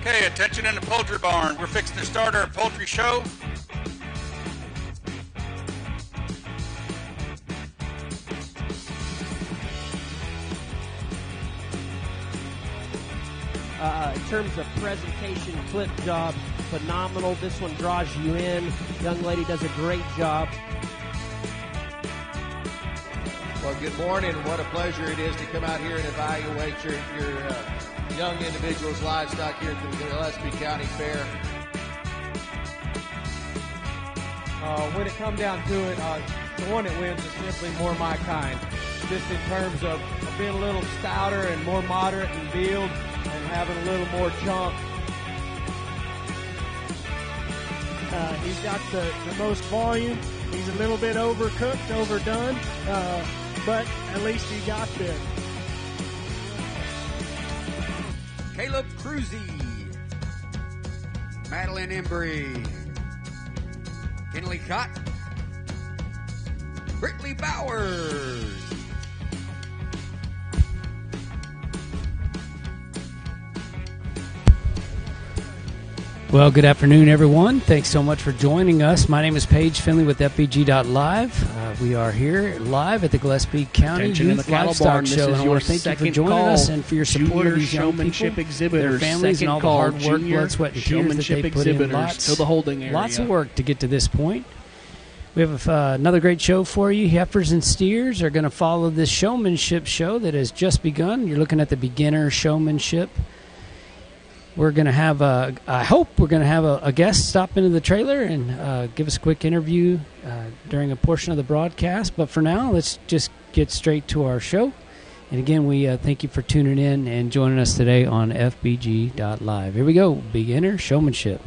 Okay, attention in the poultry barn. We're fixing to start our poultry show. In terms of presentation, clip job, phenomenal. This one draws you in. Young lady does a great job. Well, good morning, and what a pleasure it is to come out here and evaluate your young individuals' livestock here at the Gillespie County Fair. When it comes down to it, the one that wins is simply more my kind. Just in terms of being a little stouter and more moderate in build and having a little more chunk. He's got the most volume. He's a little bit overcooked, overdone, but at least he got there. Caleb Cruzy, Madeline Embry, Kinley Cott, Britley Bowers. Well, good afternoon, everyone. Thanks so much for joining us. My name is Paige Finley with FbgLive. We are here live at the Gillespie County Youth Livestock Show. And I want to thank you for joining us and for your support of these young people, their families, and all the hard work, blood, sweat, and tears that they put in. Lots of work to get to this point. We have another great show for you. Heifers and steers are going to follow this showmanship show that has just begun. You're looking at the beginner showmanship. We're going to have I hope we're going to have a guest stop into the trailer and give us a quick interview during a portion of the broadcast. But for now, let's just get straight to our show. And again, we thank you for tuning in and joining us today on FbgLive. Here we go, beginner showmanship.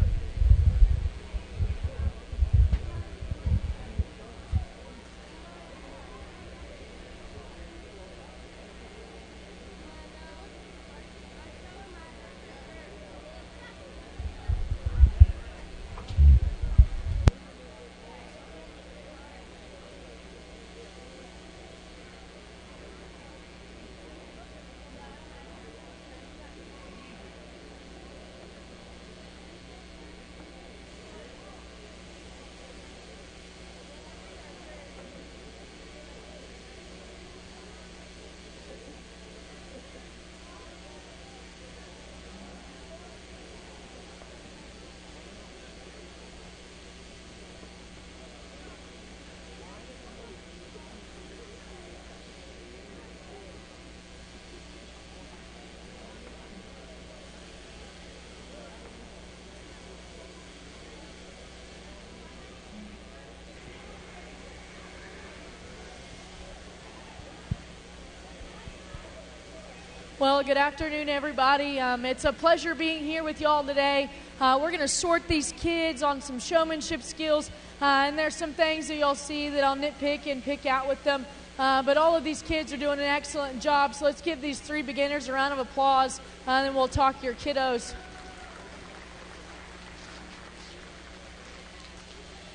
Well, good afternoon, everybody. It's a pleasure being here with y'all today. We're going to sort these kids on some showmanship skills, and there's some things that y'all see that I'll nitpick and pick out with them. But all of these kids are doing an excellent job, so let's give these three beginners a round of applause, and then we'll talk your kiddos.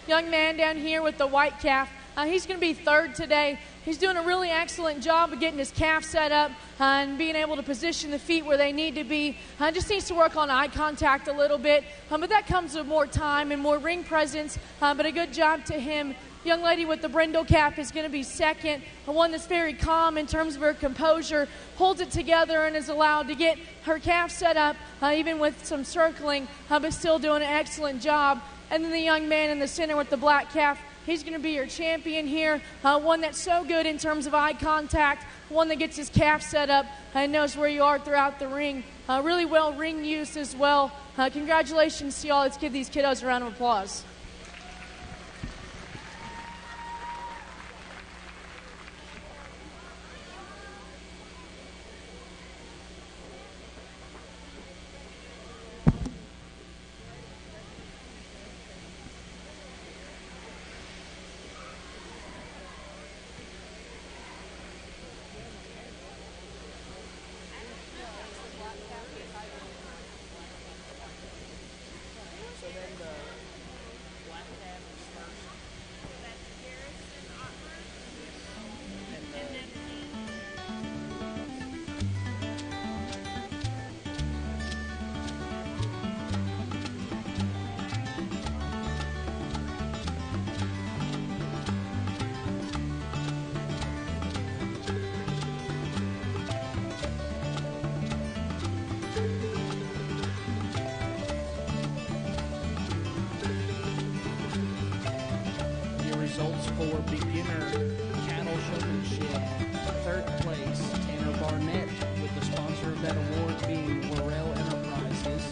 Young man down here with the white calf, he's going to be third today. He's doing a really excellent job of getting his calf set up and being able to position the feet where they need to be. Just needs to work on eye contact a little bit, but that comes with more time and more ring presence, but a good job to him. Young lady with the brindle calf is going to be second, one that's very calm in terms of her composure, holds it together and is allowed to get her calf set up, even with some circling, but still doing an excellent job. And then the young man in the center with the black calf, he's going to be your champion here, one that's so good in terms of eye contact, one that gets his calf set up and knows where you are throughout the ring. Really well ring use as well. Congratulations to y'all. Let's give these kiddos a round of applause. for beginner cattle showmanship. Third place, Tanner Barnett, with the sponsor of that award being Laurel Enterprises.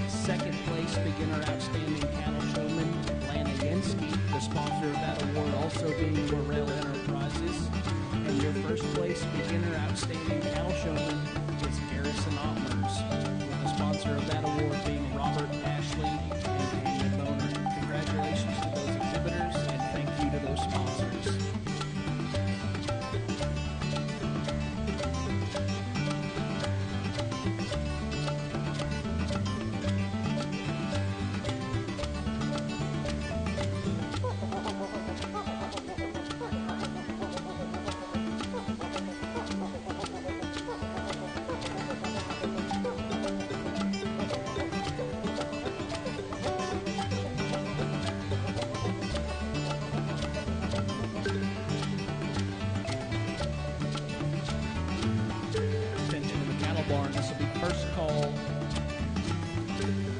Second place, beginner outstanding cattle showman, Lana Yensky, the sponsor of that award also being Laurel Enterprises. And your first place, beginner outstanding cattle showman, is Harrison Ottmers, with the sponsor of that award being Robert Ashley and Tanya Boner. Congratulations to those exhibitors, and thank you to those sponsors. Barn. This will be first call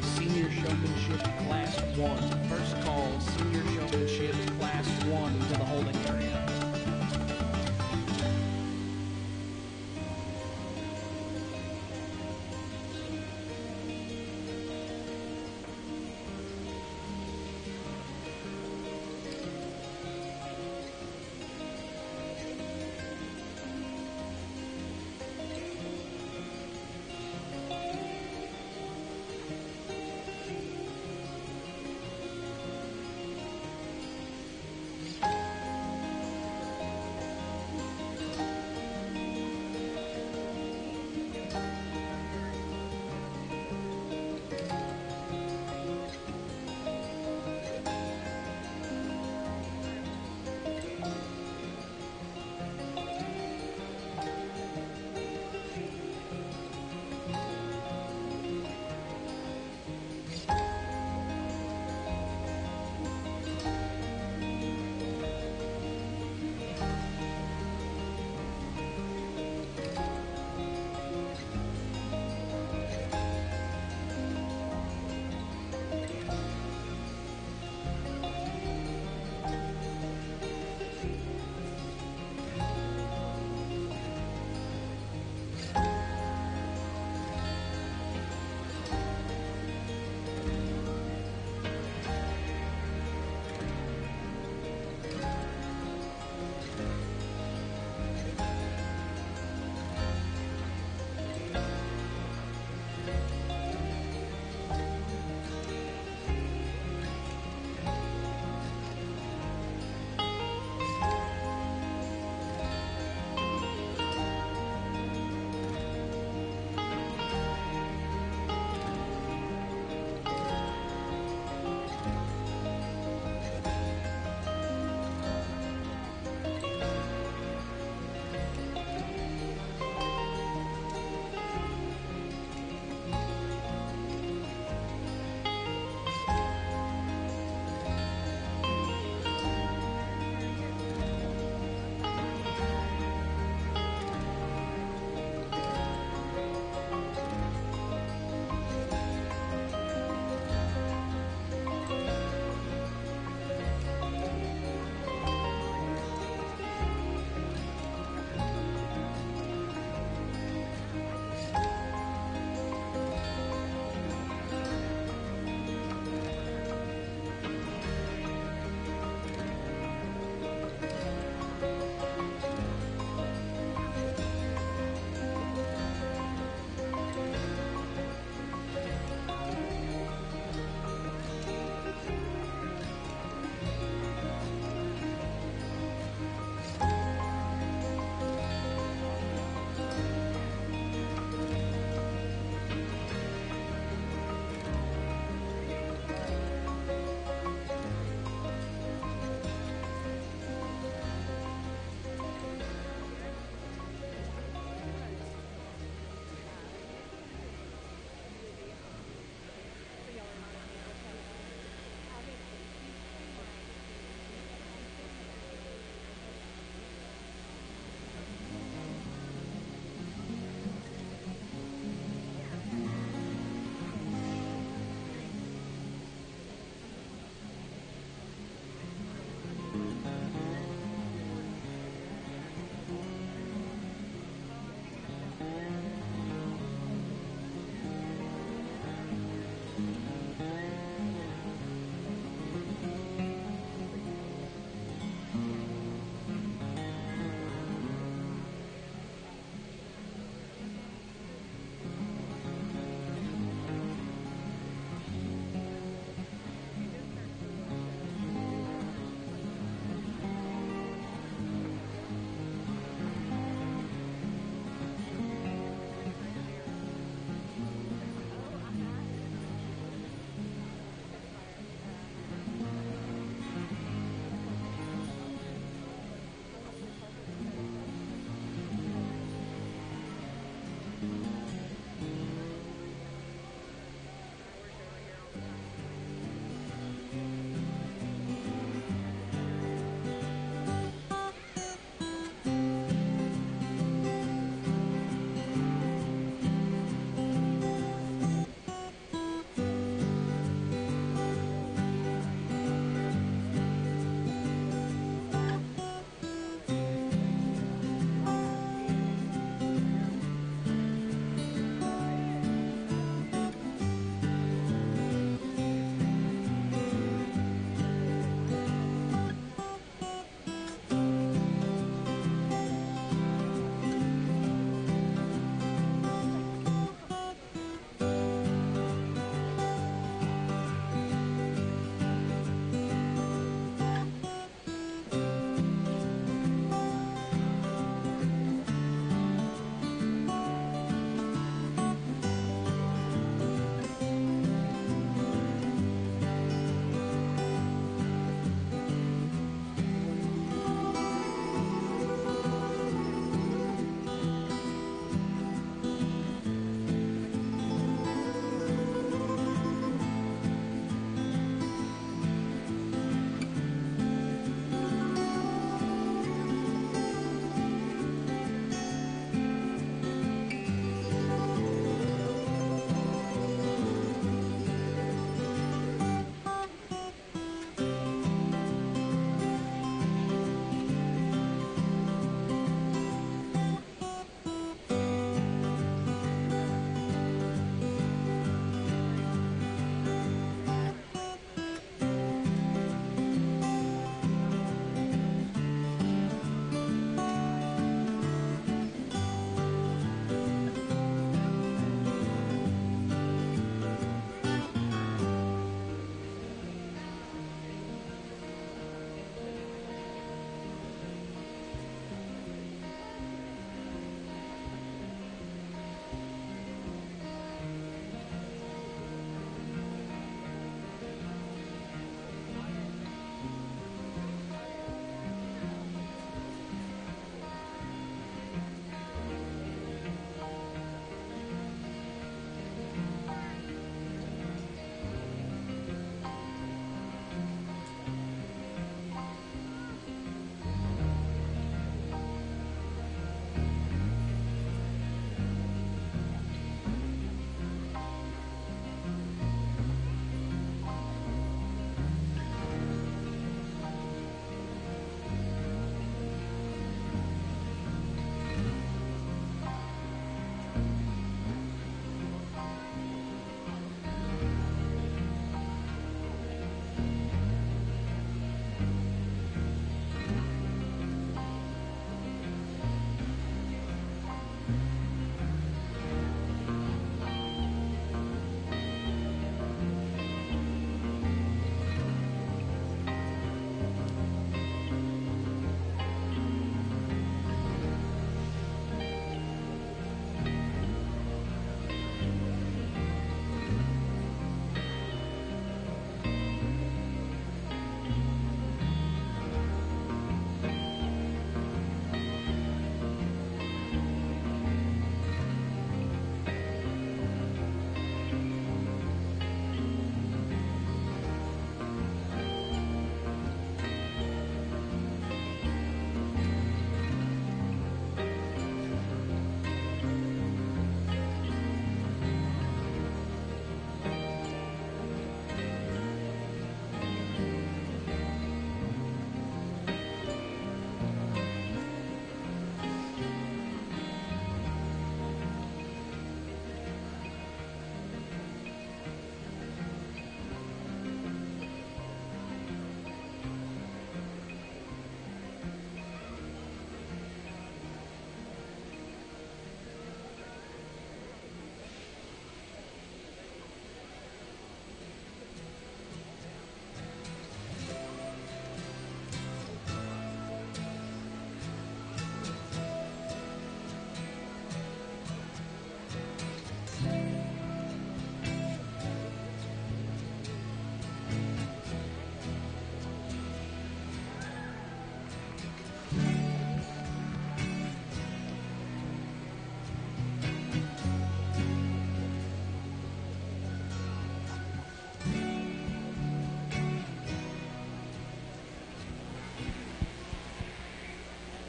senior showmanship class 1. First call senior showmanship class 1 to the holding area.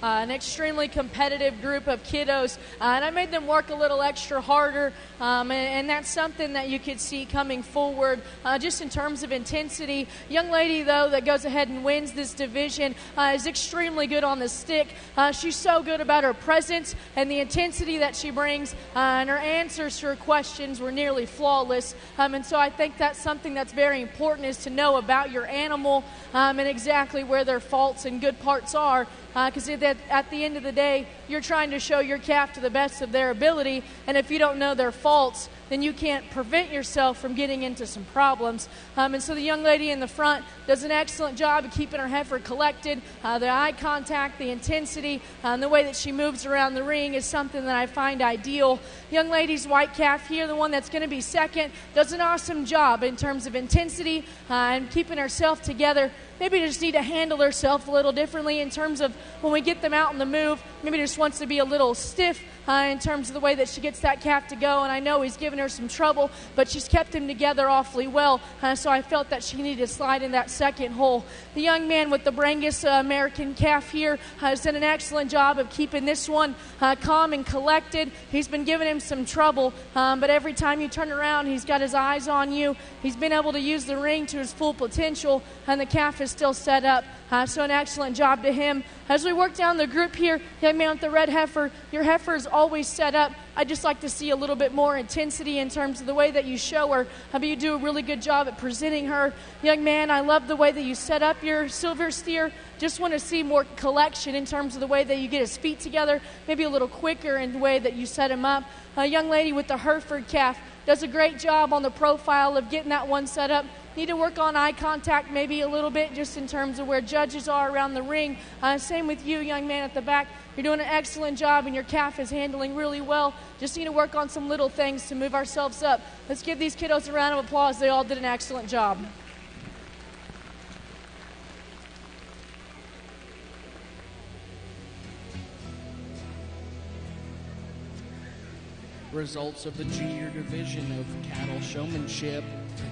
an extremely competitive group of kiddos, and I made them work a little extra harder, and that's something that you could see coming forward just in terms of intensity. Young lady, though, that goes ahead and wins this division is extremely good on the stick. She's so good about her presence and the intensity that she brings, and her answers to her questions were nearly flawless. And so I think that's something that's very important, is to know about your animal and exactly where their faults and good parts are, because at the end of the day, you're trying to show your calf to the best of their ability, and if you don't know their faults, then you can't prevent yourself from getting into some problems. And so the young lady in the front does an excellent job of keeping her heifer collected. The eye contact, the intensity, and the way that she moves around the ring is something that I find ideal. Young lady's white calf here, the one that's going to be second, does an awesome job in terms of intensity and keeping herself together. Maybe just need to handle herself a little differently in terms of when we get them out in the move. Maybe just wants to be a little stiff in terms of the way that she gets that calf to go. And I know he's given her some trouble, but she's kept him together awfully well. So I felt that she needed to slide in that second hole. The young man with the Brangus American calf here has done an excellent job of keeping this one calm and collected. He's been giving him some trouble, but every time you turn around, he's got his eyes on you. He's been able to use the ring to his full potential, and the calf is still set up. So an excellent job to him. As we work down the group here, young man with the red heifer, your heifer is always set up. I'd just like to see a little bit more intensity in terms of the way that you show her. But you do a really good job at presenting her. Young man, I love the way that you set up your silver steer. Just want to see more collection in terms of the way that you get his feet together, maybe a little quicker in the way that you set him up. A young lady with the Hereford calf does a great job on the profile of getting that one set up. Need to work on eye contact maybe a little bit just in terms of where judges are around the ring. Same with you, young man at the back. You're doing an excellent job, and your calf is handling really well. Just need to work on some little things to move ourselves up. Let's give these kiddos a round of applause. They all did an excellent job. Results of the junior division of cattle showmanship.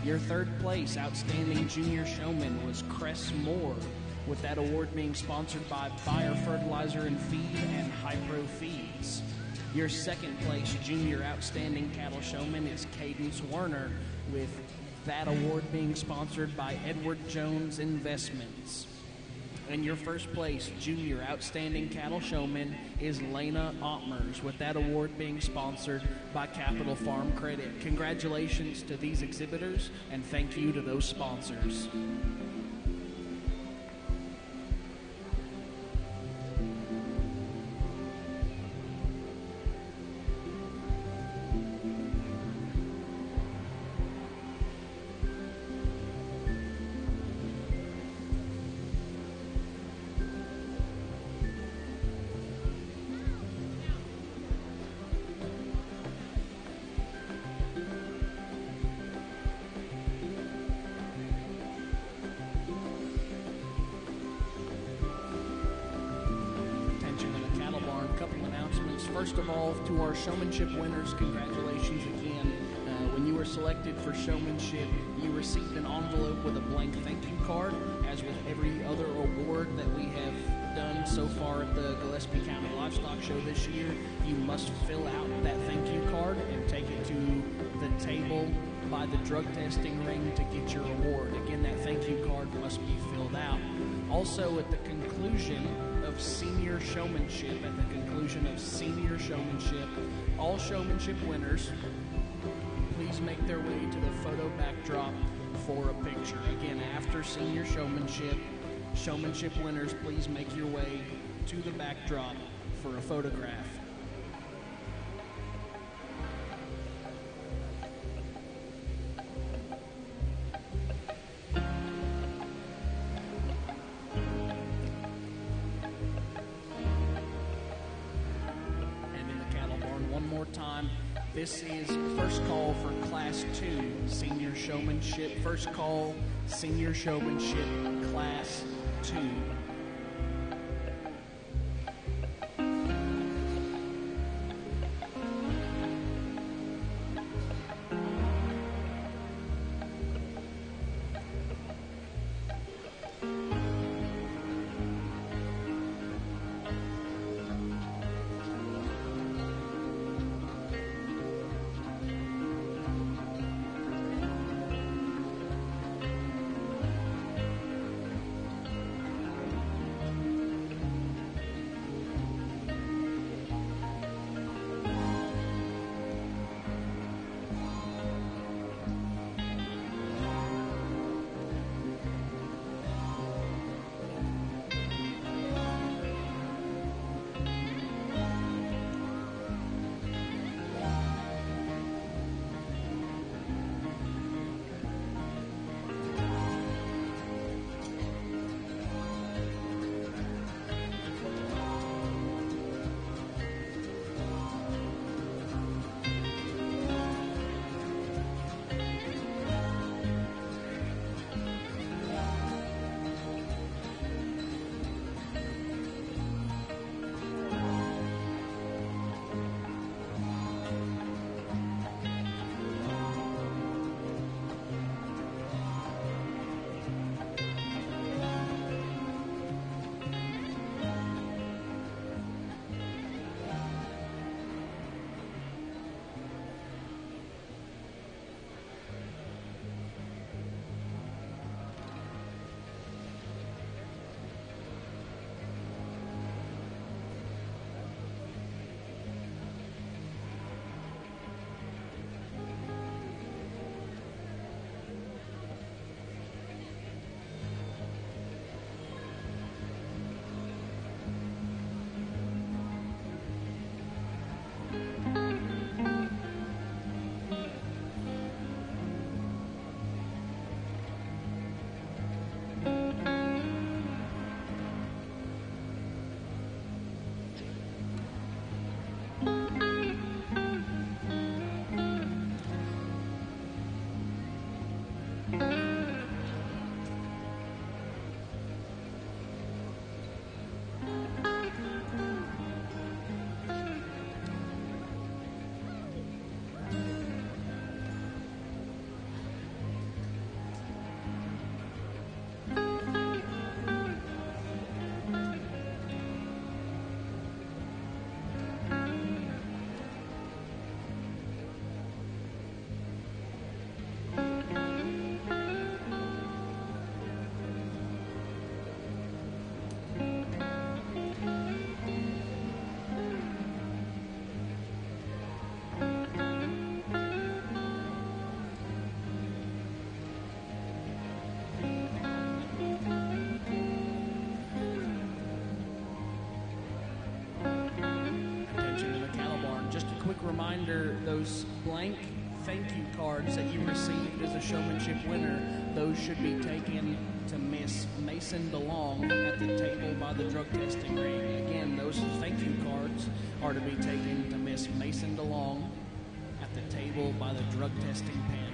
Your third place outstanding junior showman was Cress Moore, with that award being sponsored by Bayer Fertilizer and Feed and Hypro Feeds. Your second place junior outstanding cattle showman is Cadence Werner, with that award being sponsored by Edward Jones Investments. And your first place junior outstanding cattle showman is Lena Ottmers, with that award being sponsored by Capital Farm Credit. Congratulations to these exhibitors, and thank you to those sponsors. First of all, to our showmanship winners, congratulations again. When you were selected for showmanship, you received an envelope with a blank thank you card. As with every other award that we have done so far at the Gillespie County Livestock Show this year, you must fill out that thank you card and take it to the table by the drug testing ring to get your award. Again, that thank you card must be filled out. Also, at the conclusion of senior showmanship, all showmanship winners, please make their way to the photo backdrop for a picture. Again, after senior showmanship winners, please make your way to the backdrop for a photograph. Time. This is first call for Class 2 Senior Showmanship. First call, Senior Showmanship, Class 2. quick reminder, those blank thank you cards that you received as a showmanship winner, those should be taken to Miss Mason DeLong at the table by the drug testing ring. Again, those thank you cards are to be taken to Miss Mason DeLong at the table by the drug testing pen.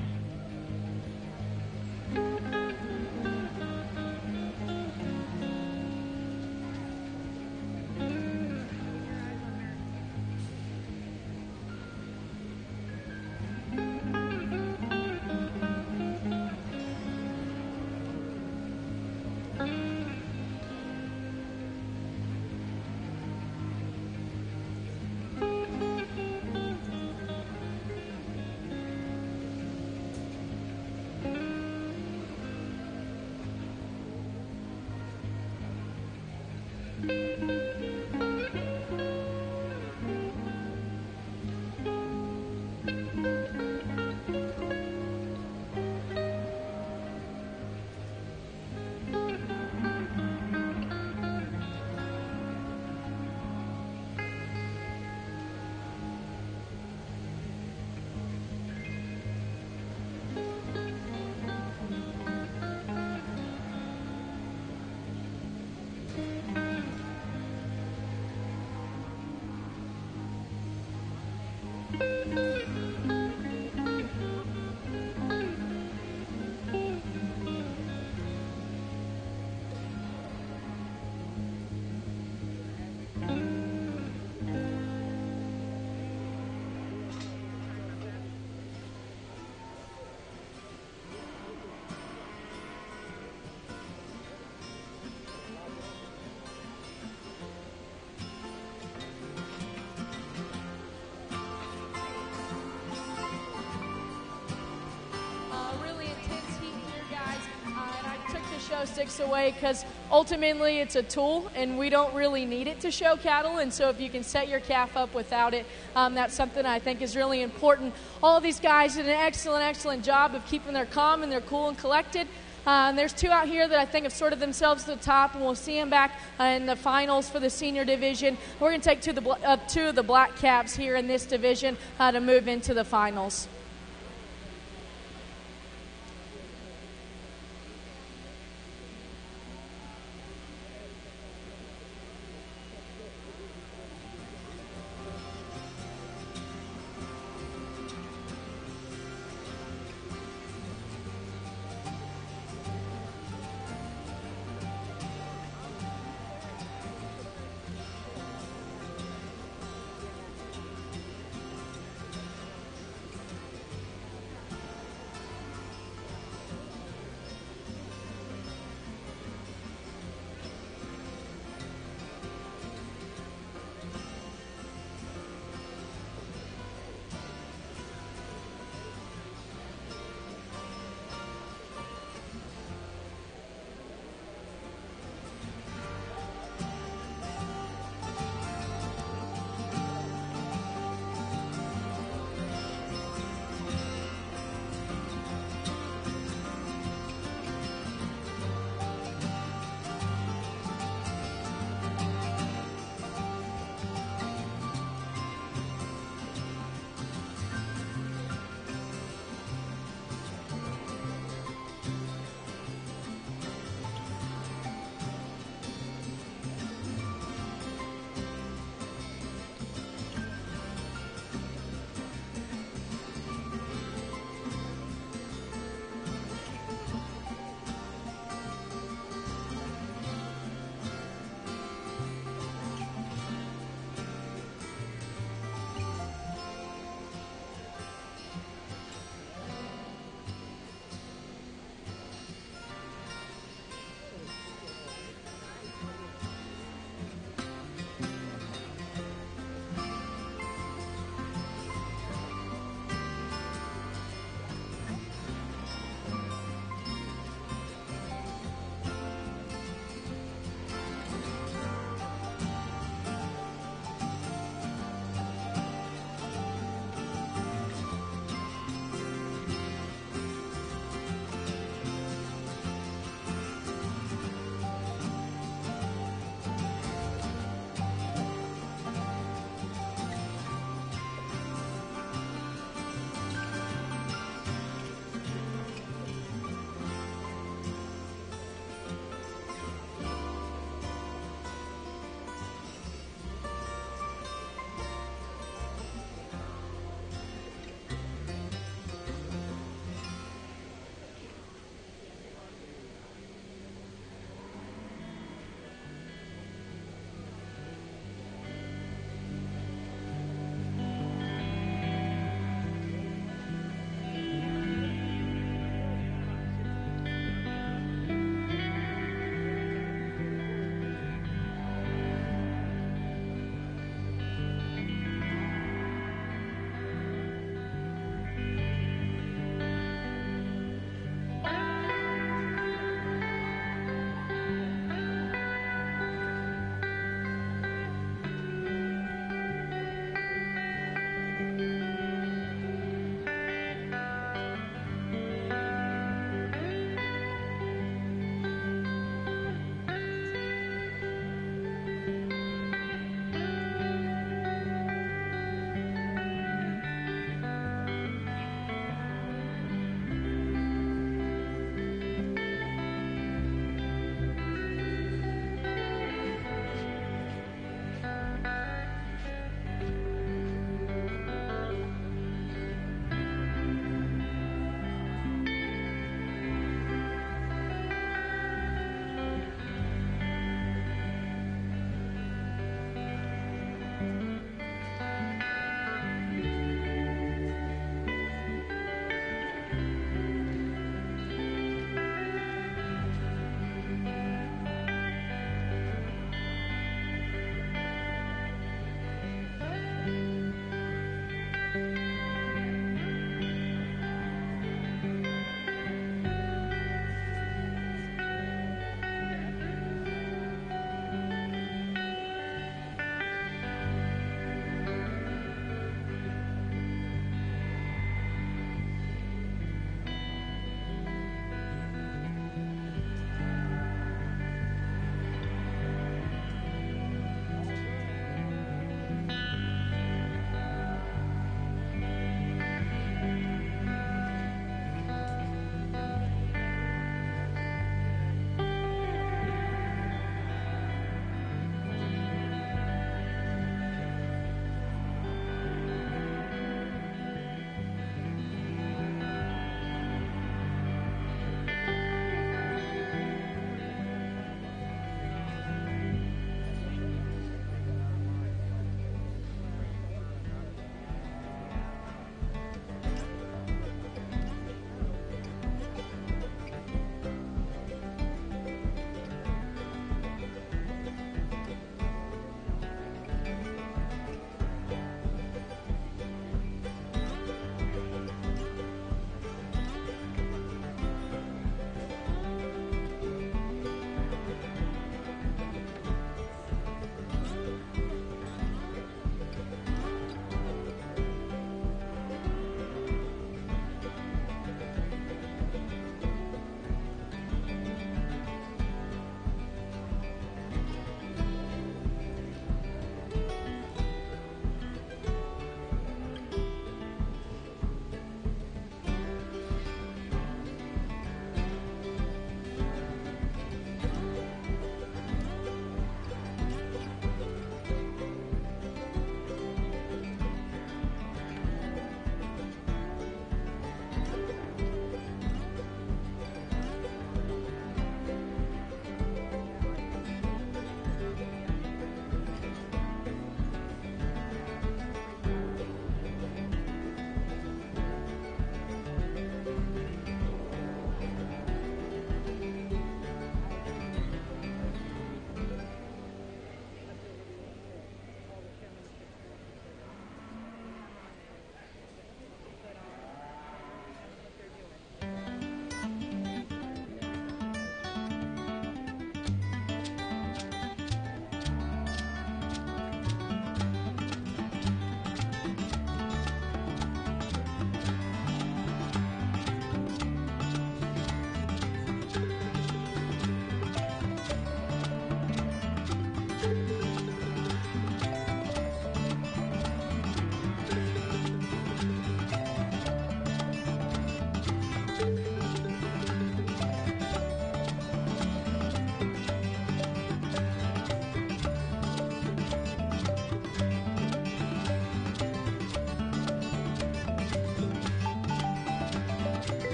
Show sticks away because ultimately it's a tool and we don't really need it to show cattle, and so if you can set your calf up without it, that's something I think is really important. All of these guys did an excellent job of keeping their calm and their cool and collected. And there's two out here that I think have sorted themselves to the top, and we'll see them back in the finals for the senior division. We're going to take two of the black caps here in this division to move into the finals.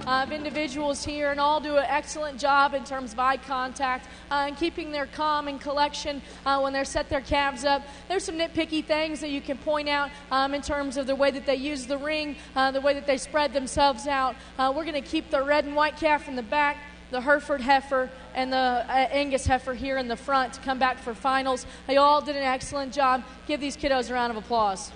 of individuals here, and all do an excellent job in terms of eye contact and keeping their calm and collection when they're set their calves up. There's some nitpicky things that you can point out in terms of the way that they use the ring, the way that they spread themselves out. We're going to keep the red and white calf in the back, the Hereford heifer, and the Angus heifer here in the front to come back for finals. They all did an excellent job. Give these kiddos a round of applause.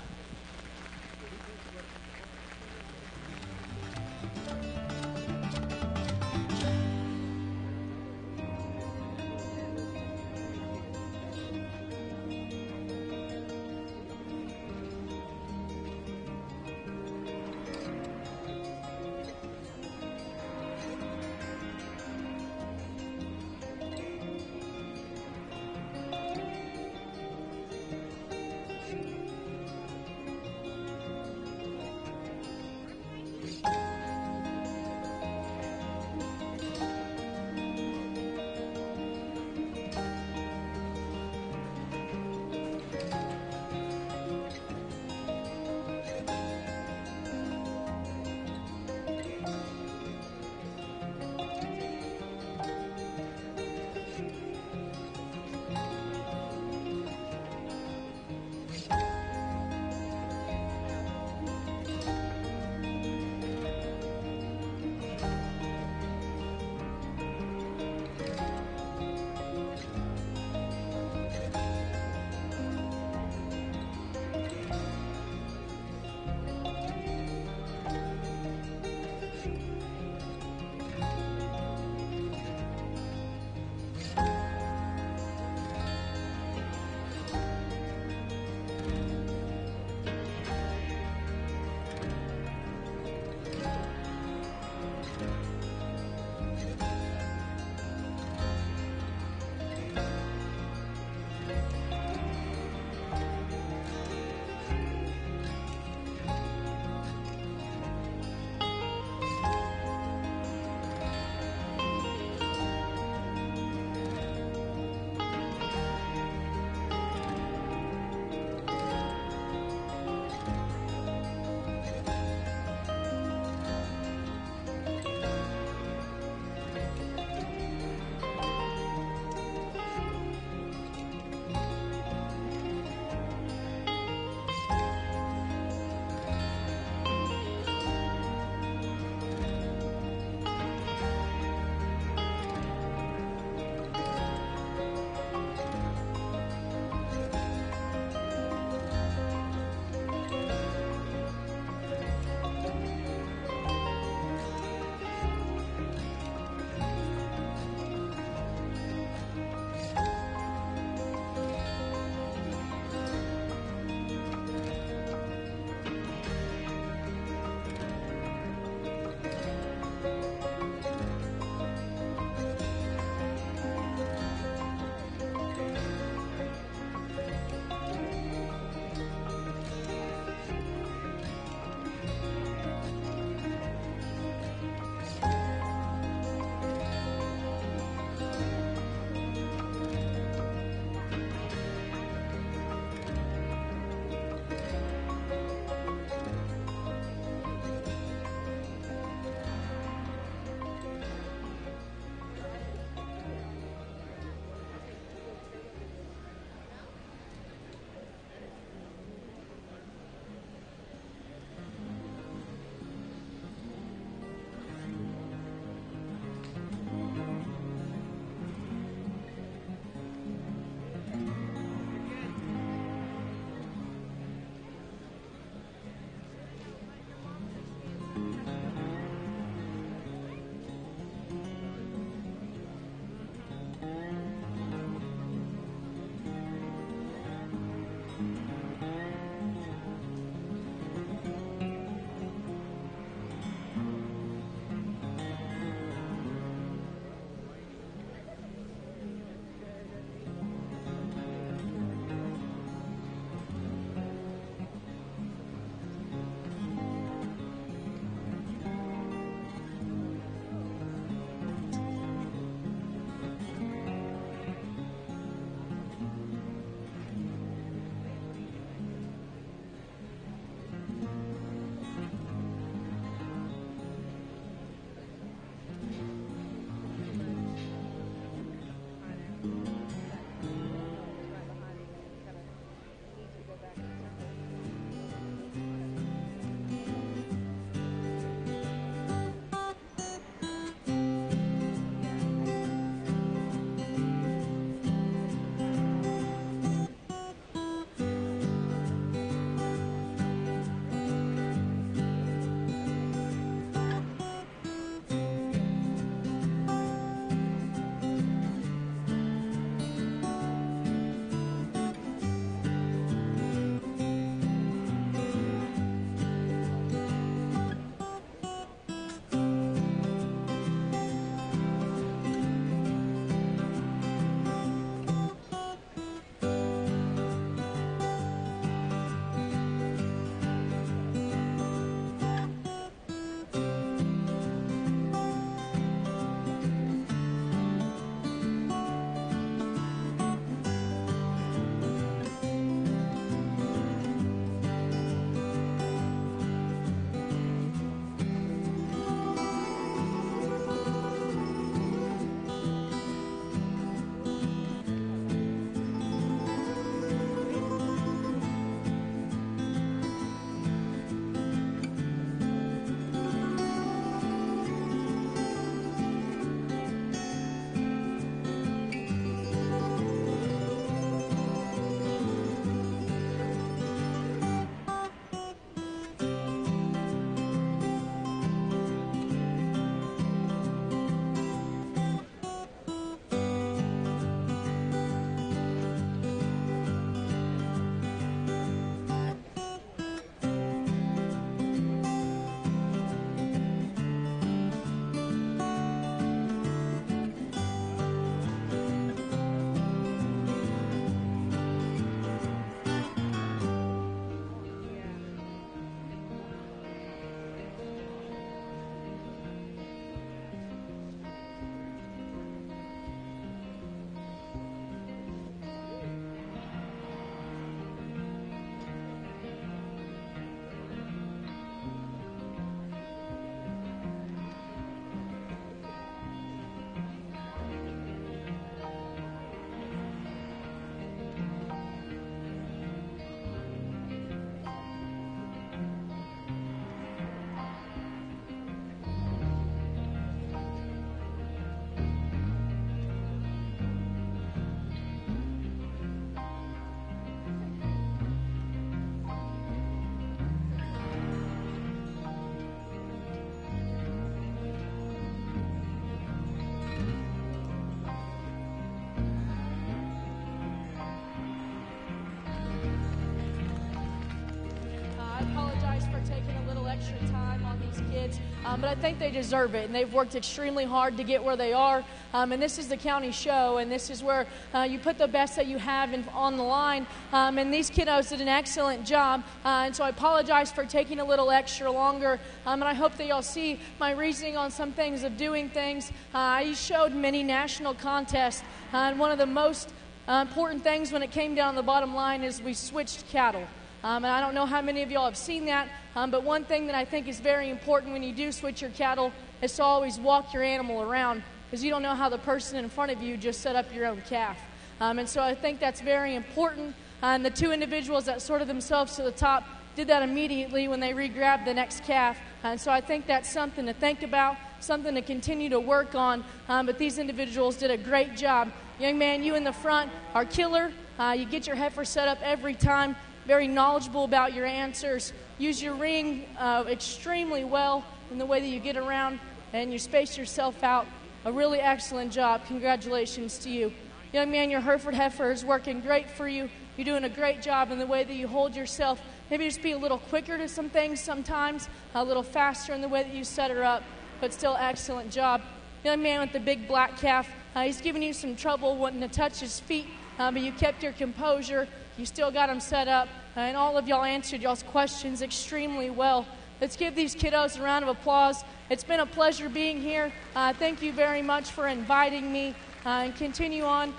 taking a little extra time on these kids, but I think they deserve it, and they've worked extremely hard to get where they are, and this is the county show, and this is where you put the best that you have on the line, and these kiddos did an excellent job, and so I apologize for taking a little extra longer, and I hope that y'all see my reasoning on some things of doing things. I showed many national contests, and one of the most important things when it came down to the bottom line is we switched cattle. And I don't know how many of y'all have seen that, but one thing that I think is very important when you do switch your cattle is to always walk your animal around, because you don't know how the person in front of you just set up your own calf. And so I think that's very important. And the two individuals that sorted themselves to the top did that immediately when they re-grabbed the next calf. And so I think that's something to think about, something to continue to work on. But these individuals did a great job. Young man, you in the front are killer. You get your heifer set up every time. Very knowledgeable about your answers. Use your ring extremely well in the way that you get around, and you space yourself out. A really excellent job. Congratulations to you. Young man, your Hereford heifer is working great for you. You're doing a great job in the way that you hold yourself. Maybe just be a little quicker to some things sometimes, a little faster in the way that you set her up, but still excellent job. Young man with the big black calf, he's giving you some trouble wanting to touch his feet, but you kept your composure. You still got them set up, and all of y'all answered y'all's questions extremely well. Let's give these kiddos a round of applause. It's been a pleasure being here. Thank you very much for inviting me, and continue on.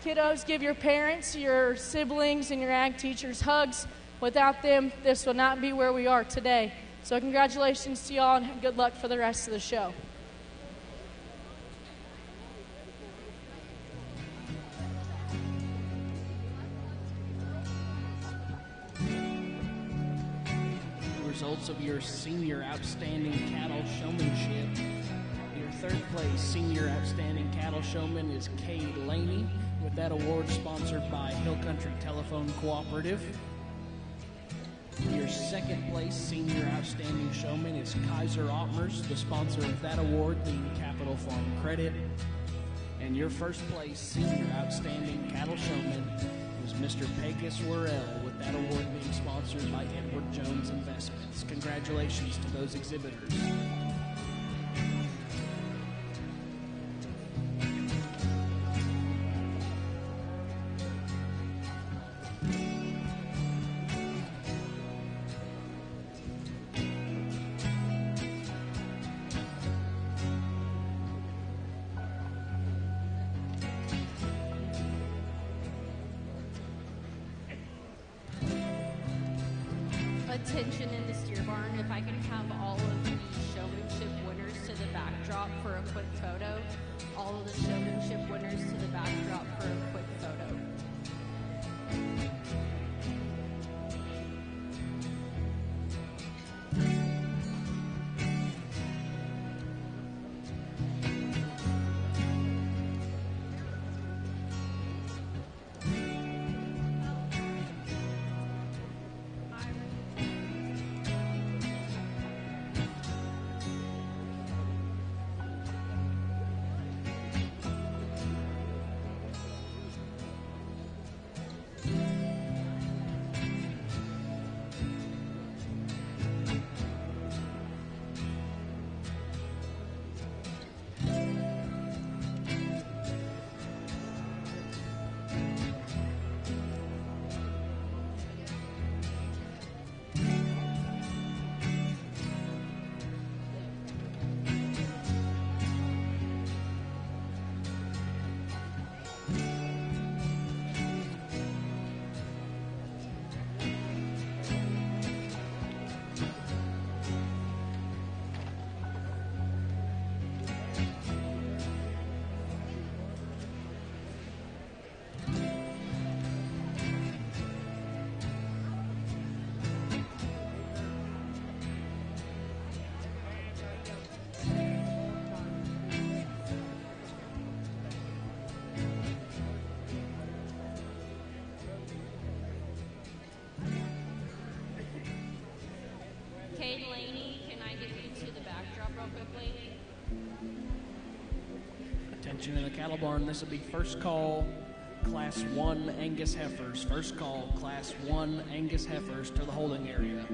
Kiddos, give your parents, your siblings, and your ag teachers hugs. Without them, this would not be where we are today. So congratulations to y'all, and good luck for the rest of the show. Results of your senior outstanding cattle showmanship. Your third place senior outstanding cattle showman is Cade Laney, with that award sponsored by Hill Country Telephone Cooperative. Your second place senior outstanding showman is Kaiser Ottmers, the sponsor of that award being Capital Farm Credit. And your first place senior outstanding cattle showman was Mr. Pecos Worrell, with that award being sponsored by Edward Jones Investments. Congratulations to those exhibitors. Attention in the steer barn, if I can have all of the showmanship winners to the backdrop for a quick photo. All of the showmanship winners to the backdrop for a quick photo. Cade Laney, can I get you to the backdrop real quickly? Attention in the cattle barn, this will be first call, Class 1 Angus heifers. First call, Class 1 Angus heifers to the holding area.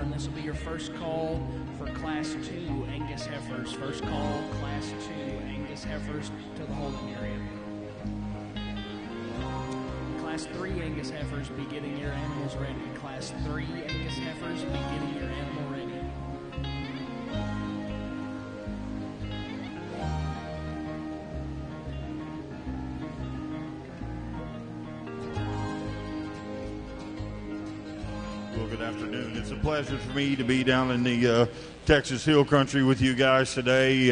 barn. This will be your first call for Class 2 Angus heifers. First call, Class 2 Angus heifers to the holding area. Class 3 Angus heifers, be getting your animals ready. Class 3 Angus heifers, be getting your animal ready. Good afternoon. It's a pleasure for me to be down in the Texas Hill Country with you guys today.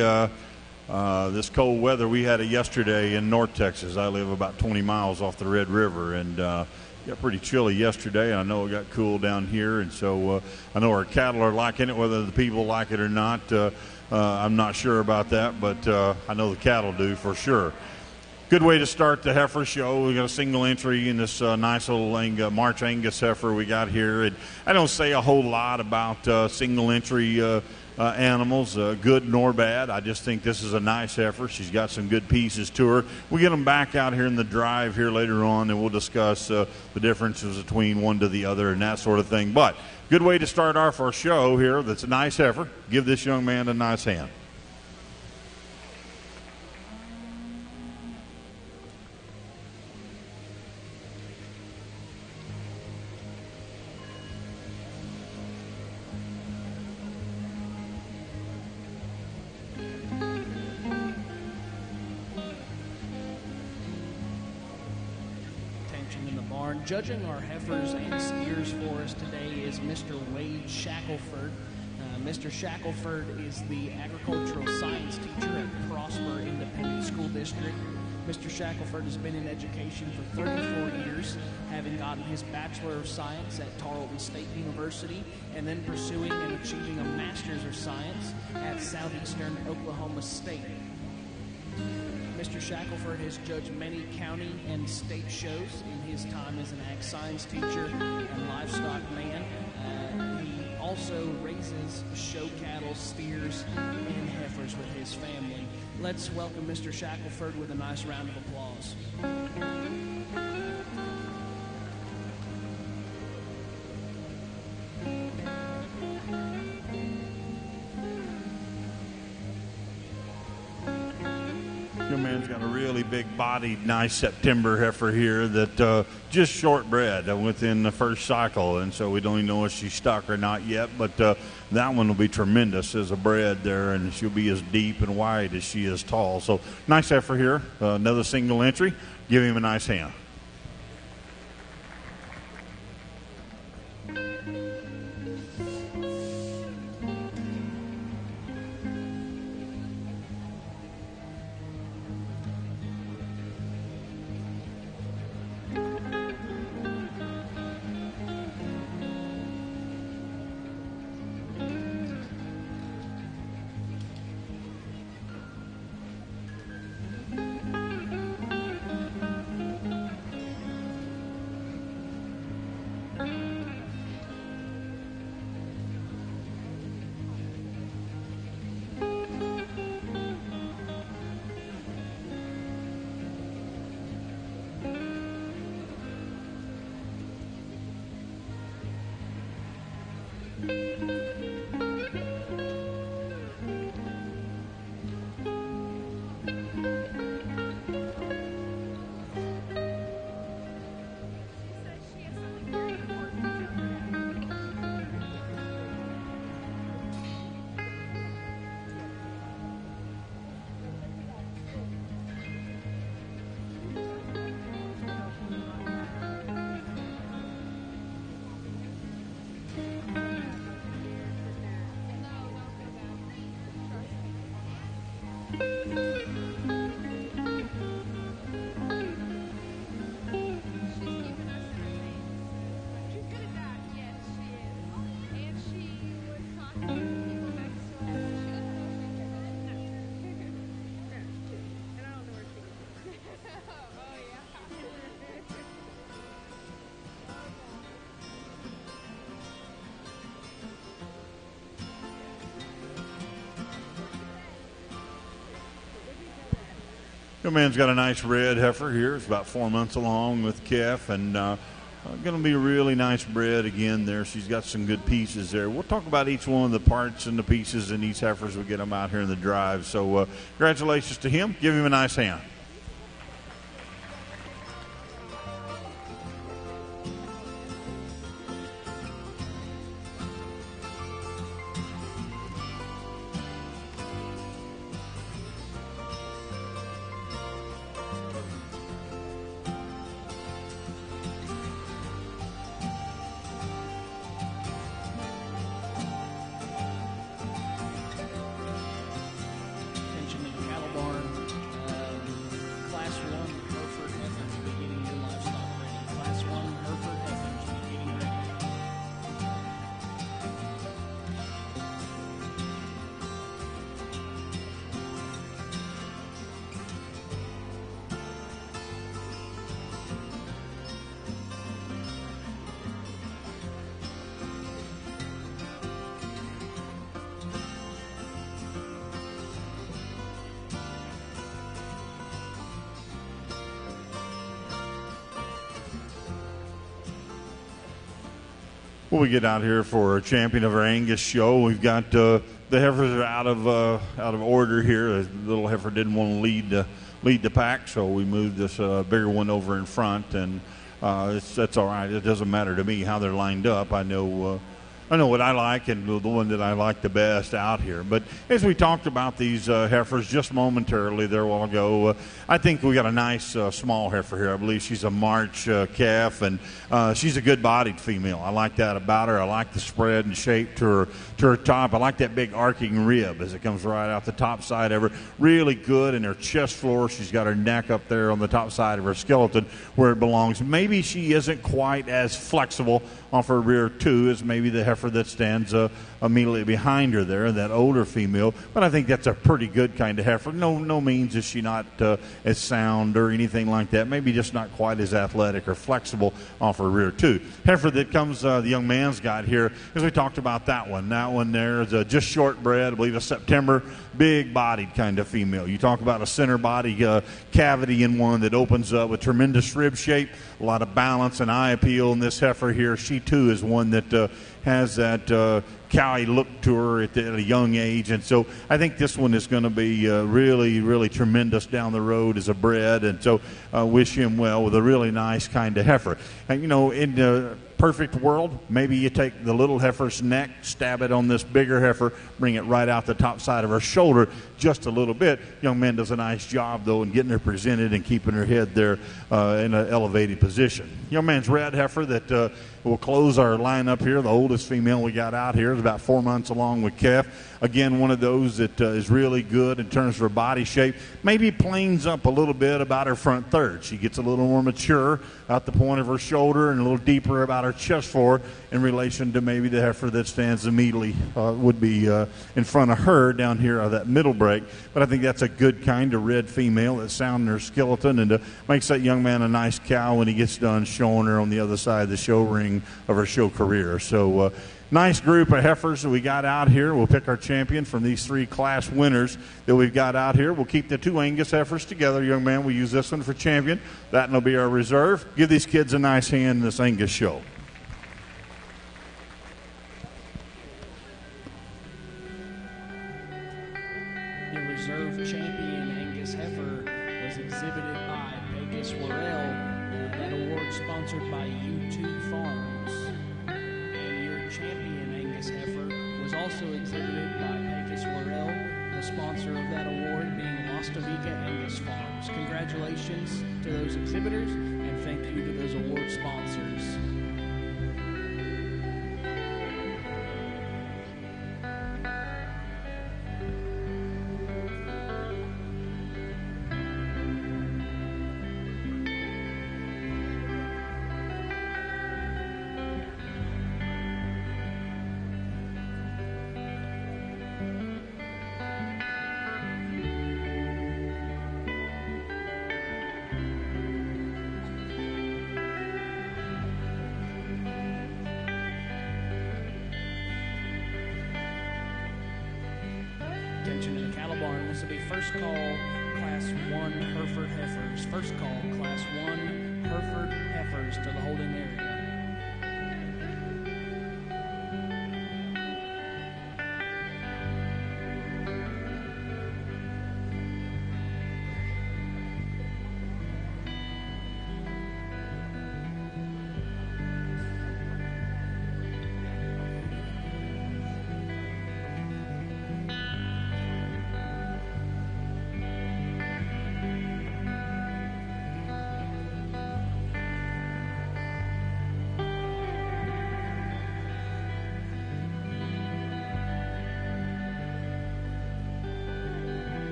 This cold weather, we had it yesterday in North Texas. I live about 20 miles off the Red River, and got pretty chilly yesterday. I know it got cool down here, and so I know our cattle are liking it. Whether the people like it or not, I'm not sure about that, but I know the cattle do for sure. Good way to start the heifer show. We got a single entry in this nice little March Angus heifer we got here. And I don't say a whole lot about single entry animals, good nor bad. I just think this is a nice heifer. She's got some good pieces to her. We'll get them back out here in the drive here later on, and we'll discuss the differences between one to the other and that sort of thing. But good way to start our first show here. That's a nice heifer. Give this young man a nice hand. Judging our heifers and steers for us today is Mr. Wade Shackelford. Mr. Shackelford is the agricultural science teacher at Prosper Independent School District. Mr. Shackelford has been in education for 34 years, having gotten his Bachelor of Science at Tarleton State University and then pursuing and achieving a Master's of Science at Southeastern Oklahoma State. Mr. Shackelford has judged many county and state shows in his time as an ag science teacher and livestock man. He also raises show cattle, steers, and heifers with his family. Let's welcome Mr. Shackelford with a nice round of applause. Your man's got a really big-bodied, nice September heifer here that just short-bred within the first cycle, and so we don't even know if she's stuck or not yet, but that one will be tremendous as a bred there, and she'll be as deep and wide as she is tall. So nice heifer here, another single entry. Give him a nice hand. Your man's got a nice red heifer here. It's about 4 months along with calf, and Going to be a really nice bred again there. She's got some good pieces there. We'll talk about each one of the parts and the pieces in each heifer as we get them out here in the drive. So congratulations to him. Give him a nice hand. Well, we get out here for a champion of our Angus show. We've got the heifers are out of order here. The little heifer didn't want to lead the pack, so we moved this bigger one over in front, and that's all right. It doesn't matter to me how they're lined up. I know what I like and the one that I like the best out here. But as we talked about these heifers just momentarily there a while ago, I think we got a nice small heifer here. I believe she's a March calf, and she's a good-bodied female. I like that about her. I like the spread and shape to her top. I like that big arcing rib as it comes right out the top side of her. Really good in her chest floor. She's got her neck up there on the top side of her skeleton where it belongs. Maybe she isn't quite as flexible off her rear too as maybe the heifer that stands immediately behind her there, that older female. But I think that's a pretty good kind of heifer. No means is she not as sound or anything like that. Maybe just not quite as athletic or flexible off her rear too. Heifer that comes the young man's got here, as we talked about that one. That one there is just short bred, I believe a September, big-bodied kind of female. You talk about a center body cavity in one that opens up with tremendous rib shape, a lot of balance and eye appeal in this heifer here. She too is one that has that cowy look to her at a young age, and so I think this one is going to be really, really tremendous down the road as a bred, and so wish him well with a really nice kind of heifer. And in the perfect world, maybe you take the little heifer's neck, stab it on this bigger heifer, bring it right out the top side of her shoulder just a little bit. Young man does a nice job, though, in getting her presented and keeping her head there in an elevated position. Young man's red heifer that will close our lineup here. The oldest female we got out here is about 4 months along with calf. Again, one of those that is really good in terms of her body shape. Maybe planes up a little bit about her front third. She gets a little more mature out the point of her shoulder and a little deeper about her chest floor in relation to maybe the heifer that stands immediately would be in front of her down here on that middle break. But I think that's a good kind of red female that's sound in her skeleton and makes that young man a nice cow when he gets done showing her on the other side of the show ring of her show career. So nice group of heifers that we got out here. We'll pick our champion from these three class winners that we've got out here. We'll keep the two Angus heifers together, young man. We'll use this one for champion. That will be our reserve. Give these kids a nice hand in this Angus show. The reserve champion Angus heifer was exhibited by FbgLive. That award sponsored by U2 Farms. Champion Angus heifer was also exhibited by FbgLive, the sponsor of that award being Las Vegas Angus Farms. Congratulations to those exhibitors and thank you to those award sponsors. Attention to the cattle barn. This will be first call, Class 1 Hereford heifers. First call, Class 1 Hereford heifers to the holding area.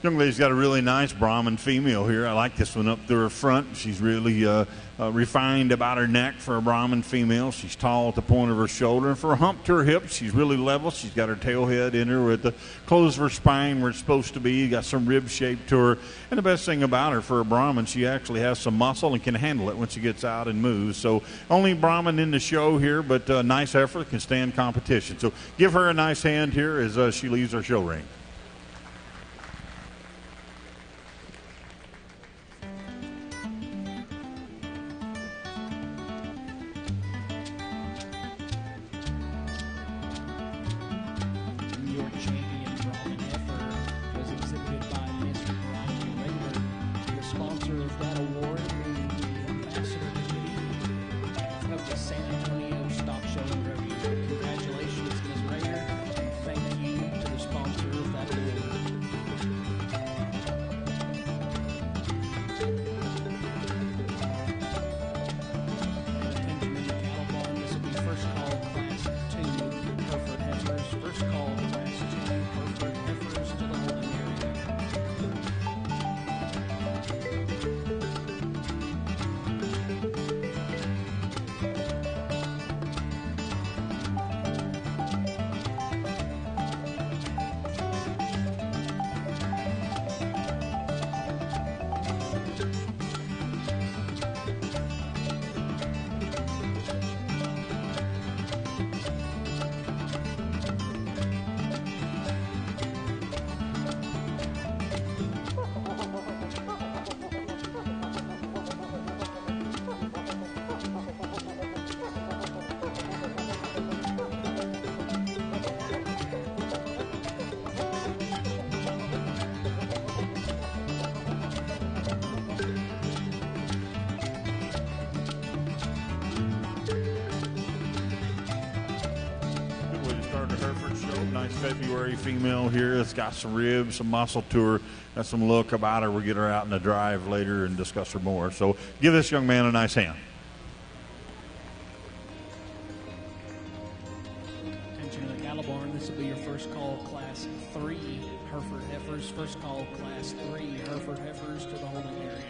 young lady's got a really nice Brahman female here. I like this one up through her front. She's really refined about her neck for a Brahman female. She's tall at the point of her shoulder. And for a hump to her hips, she's really level. She's got her tail head in her with the close of her spine where it's supposed to be. Got some rib shape to her. And the best thing about her, for a Brahman, she actually has some muscle and can handle it when she gets out and moves. So only Brahman in the show here, but nice effort, can stand competition. So give her a nice hand here as she leaves our show ring. February female here. It's got some ribs, some muscle to her, got some look about her. We'll get her out in the drive later and discuss her more. So give this young man a nice hand. Attention to the cattle barn. This will be your first call, Class 3 Hereford Heifers. First call, Class 3 Hereford Heifers to the holding area.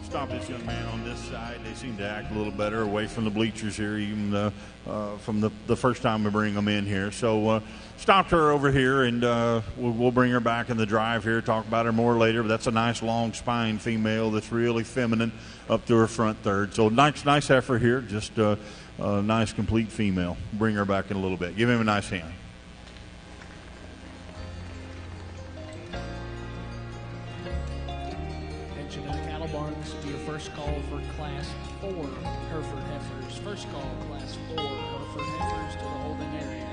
Stop this young man on this side. They seem to act a little better away from the bleachers here, even from the first time we bring them in here. So stopped her over here, and we'll bring her back in the drive here, talk about her more later. But that's a nice long spine female that's really feminine up to her front third. So nice effort here, just a nice complete female. Bring her back in a little bit. Give him a nice hand. First call for Class 4 Hereford Heifers. First call, Class 4 Hereford Heifers to the holding area.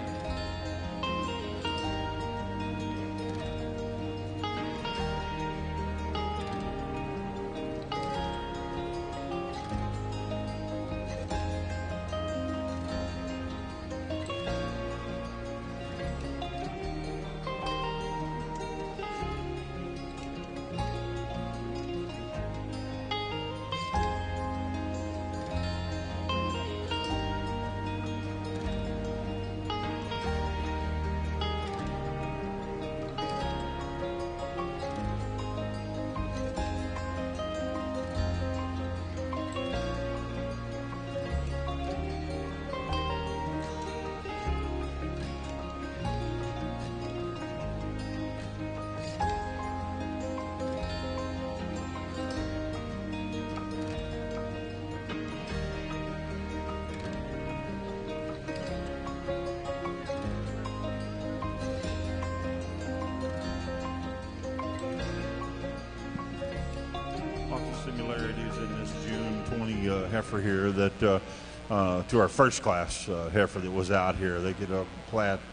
similarities in this June 20 heifer here that to our first class heifer that was out here. They get a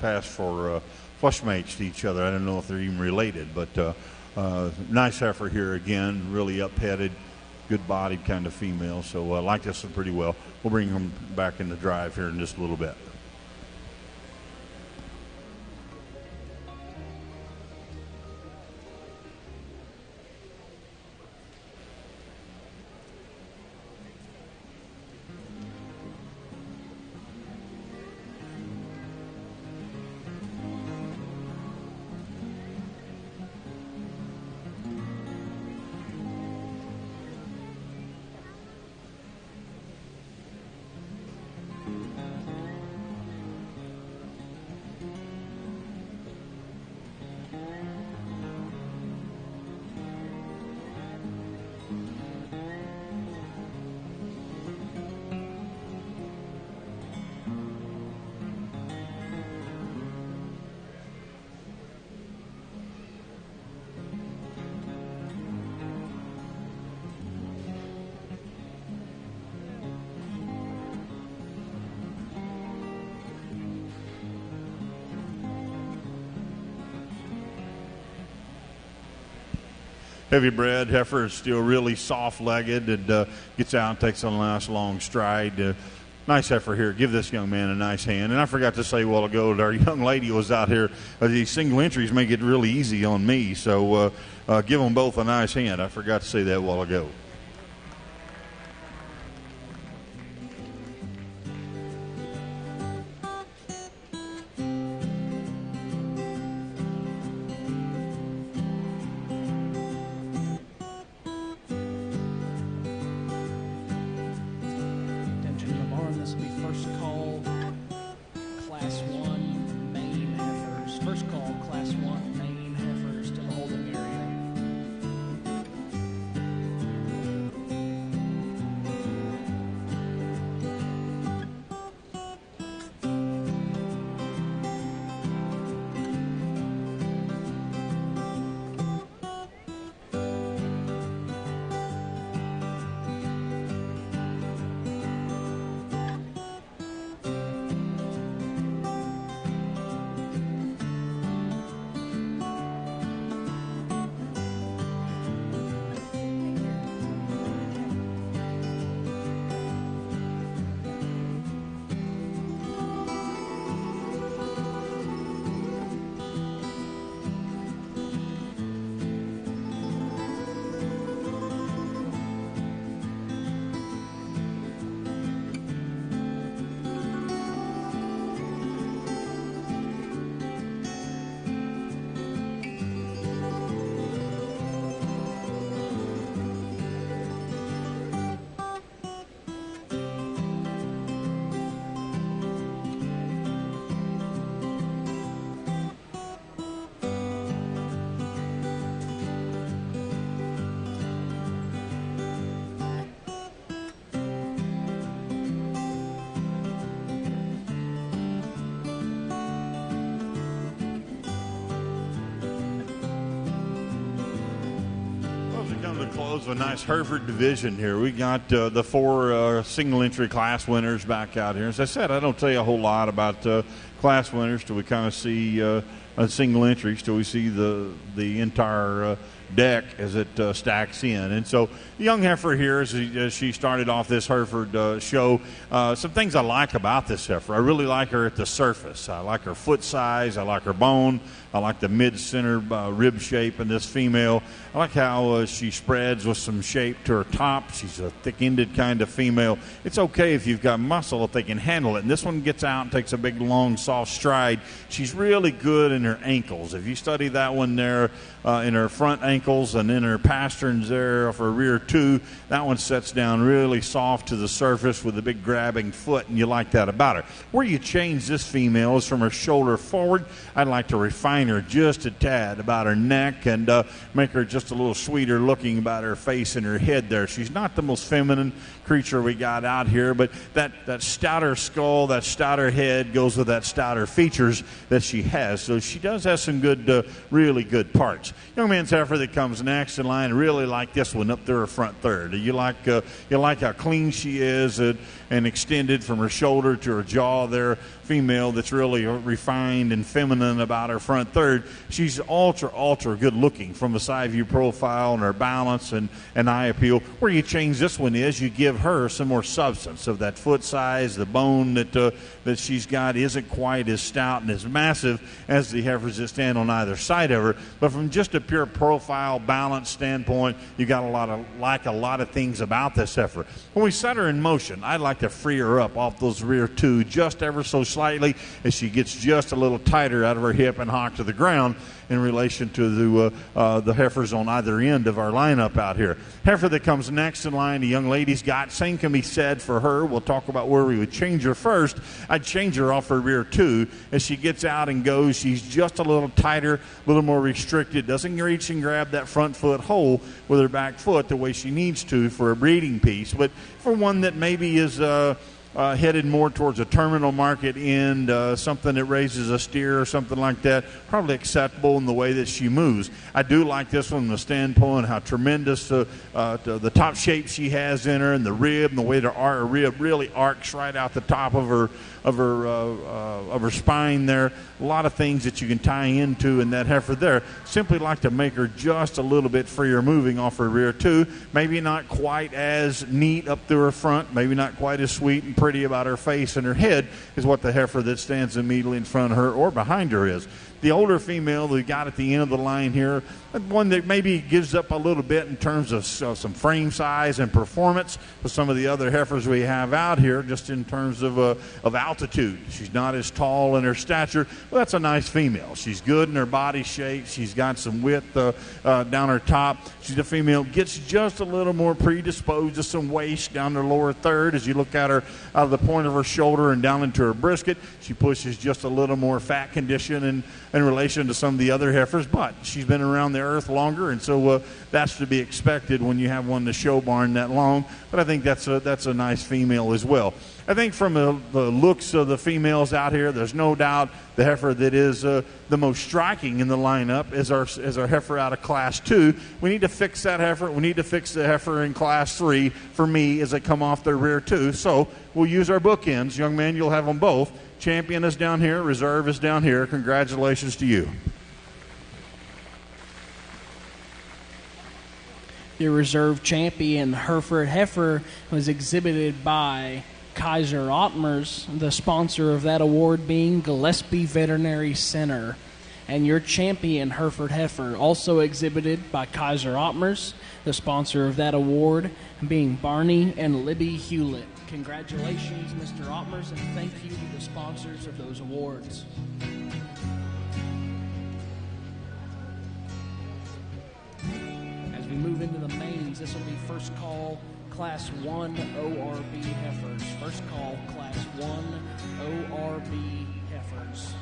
pass for flush mates to each other. I don't know if they're even related, but nice heifer here again, really up-headed, good-bodied kind of female. So I like this one pretty well. We'll bring them back in the drive here in just a little bit. Heavy bred heifer is still really soft-legged and gets out and takes a nice long stride. Nice heifer here. Give this young man a nice hand. And I forgot to say a while ago that our young lady was out here. These single entries make it really easy on me, so give them both a nice hand. I forgot to say that a while ago. Close a nice Hereford division here. We got the four single entry class winners back out here. As I said, I don't tell you a whole lot about class winners till we kind of see single entries, till we see the entire deck as it stacks in. And so young heifer here, as she started off this Hereford show, some things I like about this heifer. I really like her at the surface. I like her foot size. I like her bone. I like the mid-center rib shape in this female. I like how she spreads with some shape to her top. She's a thick-ended kind of female. It's okay if you've got muscle if they can handle it. And this one gets out and takes a big, long, soft stride. She's really good in her ankles. If you study that one there in her front ankles and in her pasterns there of her rear too, that one sets down really soft to the surface with a big grabbing foot, and you like that about her. Where you change this female is from her shoulder forward. I'd like to refine her just a tad about her neck and make her just a little sweeter looking about her face and her head there. She's not the most feminine creature we got out here. But that stouter skull, that stouter head goes with that stouter features that she has. So she does have some good, really good parts. Young man's heifer that comes next in line, really like this one up there, her front third. You like how clean she is and extended from her shoulder to her jaw there. Female that's really refined and feminine about her front third. She's ultra good looking from a side view profile and her balance and eye appeal. Where you change this one is you give her some more substance of that foot size. The bone that she's got isn't quite as stout and as massive as the heifers that stand on either side of her. But from just a pure profile balance standpoint, you got a lot of things about this heifer. When we set her in motion, I'd like to free her up off those rear two just ever so slightly as she gets just a little tighter out of her hip and hock to the ground in relation to the heifers on either end of our lineup out here. Heifer that comes next in line, the young lady's got. Same can be said for her. We'll talk about where we would change her first. I'd change her off her rear two. As she gets out and goes, she's just a little tighter, a little more restricted, doesn't reach and grab that front foot hole with her back foot the way she needs to for a breeding piece. But for one that maybe is headed more towards a terminal market end, something that raises a steer or something like that, probably acceptable in the way that she moves. I do like this one from the standpoint how tremendous the top shape she has in her, and the rib and the way her rib really arcs right out the top of her spine there. A lot of things that you can tie into in that heifer there. Simply like to make her just a little bit freer moving off her rear two. Maybe not quite as neat up through her front, maybe not quite as sweet and pretty about her face and her head is what the heifer that stands immediately in front of her or behind her is. The older female that we got at the end of the line here, one that maybe gives up a little bit in terms of some frame size and performance with some of the other heifers we have out here, just in terms of altitude. She's not as tall in her stature, but that's a nice female. She's good in her body shape. She's got some width down her top. She's a female, gets just a little more predisposed to some waist down her lower third. As you look at her out of the point of her shoulder and down into her brisket, she pushes just a little more fat condition in relation to some of the other heifers, but she's been around the earth longer, and so that's to be expected when you have one in the show barn that long. But I think that's a nice female as well. I think from the looks of the females out here, there's no doubt the heifer that is the most striking in the lineup is our heifer out of Class 2. We need to fix that heifer. We need to fix the heifer in Class 3 for me as they come off their rear two. So we'll use our bookends. Young man, you'll have them both. Champion is down here. Reserve is down here. Congratulations to you. The reserve champion Hereford heifer was exhibited by Kaiser Ottmers, the sponsor of that award being Gillespie Veterinary Center. And your champion Hereford heifer also exhibited by Kaiser Ottmers, the sponsor of that award being Barney and Libby Hewlett. Congratulations, Mr. Ottmers, and thank you to the sponsors of those awards. As we move into the mains, this will be first call Class 1 ORB heifers. First call Class 1 ORB heifers.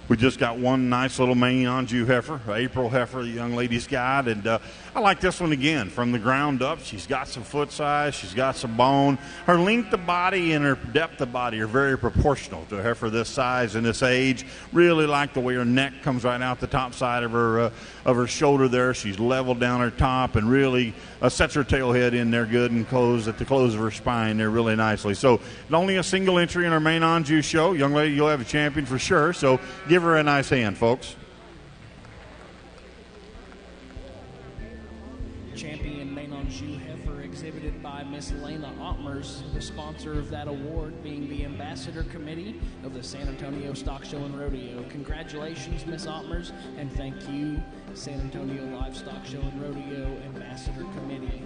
We just got one nice little main Anjou heifer, April heifer the young lady's got, and I like this one again. From the ground up, she's got some foot size. She's got some bone. Her length of body and her depth of body are very proportional to a heifer this size and this age. Really like the way her neck comes right out the top side of her shoulder there. She's leveled down her top and really sets her tail head in there good and close at the close of her spine there really nicely. So only a single entry in our main on-juice show. Young lady, you'll have a champion for sure. So give her a nice hand, folks. Champion main on shoe heifer exhibited by Miss Lena Ottmers, the sponsor of that award being the Ambassador Committee of the San Antonio Stock Show and Rodeo. Congratulations, Miss Ottmers, and thank you, San Antonio Livestock Show and Rodeo Ambassador Committee.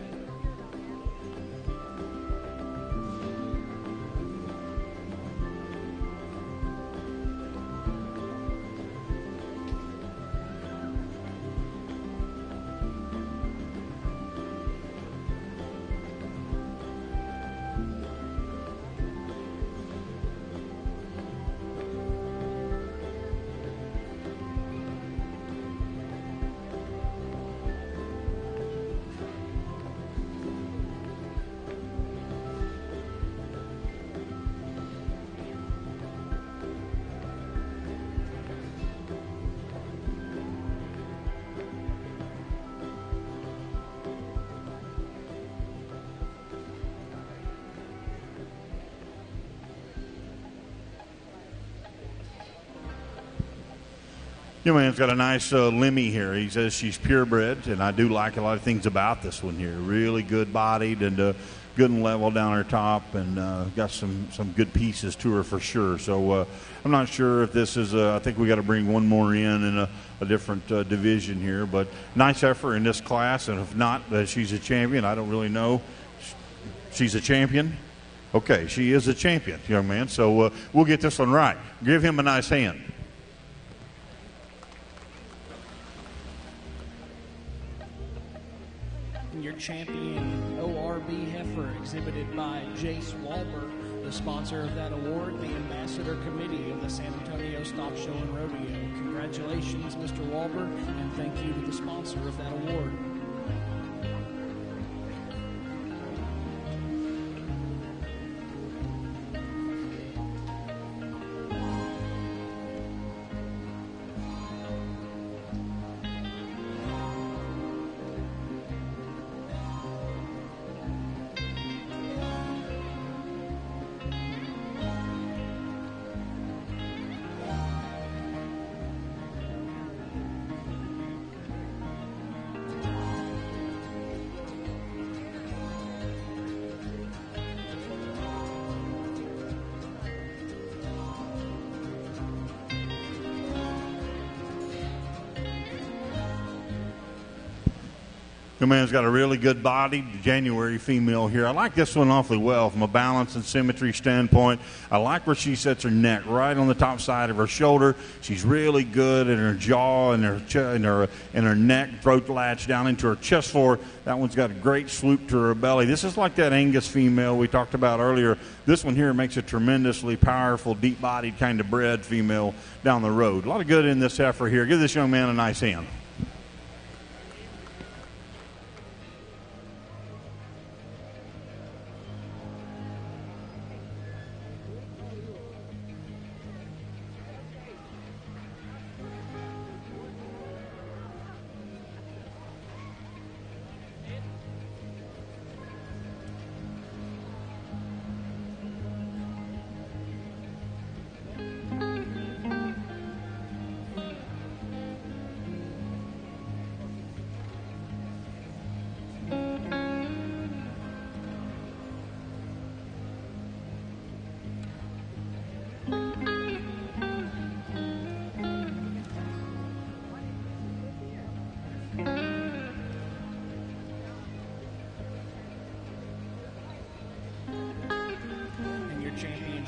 Young man's got a nice limmy here. He says she's purebred, and I do like a lot of things about this one here. Really good bodied and good and level down her top, and got some good pieces to her for sure. So I'm not sure if this is I think we got to bring one more in a different division here, but nice effort in this class, and if not, she's a champion. I don't really know. She's a champion? Okay, she is a champion, young man. So we'll get this one right. Give him a nice hand. Your champion ORB heifer exhibited by Jace Walber, the sponsor of that award, the Ambassador Committee of the San Antonio Stock Show and Rodeo. Congratulations, Mr. Walber, and thank you to the sponsor of that award. The man's got a really good body, January female here. I like this one awfully well from a balance and symmetry standpoint. I like where she sets her neck right on the top side of her shoulder. She's really good in her jaw and her neck, throat latch down into her chest floor. That one's got a great swoop to her belly. This is like that Angus female we talked about earlier. This one here makes a tremendously powerful, deep-bodied kind of bred female down the road. A lot of good in this heifer here. Give this young man a nice hand.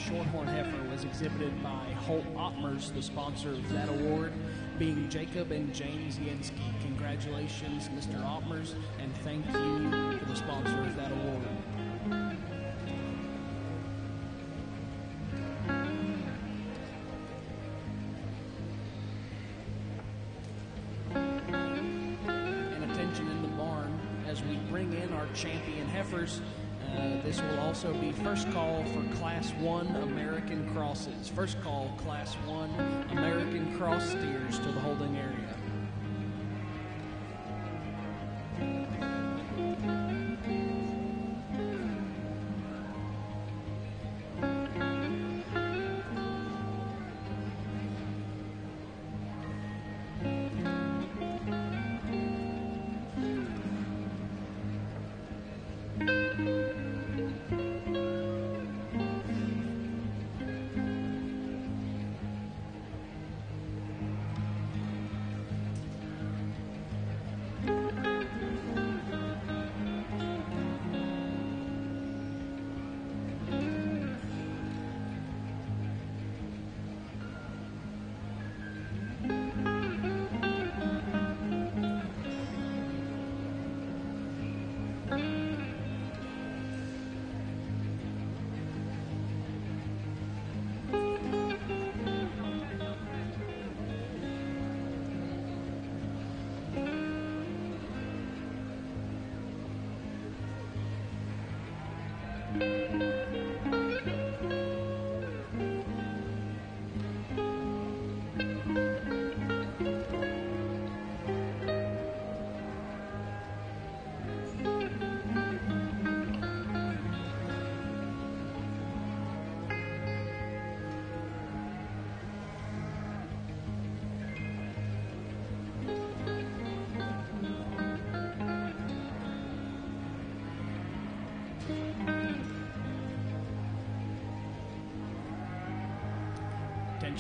Shorthorn heifer was exhibited by Holt Ottmers, the sponsor of that award, being Jacob and James Yansky. Congratulations, Mr. Ottmers, and thank you to the sponsor of that award. And attention in the barn. champion heifers. This will also be first call for Class 1 American crosses. First call, Class 1 American cross steers to the holding area.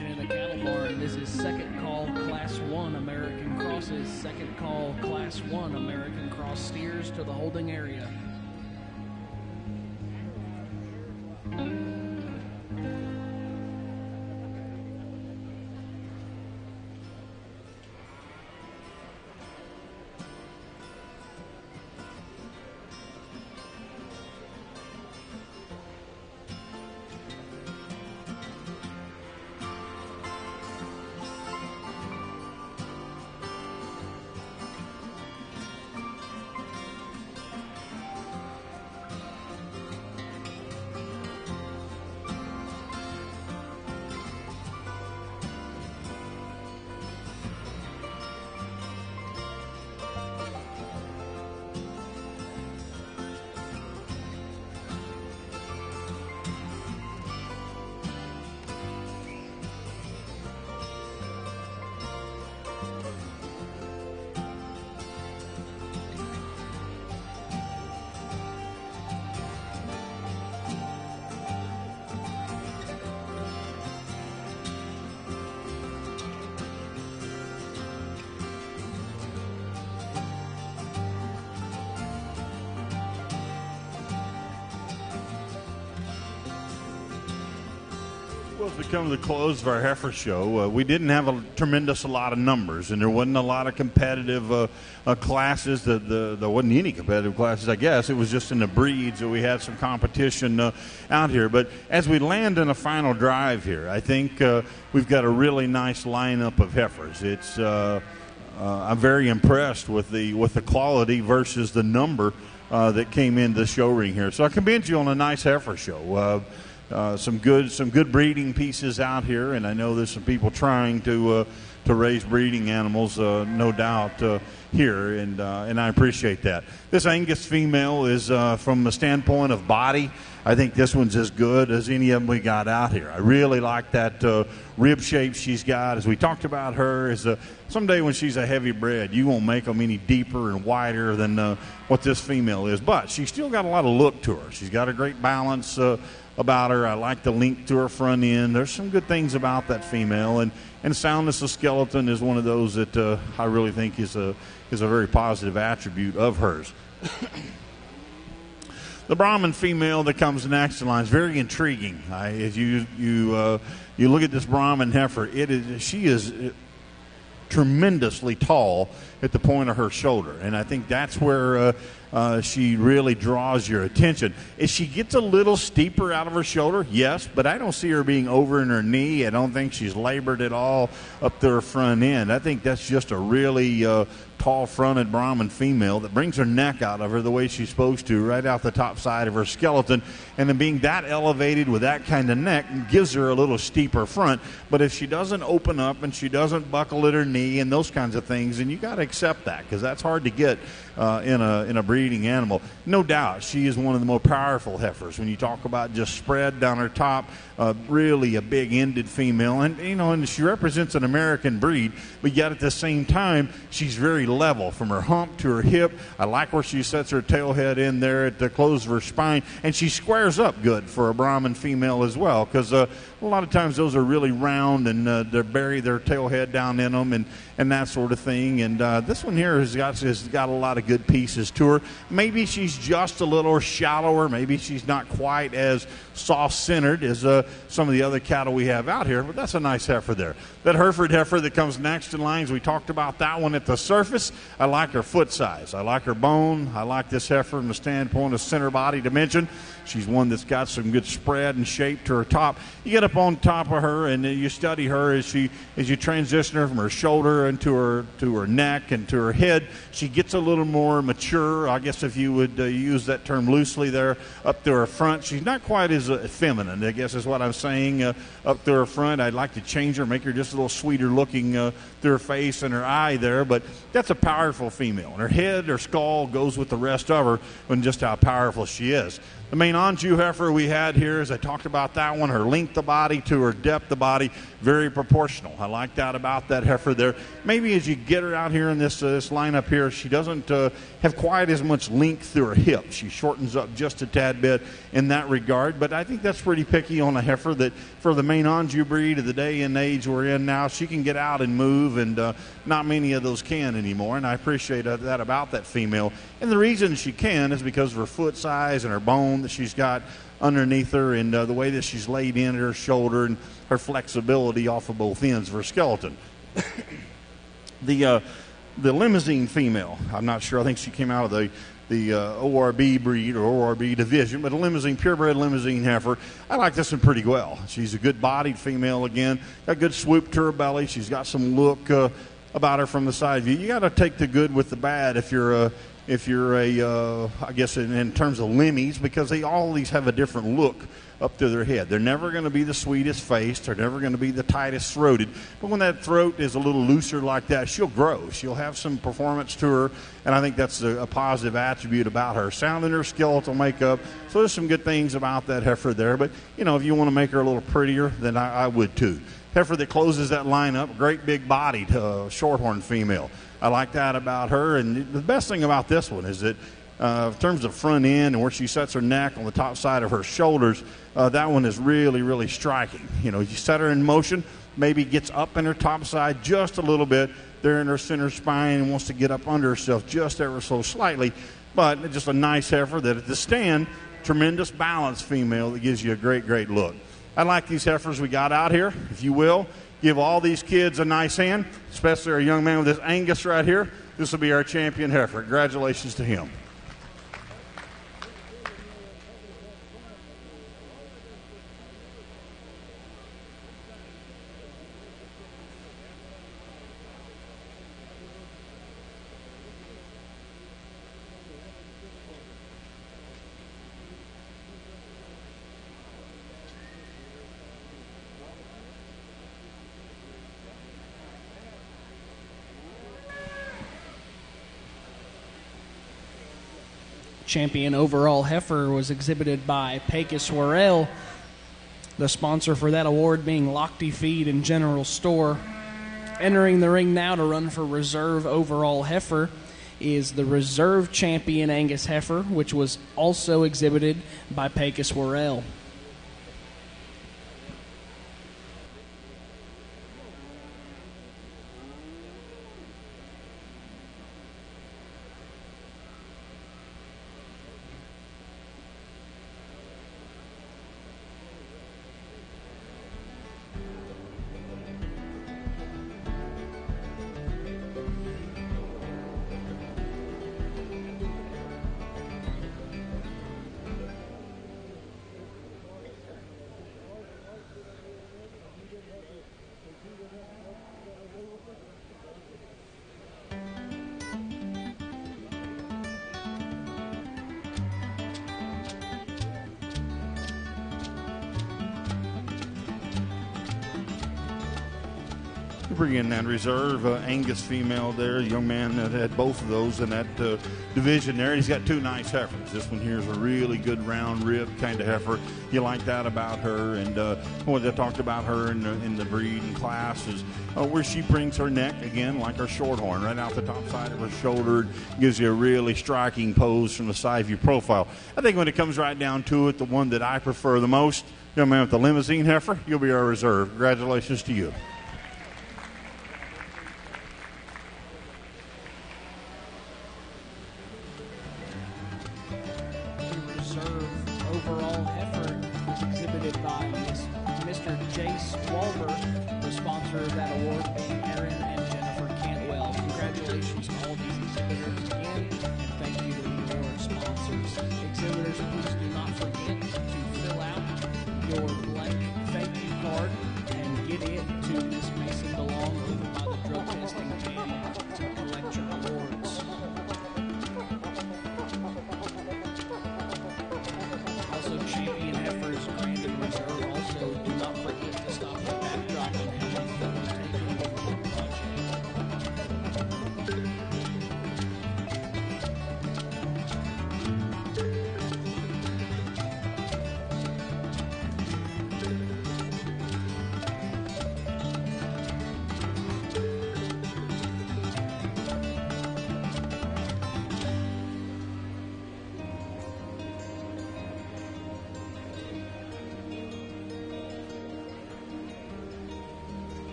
In the cattle barn, this is second call Class 1 American crosses, second call Class 1 American cross steers to the holding area. Well, as we come to the close of our heifer show, we didn't have a tremendous lot of numbers, and there wasn't a lot of competitive classes. There wasn't any competitive classes, I guess. It was just in the breeds that we had some competition out here. But as we land in a final drive here, I think we've got a really nice lineup of heifers. It's I'm very impressed with the quality versus the number that came into the show ring here. So I commend you on a nice heifer show. Some good breeding pieces out here, and I know there's some people trying to raise breeding animals, no doubt, here, and I appreciate that. This Angus female is, from the standpoint of body, I think this one's as good as any of them we got out here. I really like that rib shape she's got. As we talked about her, someday when she's a heavy bred, you won't make them any deeper and wider than what this female is. But she's still got a lot of look to her. She's got a great balance about her. I like the link to her front end. There's some good things about that female, and soundness of skeleton is one of those that I really think is a very positive attribute of hers. The Brahman female that comes next in line is very intriguing. As you look at this Brahman heifer, she is tremendously tall at the point of her shoulder, and I think that's where she really draws your attention. As she gets a little steeper out of her shoulder, yes, but I don't see her being over in her knee. I don't think she's labored at all up to her front end. I think that's just a really tall-fronted Brahman female that brings her neck out of her the way she's supposed to, right out the top side of her skeleton. And then being that elevated with that kind of neck gives her a little steeper front. But if she doesn't open up and she doesn't buckle at her knee and those kinds of things, and you got to accept that because that's hard to get in a breeding animal. No doubt, she is one of the more powerful heifers. When you talk about just spread down her top, really a big-ended female, and she represents an American breed, but yet at the same time, she's very level from her hump to her hip. I like where she sets her tail head in there at the close of her spine, and she squares up good for a Brahman female as well, because a lot of times those are really round and they bury their tail head down in them and that sort of thing. And this one here has got a lot of good pieces to her. Maybe she's just a little shallower. Maybe she's not quite as soft-centered as some of the other cattle we have out here, but that's a nice heifer there. That Hereford heifer that comes next in lines, we talked about that one at the surface. I like her foot size. I like her bone. I like this heifer from the standpoint of center body dimension. She's one that's got some good spread and shape to her top. You get up on top of her and you study her as you transition her from her shoulder into her neck and to her head. She gets a little more mature, I guess if you would use that term loosely there, up to her front. She's not quite as feminine, I guess is what I'm saying, up to her front. I'd like to change her, make her just a little sweeter looking through her face and her eye there, but that's a powerful female. And her head, her skull goes with the rest of her and just how powerful she is. The main Anjou heifer we had here, as I talked about that one, her length of body to her depth of body, very proportional. I like that about that heifer there. Maybe as you get her out here in this lineup here, she doesn't have quite as much length through her hip. She shortens up just a tad bit in that regard, but I think that's pretty picky on a heifer that for the main Anjou breed of the day and age we're in now, she can get out and move, and not many of those can anymore, and I appreciate that about that female. And the reason she can is because of her foot size and her bone that she's got underneath her, and the way that she's laid in her shoulder and her flexibility off of both ends of her skeleton. The limousine female, I'm not sure, I think she came out of the ORB breed or ORB division, but a limousine, purebred limousine heifer. I like this one pretty well. She's a good bodied female again, got good swoop to her belly. She's got some look about her from the side view. You got to take the good with the bad if you're I guess in terms of limmies, because all these have a different look up to their head. They're never going to be the sweetest faced. They're never going to be the tightest throated. But when that throat is a little looser like that, she'll grow. She'll have some performance to her, and I think that's a positive attribute about her. Sound in her skeletal makeup. So there's some good things about that heifer there. But, if you want to make her a little prettier, then I would too. Heifer that closes that lineup, great big-bodied shorthorn female. I like that about her. And the best thing about this one is that in terms of front end and where she sets her neck on the top side of her shoulders, that one is really, really striking. You set her in motion, maybe gets up in her top side just a little bit there in her center spine and wants to get up under herself just ever so slightly. But just a nice heifer that at the stand, tremendous balance female that gives you a great, great look. I like these heifers we got out here, if you will. Give all these kids a nice hand, especially our young man with this Angus right here. This will be our champion heifer. Congratulations to him. Champion overall heifer was exhibited by Pecos Worrell, the sponsor for that award being Lochte Feed and General Store. Entering the ring now to run for reserve overall heifer is the reserve champion Angus heifer, which was also exhibited by Pecos Worrell. You bring in that reserve Angus female there, a young man that had both of those in that division there. He's got two nice heifers. This one here is a really good round rib kind of heifer. You like that about her. And what I talked about her in the breeding class is where she brings her neck, again, like her shorthorn, right out the top side of her shoulder. Gives you a really striking pose from the side view profile. I think when it comes right down to it, the one that I prefer the most, young man with the limousine heifer, you'll be our reserve. Congratulations to you. Overall heifer was exhibited by Mr. Jace Walmer, the sponsor of that award being Aaron and Jennifer Cantwell. Congratulations to all these exhibitors again, and thank you to the award sponsors. Exhibitors, please do not forget to fill out your blank thank you card and get it to Miss Mason DeLong over by the drug testing panel to collect your awards. Also, champion heifers, grand and reserve. Also, do not forget to stop the backdrop and have a photo taken over the project.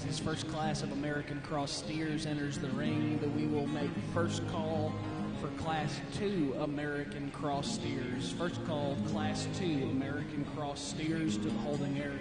As this first class of American Cross steers enters the ring, that we will make first call for Class 2 American Cross steers. First call, Class 2 American Cross steers to the holding area.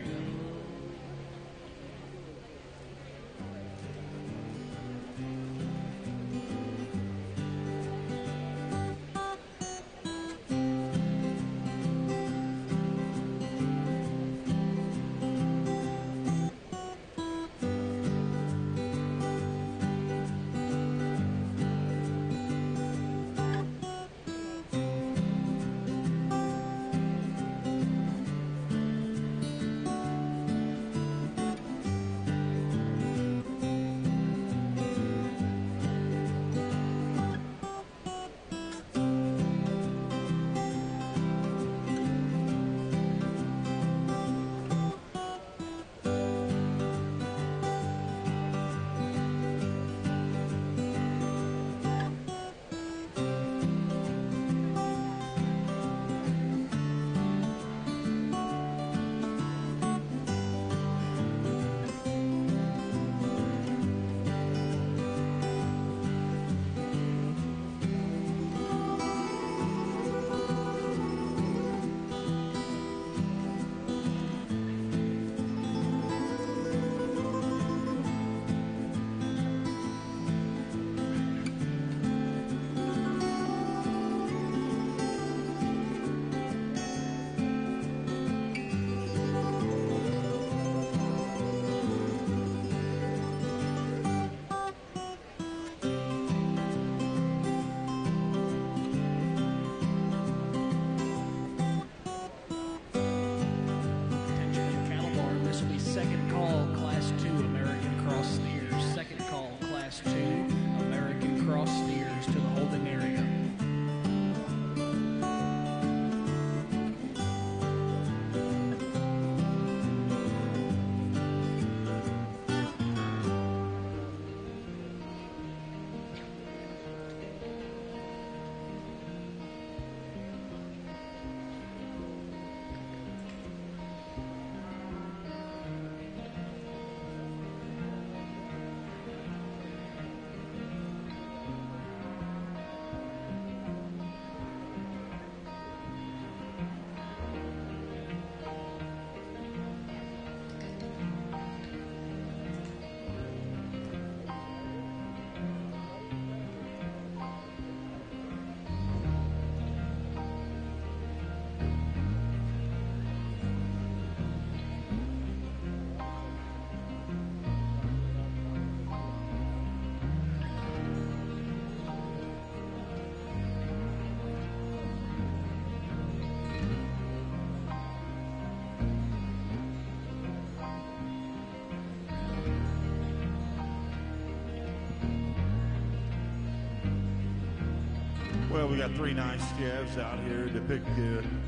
Well, we got three nice steers out here to pick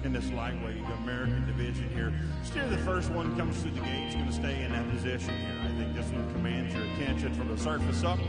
in this lightweight American division here. Steer the first one comes through the gate. It's going to stay in that position here. I think this one commands your attention from the surface up.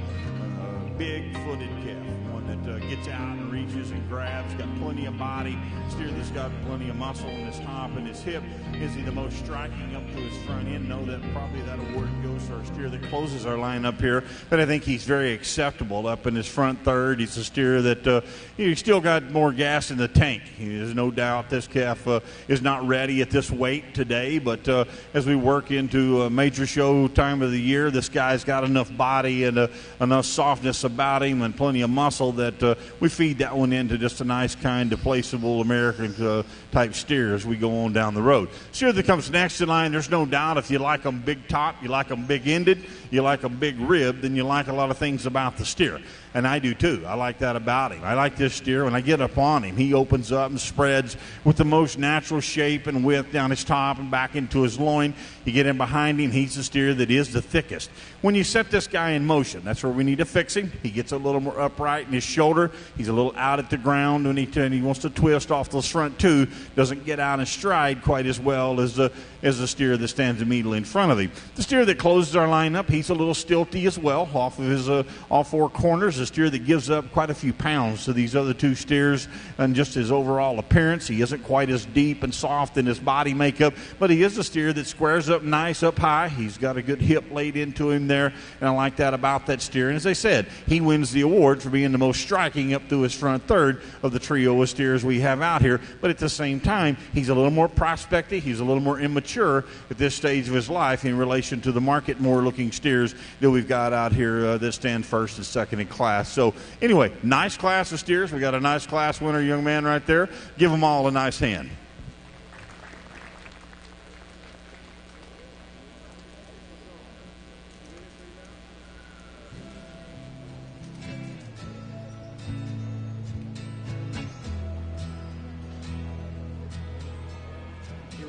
Big-footed calf, one that gets out and reaches and grabs, got plenty of body. Steer that's got plenty of muscle in his top and his hip. Is he the most striking up to his front end? No, that probably that award goes to our steer that closes our line up here. But I think he's very acceptable up in his front third. He's a steer that he's still got more gas in the tank. There's no doubt this calf is not ready at this weight today. But as we work into a major show time of the year, this guy's got enough body and enough softness about him and plenty of muscle that we feed that one into just a nice kind of placeable American type steer as we go on down the road. Steer that comes next in line, there's no doubt if you like them big top, you like them big ended, you like them big ribbed, then you like a lot of things about the steer. And I do too. I like that about him. I like this steer. When I get up on him, he opens up and spreads with the most natural shape and width down his top and back into his loin. You get in behind him, he's the steer that is the thickest. When you set this guy in motion, that's where we need to fix him. He gets a little more upright in his shoulder. He's a little out at the ground when he wants to twist off those front two. Doesn't get out in stride quite as well as as the steer that stands immediately in front of him. The steer that closes our lineup, he's a little stilty as well off of his all four corners. A steer that gives up quite a few pounds to these other two steers, and just his overall appearance. He isn't quite as deep and soft in his body makeup, but he is a steer that squares up nice up high. He's got a good hip laid into him there, and I like that about that steer. And as I said, he wins the award for being the most striking up through his front third of the trio of steers we have out here. But at the same time, he's a little more prospecty. He's a little more immature at this stage of his life in relation to the market more looking steers that we've got out here that stand first and second in class. So anyway, nice class of steers. We got a nice class winner, young man, right there. Give them all a nice hand.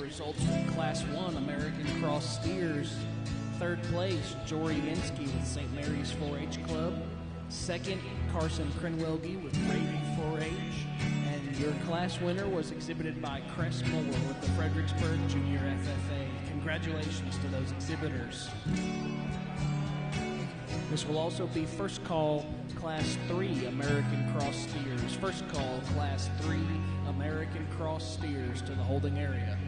Results from Class 1 American Cross Steers. Third place, Jory Minsky with St. Mary's 4-H Club. Second, Carson Crenwelge with Brady 4-H. And your class winner was exhibited by Cress Moore with the Fredericksburg Junior FFA. Congratulations to those exhibitors. This will also be first call Class 3 American Cross Steers. First call Class 3 American Cross Steers to the holding area.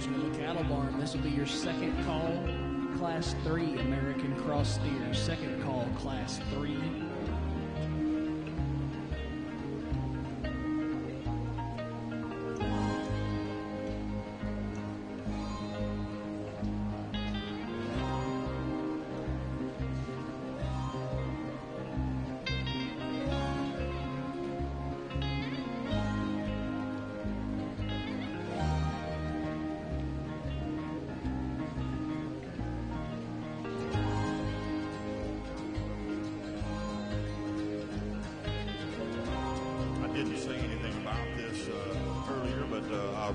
Gillespie Cattle Barn. This will be your second call, Class 3 American Cross Steer. Second call, Class 3.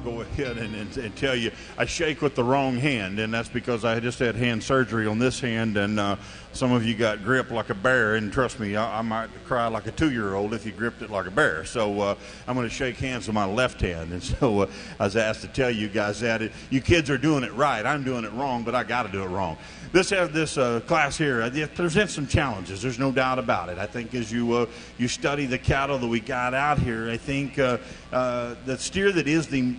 Go ahead and tell you I shake with the wrong hand, and that's because I just had hand surgery on this hand, and some of you got grip like a bear, and trust me, I might cry like a 2-year-old if you gripped it like a bear. So I'm going to shake hands with my left hand, and so I was asked to tell you guys that you kids are doing it right. I'm doing it wrong, but I got to do it wrong. This class here, it presents some challenges. There's no doubt about it. I think as you study the cattle that we got out here, I think the steer that is the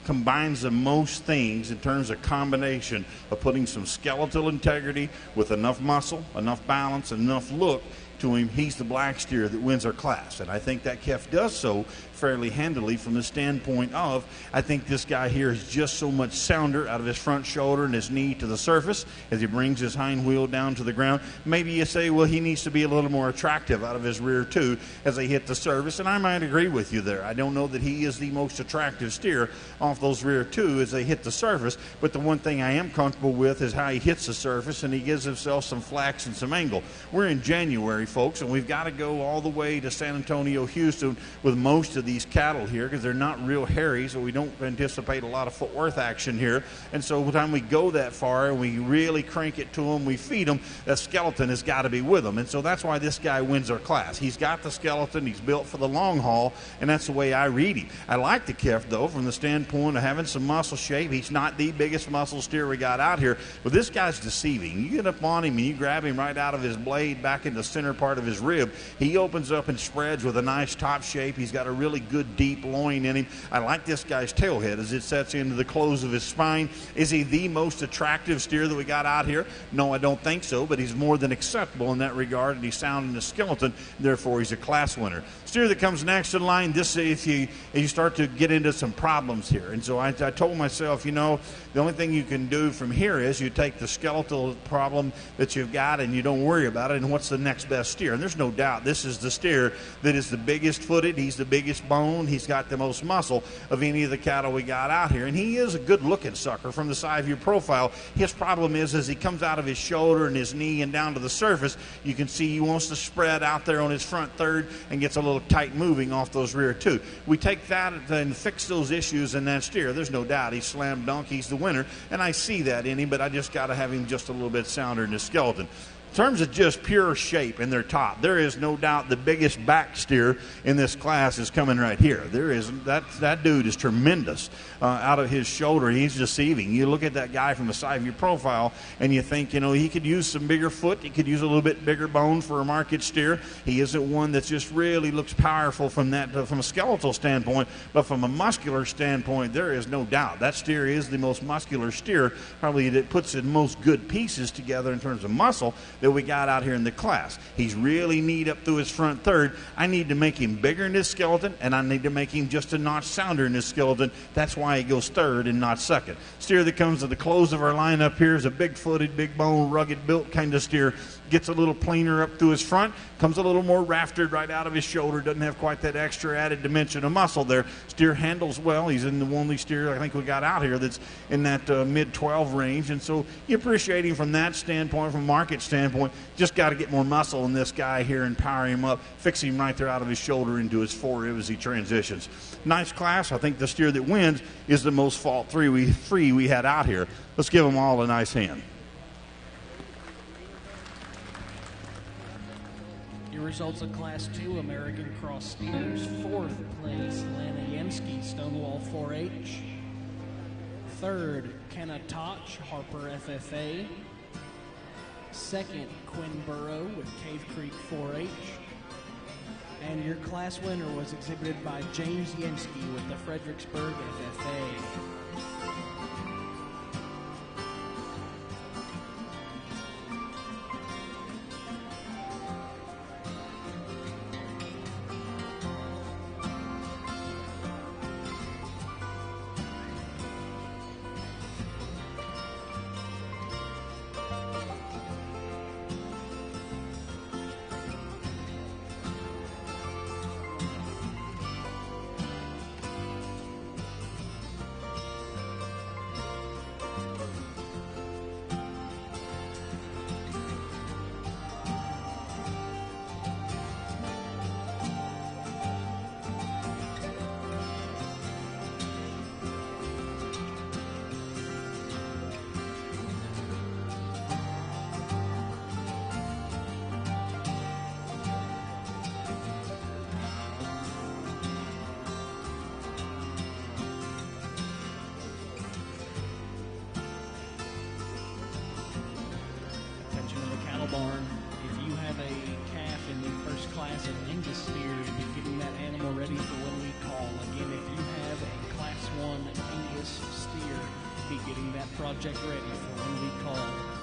combines the most things in terms of combination of putting some skeletal integrity with enough muscle, enough balance, enough look to him. He's the black steer that wins our class, and I think that calf does so fairly handily from the standpoint of, I think this guy here is just so much sounder out of his front shoulder and his knee to the surface as he brings his hind wheel down to the ground. Maybe you say, well, he needs to be a little more attractive out of his rear too as they hit the surface, and I might agree with you there. I don't know that he is the most attractive steer off those rear two as they hit the surface, but the one thing I am comfortable with is how he hits the surface, and he gives himself some flex and some angle. We're in January, folks, and we've got to go all the way to San Antonio, Houston with most of these cattle here because they're not real hairy, so we don't anticipate a lot of footwork action here. And so by the time we go that far and we really crank it to them, we feed them, that skeleton has got to be with them. And so that's why this guy wins our class. He's got the skeleton, he's built for the long haul, and that's the way I read him. I like the calf, though, from the standpoint of having some muscle shape. He's not the biggest muscle steer we got out here, but this guy's deceiving. You get up on him and you grab him right out of his blade back in the center part of his rib. He opens up and spreads with a nice top shape. He's got a really good deep loin in him. I like this guy's tail head as it sets into the close of his spine. Is he the most attractive steer that we got out here? No, I don't think so, but he's more than acceptable in that regard, and he's sound in the skeleton, therefore he's a class winner. Steer that comes next in line, this if you start to get into some problems here. And so I told myself, you know, the only thing you can do from here is you take the skeletal problem that you've got and you don't worry about it, and what's the next best steer? And there's no doubt this is the steer that is the biggest footed, he's the biggest bone, he's got the most muscle of any of the cattle we got out here, and he is a good looking sucker from the side view profile. His problem is as he comes out of his shoulder and his knee and down to the surface, you can see he wants to spread out there on his front third and gets a little tight moving off those rear two. We take that and fix those issues in that steer. There's no doubt he's slam dunk, he's the winner, and I see that in him, but I just got to have him just a little bit sounder in his skeleton. In terms of just pure shape in their top, there is no doubt the biggest back steer in this class is coming right here. There is that dude is tremendous out of his shoulder. He's deceiving. You look at that guy from the side view profile and you think, you know, he could use some bigger foot. He could use a little bit bigger bone for a market steer. He isn't one that just really looks powerful from that from a skeletal standpoint, but from a muscular standpoint, there is no doubt that steer is the most muscular steer, probably that puts the most good pieces together in terms of muscle that we got out here in the class. He's really neat up through his front third. I need to make him bigger in his skeleton, and I need to make him just a notch sounder in his skeleton. That's why he goes third and not second. Steer that comes to the close of our lineup here is a big-footed, big-bone, rugged-built kind of steer. Gets a little plainer up through his front, comes a little more raftered right out of his shoulder, doesn't have quite that extra added dimension of muscle there. Steer handles well. He's in the only steer I think we got out here that's in that mid-12 range, and so you appreciate him from that standpoint, from a market standpoint. Just got to get more muscle in this guy here and power him up, fix him right there out of his shoulder into his forerib as he transitions. Nice class. I think the steer that wins is the most fault-free we had out here. Let's give them all a nice hand. Your results of Class 2 American Cross Steers. 4th place, Lana Yemsky, Stonewall 4-H. 3rd, Kenna Toch, Harper FFA. 2nd, Quinn Burrow with Cave Creek 4-H. And your class winner was exhibited by James Yemsky with the Fredericksburg FFA. project ready for when we call.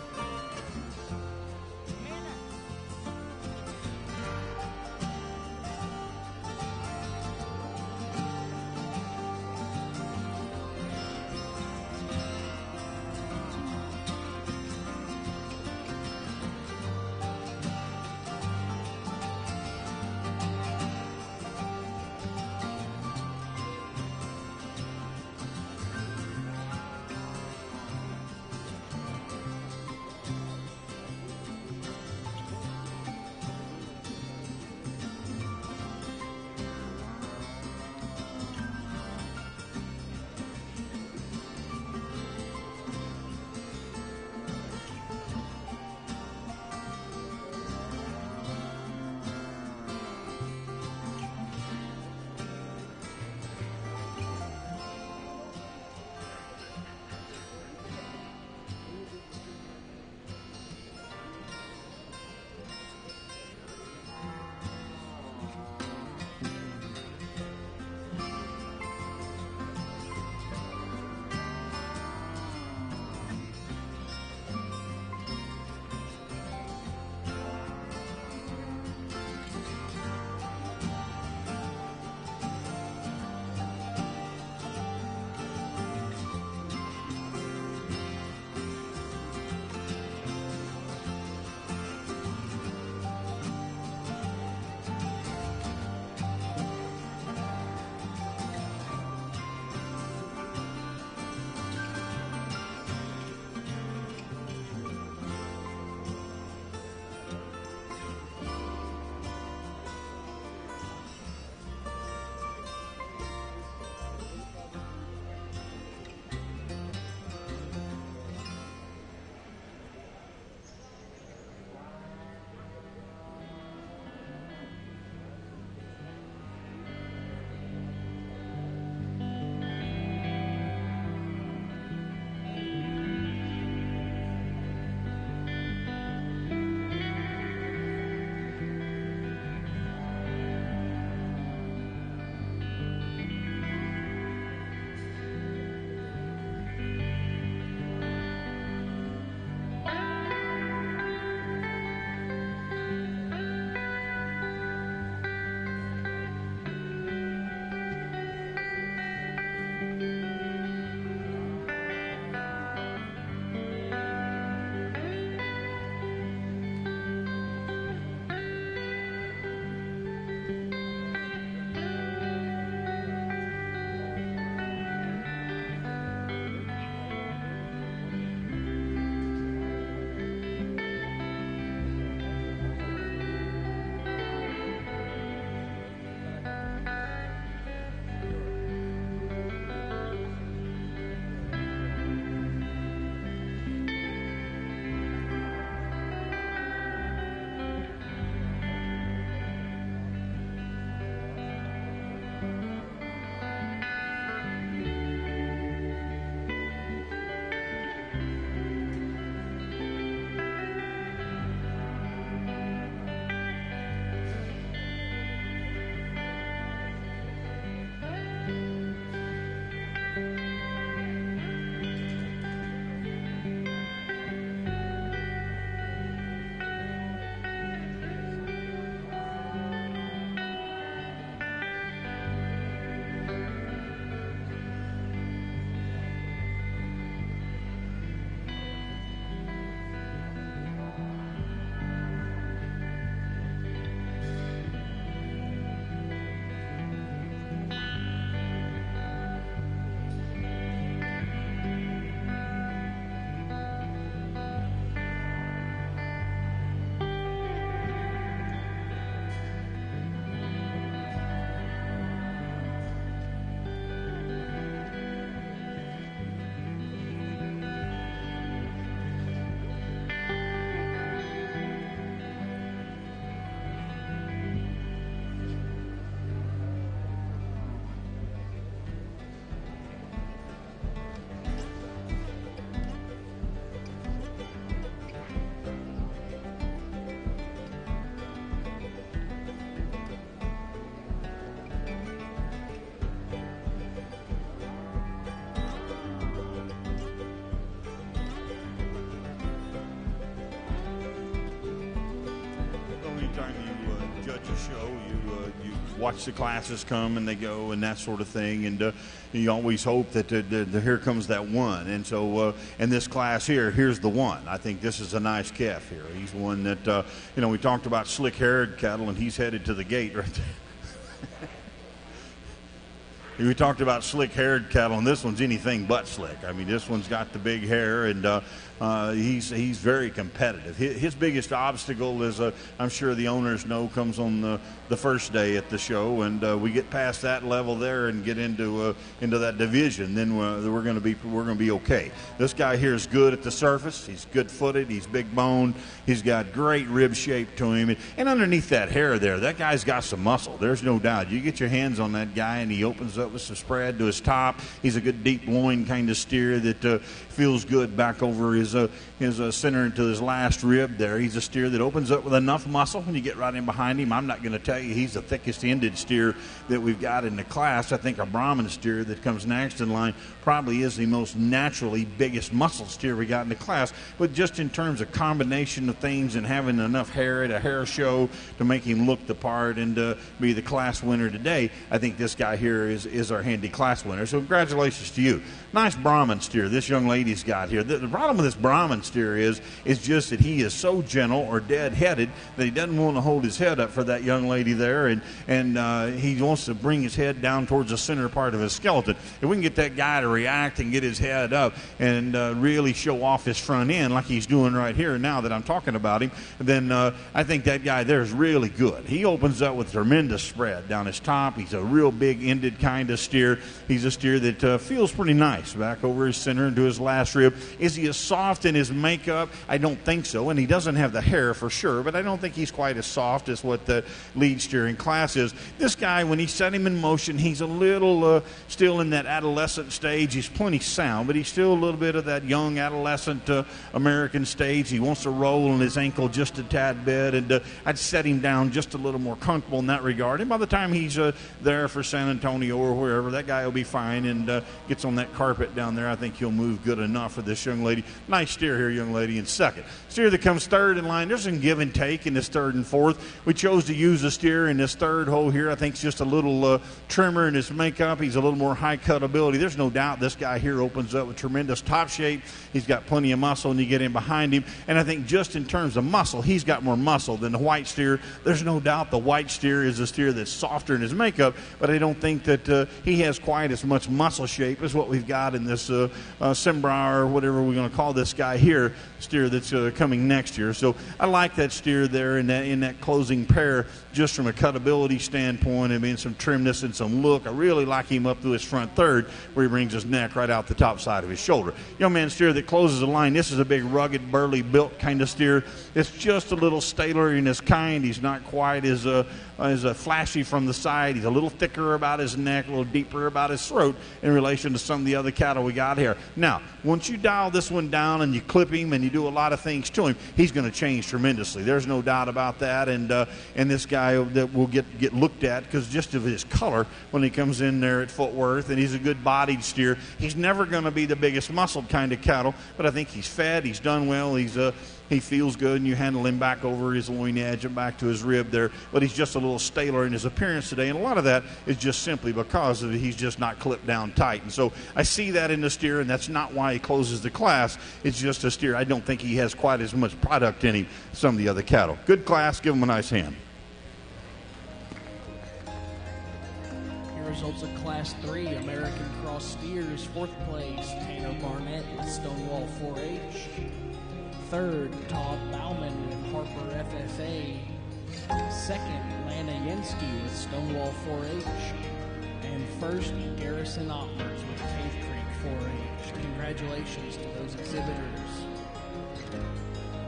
watch the classes come and they go and that sort of thing, and you always hope that here comes that one. And so in this class here's the one. I think this is a nice calf here. He's one that we talked about slick-haired cattle, and he's headed to the gate right there. We talked about slick-haired cattle, and this one's anything but slick. I mean, this one's got the big hair, and he's very competitive. His biggest obstacle is, I'm sure the owners know, comes on the first day at the show, and we get past that level there and get into that division, then we're going to be okay. This guy here is good at the surface. He's good-footed. He's big-boned. He's got great rib shape to him, and underneath that hair there, that guy's got some muscle. There's no doubt. You get your hands on that guy, and he opens up with some spread to his top. He's a good deep loin kind of steer that feels good back over his center into his last rib there. He's a steer that opens up with enough muscle when you get right in behind him. I'm not going to tell you he's the thickest ended steer that we've got in the class. I think a Brahman steer that comes next in line probably is the most naturally biggest muscle steer we got in the class. But just in terms of combination of things and having enough hair at a hair show to make him look the part and be the class winner today, I think this guy here is our handy class winner. So congratulations to you. Nice Brahman steer this young lady's got here. The problem with this Brahman steer is just that he is so gentle or dead-headed that he doesn't want to hold his head up for that young lady there, and he wants to bring his head down towards the center part of his skeleton. If we can get that guy to react and get his head up and really show off his front end like he's doing right here now that I'm talking about him, then I think that guy there is really good. He opens up with tremendous spread down his top. He's a real big-ended kind of steer. He's a steer that feels pretty nice back over his center into his last rib. Is he as soft in his makeup? I don't think so, and he doesn't have the hair for sure, but I don't think he's quite as soft as what the lead steering class is. This guy, when he set him in motion, he's a little still in that adolescent stage. He's plenty sound, but he's still a little bit of that young adolescent American stage. He wants to roll on his ankle just a tad bit, and I'd set him down just a little more comfortable in that regard. And by the time he's there for San Antonio or wherever, that guy will be fine and gets on that carpet down there. I think he'll move good enough for this young lady. Nice steer here, young lady, in second. Steer that comes third in line. There's some give and take in this third and fourth. We chose to use the steer in this third hole here. I think it's just a little trimmer in his makeup. He's a little more high cut ability. There's no doubt this guy here opens up with tremendous top shape. He's got plenty of muscle, and you get in behind him. And I think just in terms of muscle, he's got more muscle than the white steer. There's no doubt the white steer is a steer that's softer in his makeup, but I don't think that he has quite as much muscle shape as what we've got in this Simbra, or whatever we're going to call this guy here, steer that's coming next year. So I like that steer there in that closing pair, just from a cutability standpoint. I mean, some trimness and some look. I really like him up to his front third, where he brings his neck right out the top side of his shoulder. Young man steer that closes the line. This is a big, rugged, burly built kind of steer. It's just a little staler in his kind. He's not quite as flashy from the side. He's a little thicker about his neck, a little deeper about his throat in relation to some of the other cattle we got here. Now, once you dial this one down and you clip him and you do a lot of things to him, he's going to change tremendously. There's no doubt about that. And this guy that will get looked at because just of his color when he comes in there at Fort Worth, and he's a good bodied steer. He's never going to be the biggest muscled kind of cattle, but I think he's fed, he's done well, he feels good, and you handle him back over his loin edge and back to his rib there. But he's just a little staler in his appearance today, and a lot of that is just simply because he's just not clipped down tight. And so I see that in the steer, and that's not why he closes the class. It's just a steer. I don't think he has quite as much product in him as some of the other cattle. Good class. Give him a nice hand. Here results of Class 3 American Cross Steers. Fourth place, Tanner Barnett with Stonewall 4-H. Third, Todd Bauman with Harper FFA. Second, Lana Yensky with Stonewall 4-H. And first, Garrison Oppers with Cave Creek 4-H. Congratulations to those exhibitors.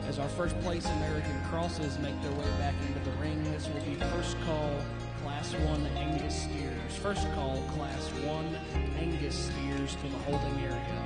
As our first place American crosses make their way back into the ring, this will be first call Class 1 Angus steers. First call Class 1 Angus steers to the holding area.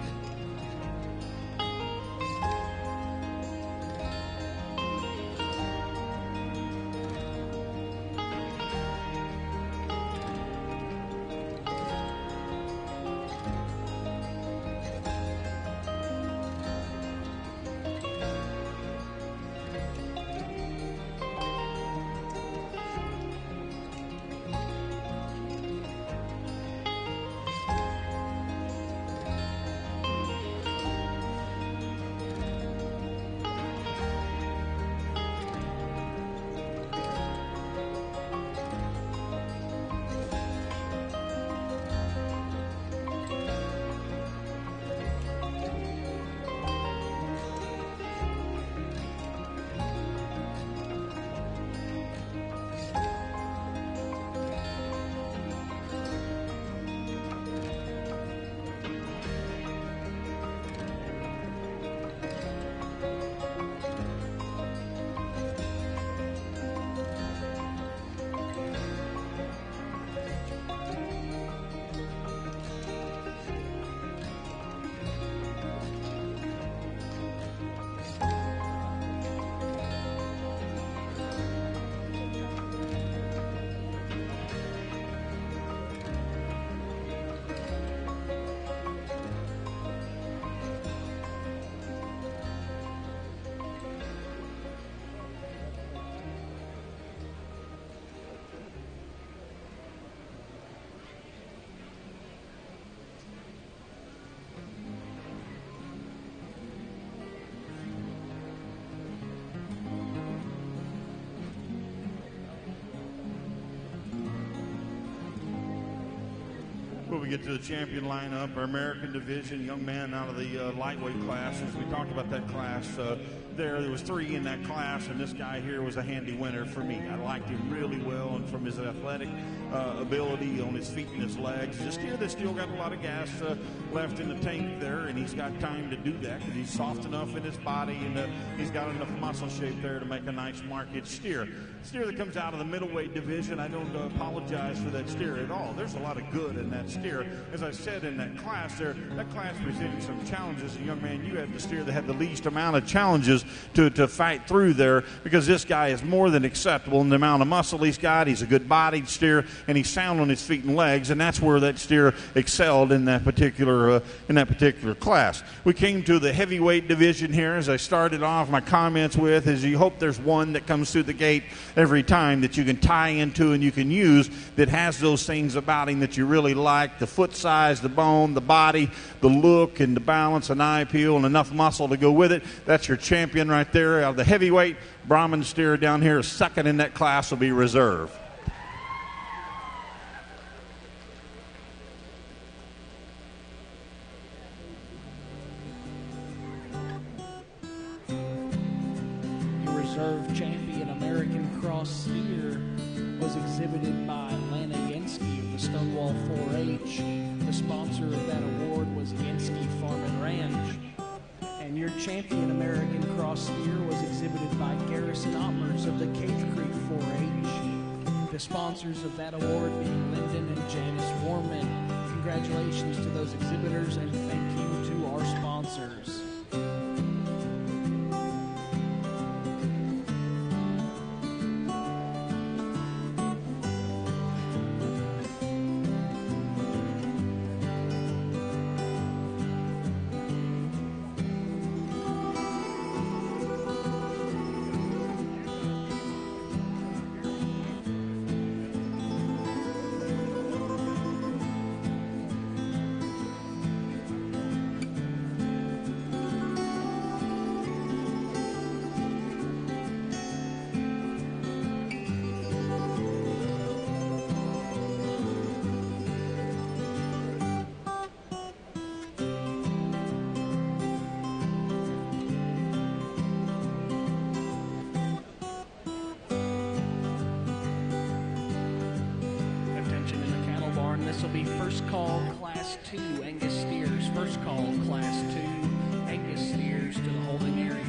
Before we get to the champion lineup, our American division, young man out of the lightweight class. As we talked about that class, there was 3 in that class, and this guy here was a handy winner for me. I liked him really well, and from his athletic ability on his feet and his legs, just here that's still got a lot of gas left in the tank there, and he's got time to do that because he's soft enough in his body, and he's got enough muscle shape there to make a nice market steer. Steer that comes out of the middleweight division, I don't apologize for that steer at all. There's a lot of good in that steer. As I said in that class there, that class presented some challenges. And young man, you had the steer that had the least amount of challenges to fight through there, because this guy is more than acceptable in the amount of muscle he's got. He's a good bodied steer, and he's sound on his feet and legs, and that's where that steer excelled in that particular class. We came to the heavyweight division here. As I started off my comments with, is you hope there's one that comes through the gate every time that you can tie into and you can use, that has those things about him that you really like: the foot size, the bone, the body, the look, and the balance, and eye appeal, and enough muscle to go with it. That's your champion right there. Out of the heavyweight, Brahman steer down here, second in that class, will be reserve. Your reserve champion American cross steer was exhibited by Lana Yansky of the Stonewall 4-H. The sponsor of that award was Yansky Farm and Ranch. And your champion American cross steer was exhibited by Garrison Ottmers of the Cave Creek 4-H. The sponsors of that award being Lyndon and Janice Warman. Congratulations to those exhibitors, and thank you to our sponsors. This will be first call Class 2 Angus steers. First call Class 2 Angus steers to the holding area.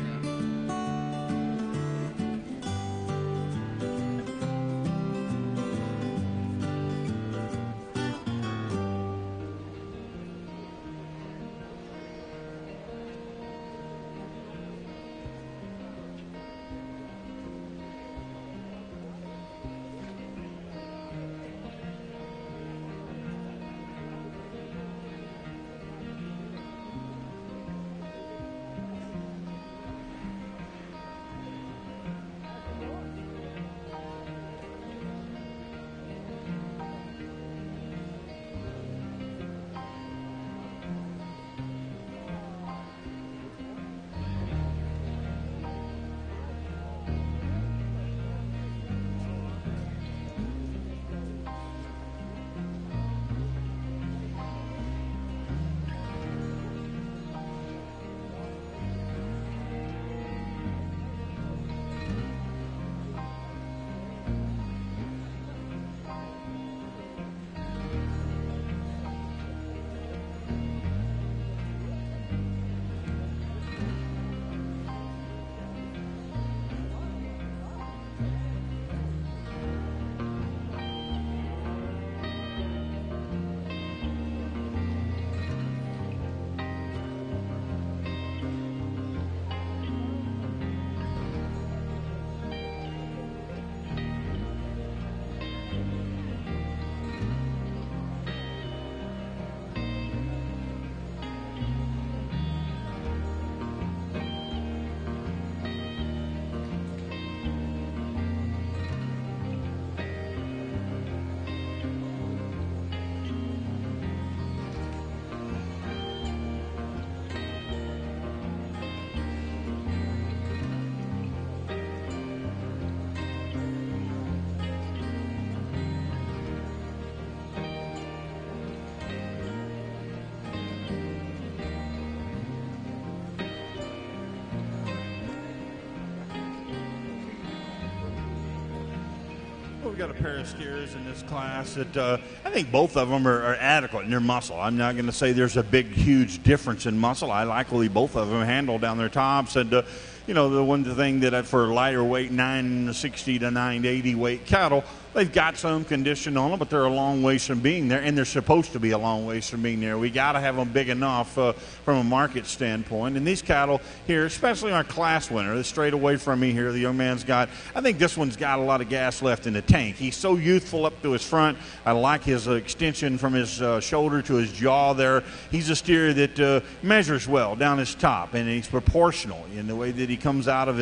got a pair of steers in this class that I think both of them are adequate in their muscle. I'm not going to say there's a big, huge difference in muscle. I like the way both of them handle down their tops. And, the one thing that for lighter weight, 960 to 980 weight cattle, they've got some condition on them, but they're a long ways from being there, and they're supposed to be a long ways from being there. We got to have them big enough from a market standpoint. And these cattle here, especially our class winner, that's straight away from me here, the young man's got, I think this one's got a lot of gas left in the tank. He's so youthful up to his front. I like his extension from his shoulder to his jaw there. He's a steer that measures well down his top, and he's proportional in the way that he comes out of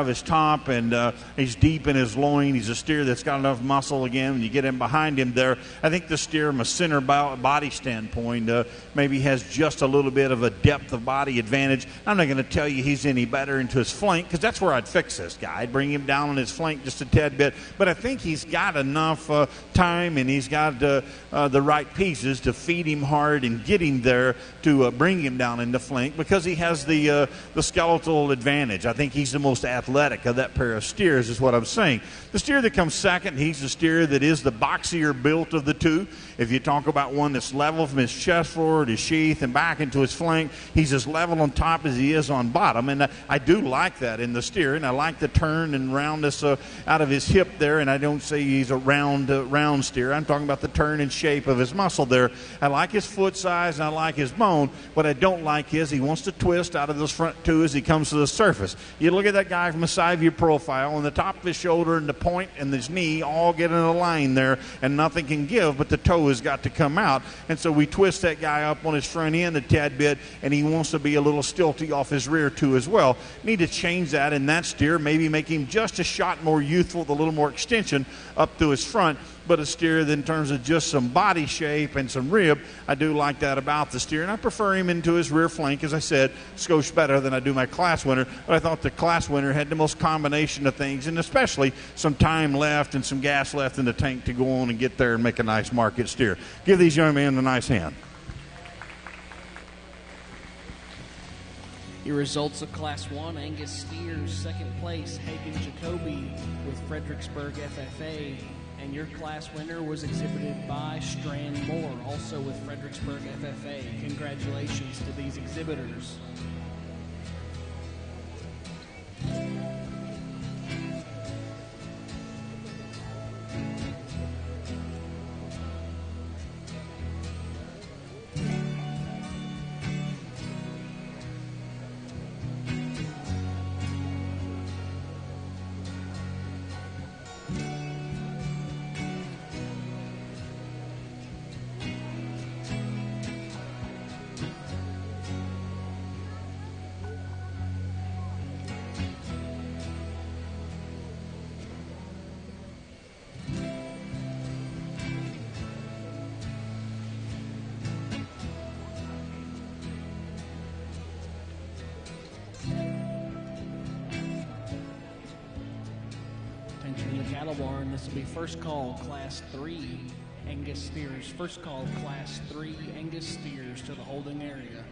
his top, and he's deep in his loin. He's a steer that's got enough muscle again. When you get him behind him there, I think the steer from a center body standpoint maybe has just a little bit of a depth of body advantage. I'm not going to tell you he's any better into his flank, because that's where I'd fix this guy. I'd bring him down on his flank just a tad bit, but I think he's got enough time, and he's got the right pieces to feed him hard and get him there to bring him down in the flank, because he has the skeletal advantage. I think he's the most athletic of that pair of steers, is what I'm saying. The steer that comes second, he's the steer that is the boxier built of the two. If you talk about one that's level from his chest forward, his sheath, and back into his flank, he's as level on top as he is on bottom. And I do like that in the steer, and I like the turn and roundness out of his hip there. And I don't say he's a round steer. I'm talking about the turn and shape of his muscle there. I like his foot size, and I like his bone. What I don't like is he wants to twist out of those front two as he comes to the surface. You look at that guy from a side view profile, and the top of his shoulder and the point and his knee all get in a line there, and nothing can give, but the toe has got to come out. And so we twist that guy up on his front end a tad bit, and he wants to be a little stilty off his rear too as well. Need to change that in that steer, maybe make him just a shot more youthful with a little more extension up to his front. But a steer that in terms of just some body shape and some rib, I do like that about the steer. And I prefer him into his rear flank, as I said, skosh better than I do my class winner. But I thought the class winner had the most combination of things, and especially some time left and some gas left in the tank to go on and get there and make a nice market steer. Give these young men a nice hand. Your results of Class 1, Angus steers, second place, Hagen Jacoby with Fredericksburg FFA. And your class winner was exhibited by Strand Moore, also with Fredericksburg FFA. Congratulations to these exhibitors. Cattle barn, this will be first call Class 3 Angus steers. First call Class 3 Angus steers to the holding area.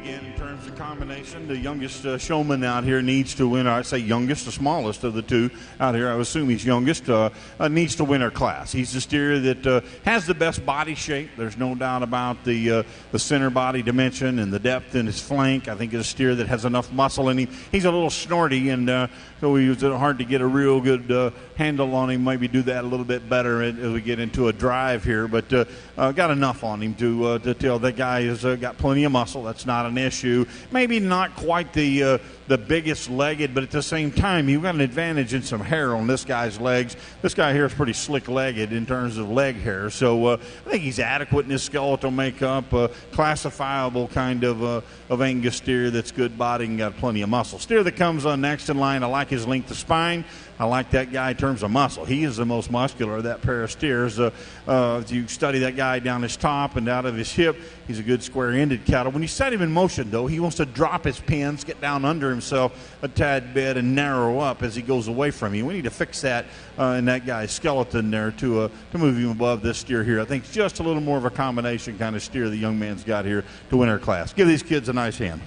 again, in terms of combination, the youngest showman out here needs to win. I say youngest, the smallest of the two out here. I would assume he's youngest. Needs to win our class. He's the steer that has the best body shape. There's no doubt about the center body dimension and the depth in his flank. I think it's a steer that has enough muscle in him. He's a little snorty, and so it was hard to get a real good handle on him. Maybe do that a little bit better as we get into a drive here, but got enough on him to tell that guy has got plenty of muscle. That's not an issue. Maybe not quite the biggest legged, but at the same time, you've got an advantage in some hair on this guy's legs. This guy here is pretty slick-legged in terms of leg hair, so I think he's adequate in his skeletal makeup, classifiable kind of Angus steer that's good body and got plenty of muscle. Steer that comes on next in line, I like his length of spine. I like that guy in terms of muscle. He is the most muscular of that pair of steers. If you study that guy down his top and out of his hip, he's a good square-ended cattle. When you set him in motion, though, he wants to drop his pins, get down under himself a tad bit, and narrow up as he goes away from you. We need to fix that in that guy's skeleton there to move him above this steer here. I think it's just a little more of a combination kind of steer the young man's got here to win our class. Give these kids a nice hand.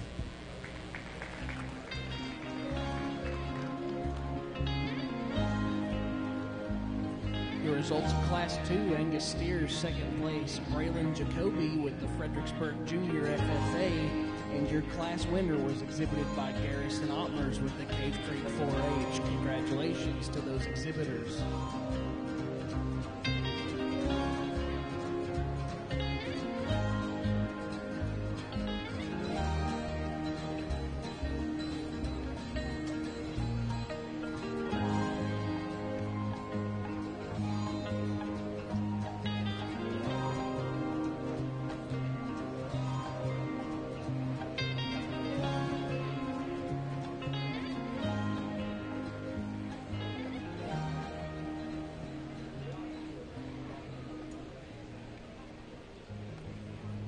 Results of Class 2, Angus Steers, second place, Braylon Jacoby with the Fredericksburg Junior FFA, and your class winner was exhibited by Garrison Ottmers with the Cave Creek 4-H. Congratulations to those exhibitors.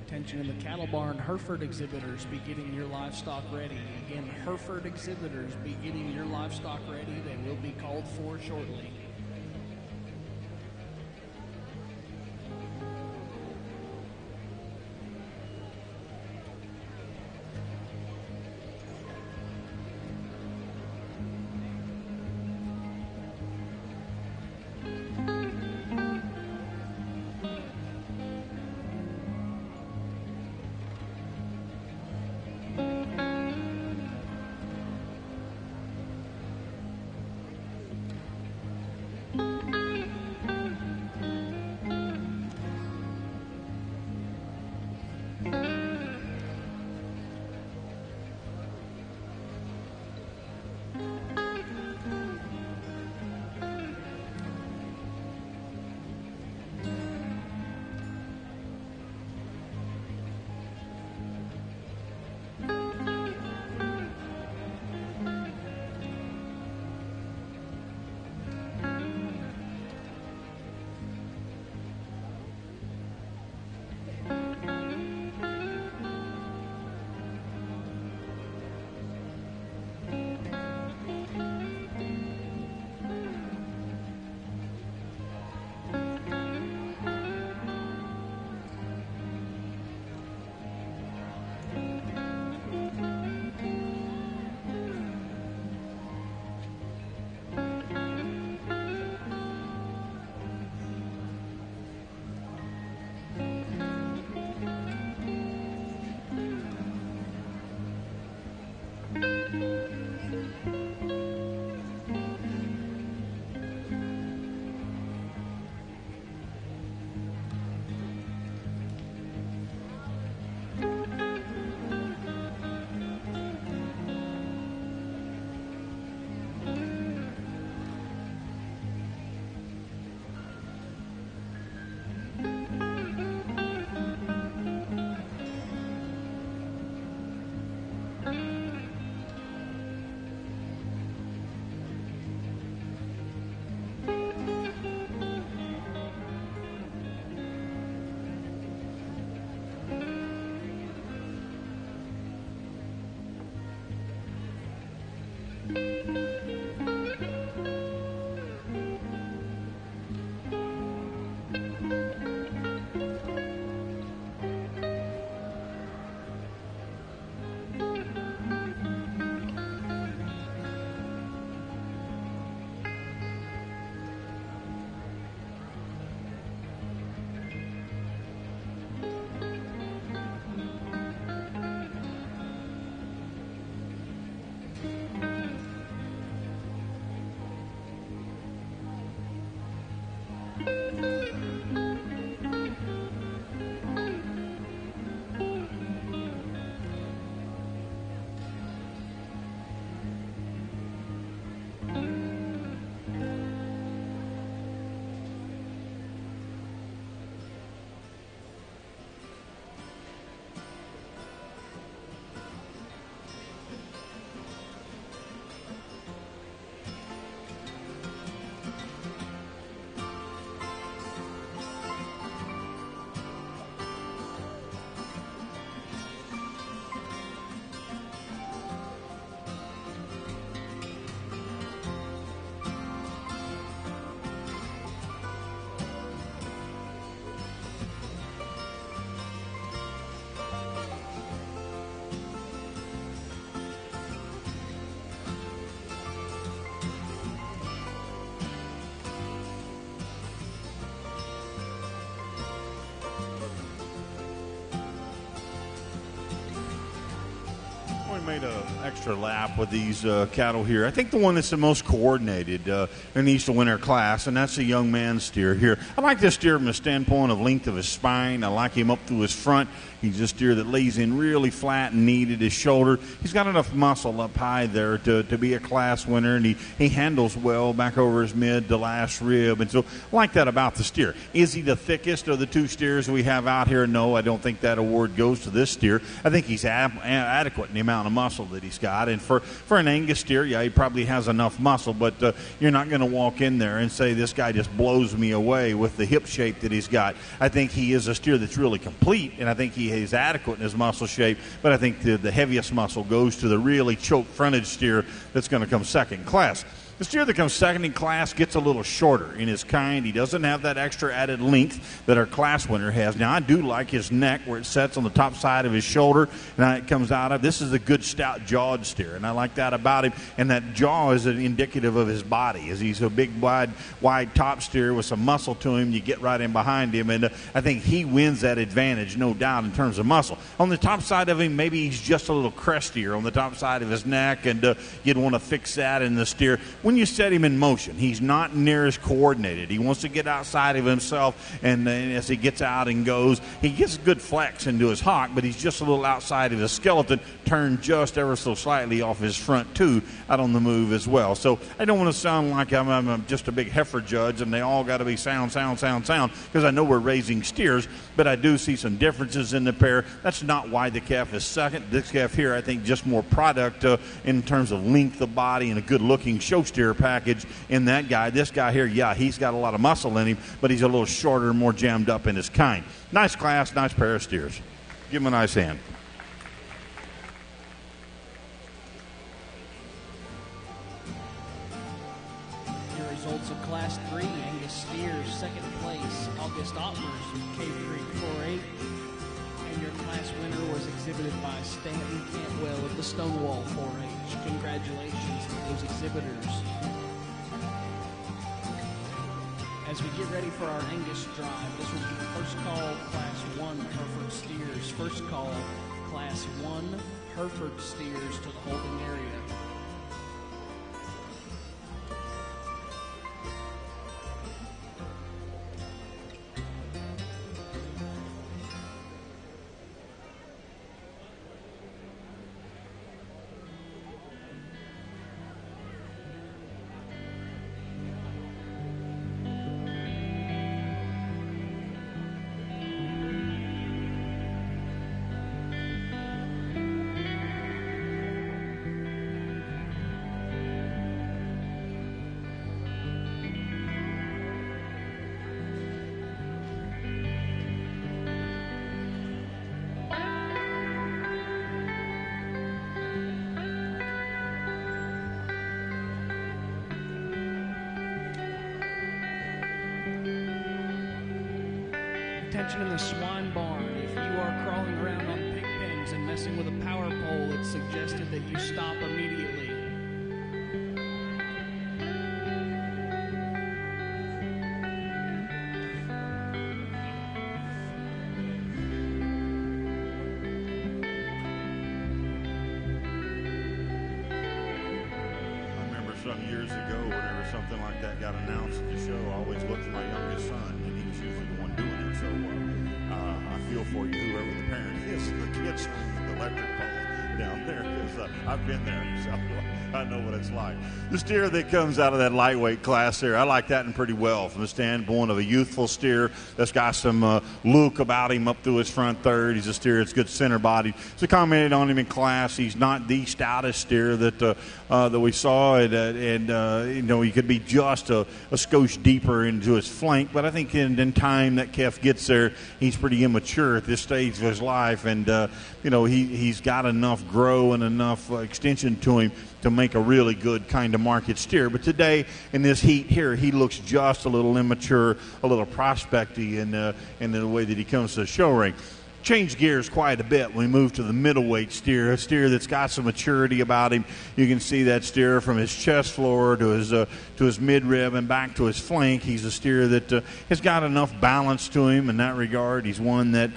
Attention in the cattle barn, Hereford exhibitors, be getting your livestock ready. Again, Hereford exhibitors, be getting your livestock ready. They will be called for shortly. made an extra lap with these cattle here. I think the one that's the most coordinated in the East of Winter class, and that's a young man steer here. I like this steer from the standpoint of length of his spine. I like him up through his front. He's a steer that lays in really flat and neat at his shoulder. He's got enough muscle up high there to be a class winner, and he handles well back over his mid to last rib. And so I like that about the steer. Is he the thickest of the two steers we have out here? No, I don't think that award goes to this steer. I think he's adequate in the amount of muscle that he's got. And for an Angus steer, yeah, he probably has enough muscle, but you're not going to walk in there and say this guy just blows me away with the hip shape that he's got. I think he is a steer that's really complete, and I think he is adequate in his muscle shape, but I think the heaviest muscle goes to the really choked frontage steer that's going to come second class. The steer that comes second in class gets a little shorter in his kind. He doesn't have that extra added length that our class winner has. Now, I do like his neck where it sets on the top side of his shoulder and it comes out of. This is a good stout jawed steer, and I like that about him. And that jaw is indicative of his body, as he's a big, wide top steer with some muscle to him. You get right in behind him, and I think he wins that advantage, no doubt, in terms of muscle. On the top side of him, maybe he's just a little crestier on the top side of his neck, and you'd want to fix that in the steer. When you set him in motion, he's not near as coordinated. He wants to get outside of himself, and as he gets out and goes, he gets good flex into his hock, but he's just a little outside of his skeleton, turned just ever so slightly off his front too, out on the move as well. So I don't want to sound like I'm just a big heifer judge and they all got to be sound, because I know we're raising steers, but I do see some differences in the pair. That's not why the calf is second. This calf here, I think, just more product in terms of length of body and a good-looking show steer package in that guy. This guy here, yeah, he's got a lot of muscle in him, but he's a little shorter, more jammed up in his kind. Nice class, nice pair of steers. Give him a nice hand. Your results of Class 3, Angus steers, second place, August Ottmers, Cave Creek 4-8. And your class winner was exhibited by Stanton Cantwell of the Stonewall 4-H. Congratulations to those exhibitors. As we get ready for our Angus drive, this will be first call Class 1 Hereford steers. First call Class 1 Hereford steers to the holding area. Attention in the swine barn. If you are crawling around on pig pens and messing with a power pole, it's suggested that you stop immediately. I remember some years ago, whenever something like that got announced at the show, I always looked at my youngest son, and he was usually the one doing it. So I feel for you, whoever the parent is, the kids with the electric pole down there, because I've been there, so I know what it's like. The steer that comes out of that lightweight class there, I like that one pretty well from the standpoint of a youthful steer that's got some look about him up through his front third. He's a steer that's good center body. So commented on him in class. He's not the stoutest steer that we saw, and you know, he could be just a skosh deeper into his flank, but I think in time that calf gets there, he's pretty immature at this stage of his life, and you know, he's got enough grow and enough extension to him to make a really good kind of market steer. But today in this heat here, he looks just a little immature, a little prospecty in the way that he comes to the show ring. changed gears quite a bit when we moved to the middleweight steer, a steer that's got some maturity about him. You can see that steer from his chest floor to his midrib and back to his flank. He's a steer that has got enough balance to him in that regard. He's one that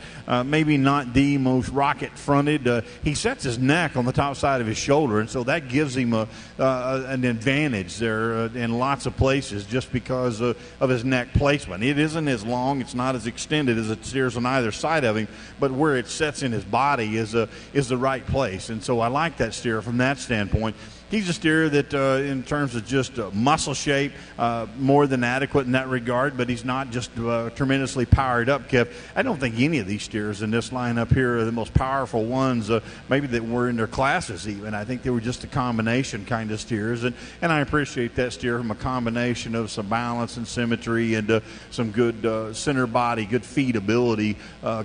maybe not the most rocket-fronted. He sets his neck on the top side of his shoulder, and so that gives him an advantage there in lots of places just because of his neck placement. It isn't as long. It's not as extended as it steers on either side of him, but where it sets in his body is the right place. And so I like that steer from that standpoint. He's a steer that, in terms of just muscle shape, more than adequate in that regard, but he's not just tremendously powered up, Kev. I don't think any of these steers in this lineup here are the most powerful ones, maybe that were in their classes even. I think they were just a combination kind of steers, and I appreciate that steer from a combination of some balance and symmetry and some good center body, good feed ability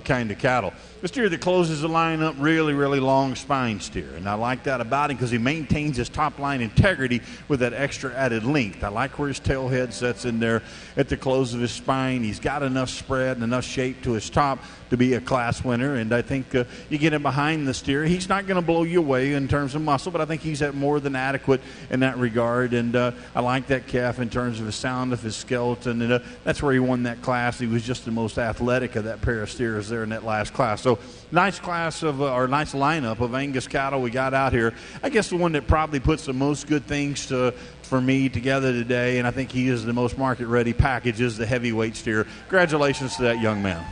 kind of cattle. The steer that closes the lineup, really, really long spine steer. And I like that about him because he maintains his top line integrity with that extra added length. I like where his tail head sets in there at the close of his spine. He's got enough spread and enough shape to his top to be a class winner. And I think you get him behind the steer. He's not going to blow you away in terms of muscle, but I think he's at more than adequate in that regard. And I like that calf in terms of his sound of his skeleton. And that's where he won that class. He was just the most athletic of that pair of steers there in that last class. So nice class of, or nice lineup of Angus cattle we got out here. I guess the one that probably puts the most good things for me together today, and I think he is the most market-ready package, is the heavyweight steer. Congratulations to that young man.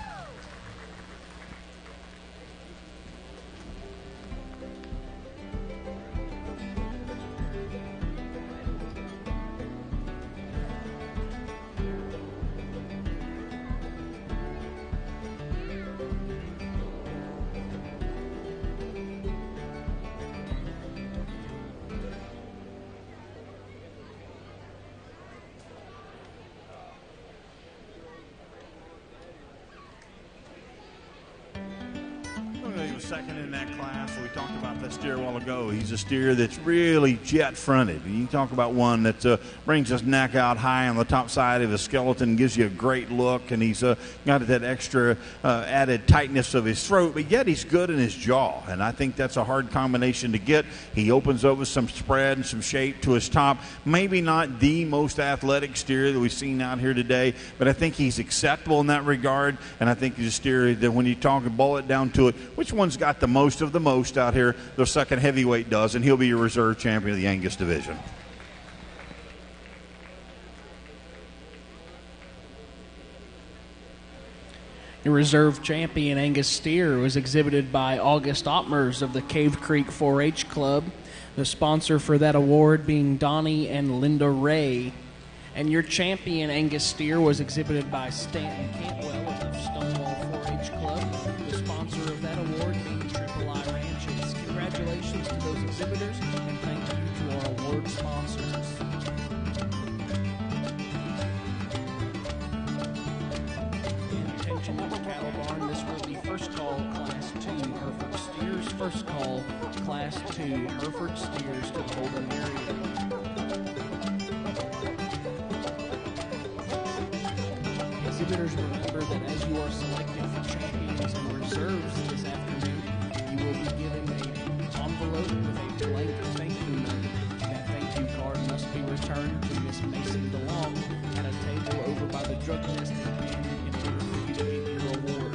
Second in that class. We talked about that steer a while ago. He's a steer that's really jet-fronted. You talk about one that brings his neck out high on the top side of his skeleton, gives you a great look, and he's got that extra added tightness of his throat, but yet he's good in his jaw, and I think that's a hard combination to get. He opens up with some spread and some shape to his top. Maybe not the most athletic steer that we've seen out here today, but I think he's acceptable in that regard, and I think he's a steer that when you talk and boil it down to it, which one's got the most of the most out here? The second heavyweight does, and he'll be your reserve champion of the Angus division. Your reserve champion Angus steer was exhibited by August Ottmers of the Cave Creek 4-H Club, the sponsor for that award being Donnie and Linda Ray. And your champion Angus steer was exhibited by Stanton Cantwell of the Stonewall 4-H Club, the sponsor of that award being FbgLive Ranches. Congratulations to those exhibitors, and thank you to our award sponsors. Attention to the cattle barn, this will be first call Class 2 Hereford steers. First call Class 2 Hereford steers to the Holden area. Exhibitors, remember that as you are selected for champions and reserves this afternoon, you will be given an envelope with a blank thank you note. That thank you card must be returned to Miss Mason DeLong at a table over by the drug testing pen in order for you to get your awards.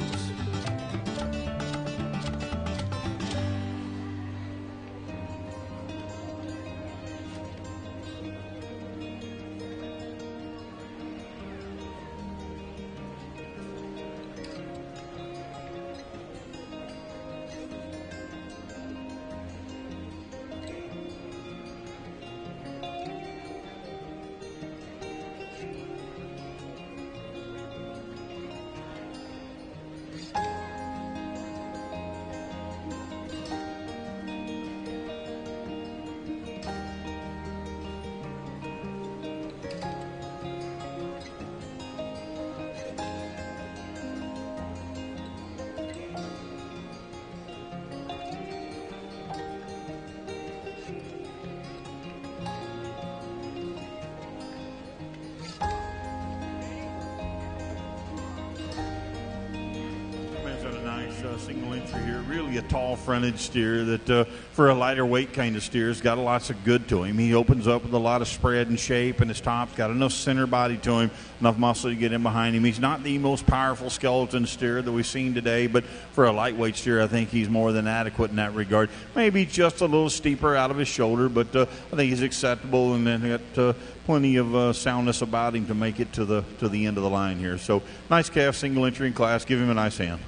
single entry here. Really a tall frontage steer that for a lighter weight kind of steer has got lots of good to him. He opens up with a lot of spread and shape, and his top's got enough center body to him, enough muscle to get in behind him. He's not the most powerful skeleton steer that we've seen today, but for a lightweight steer, I think he's more than adequate in that regard. Maybe just a little steeper out of his shoulder, but I think he's acceptable, and then got plenty of soundness about him to make it to the end of the line here. So nice calf, single entry in class. Give him a nice hand.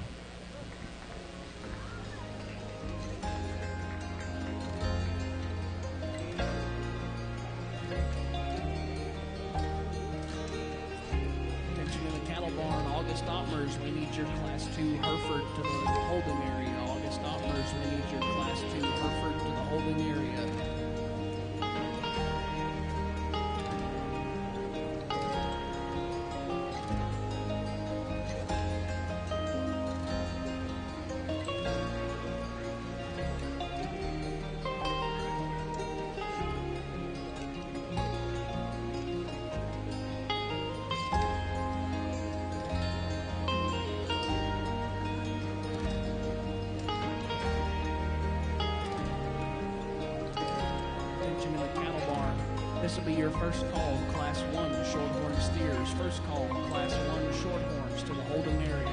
Attention in the cattle barn, August Ottmers, we need your Class 2 Hereford to the holding area. August Ottmers, we need your Class 2 Hereford to the holding area. In the cattle barn. This will be your first call, Class 1 Shorthorn steers. First call, Class 1 Shorthorns to the holding area.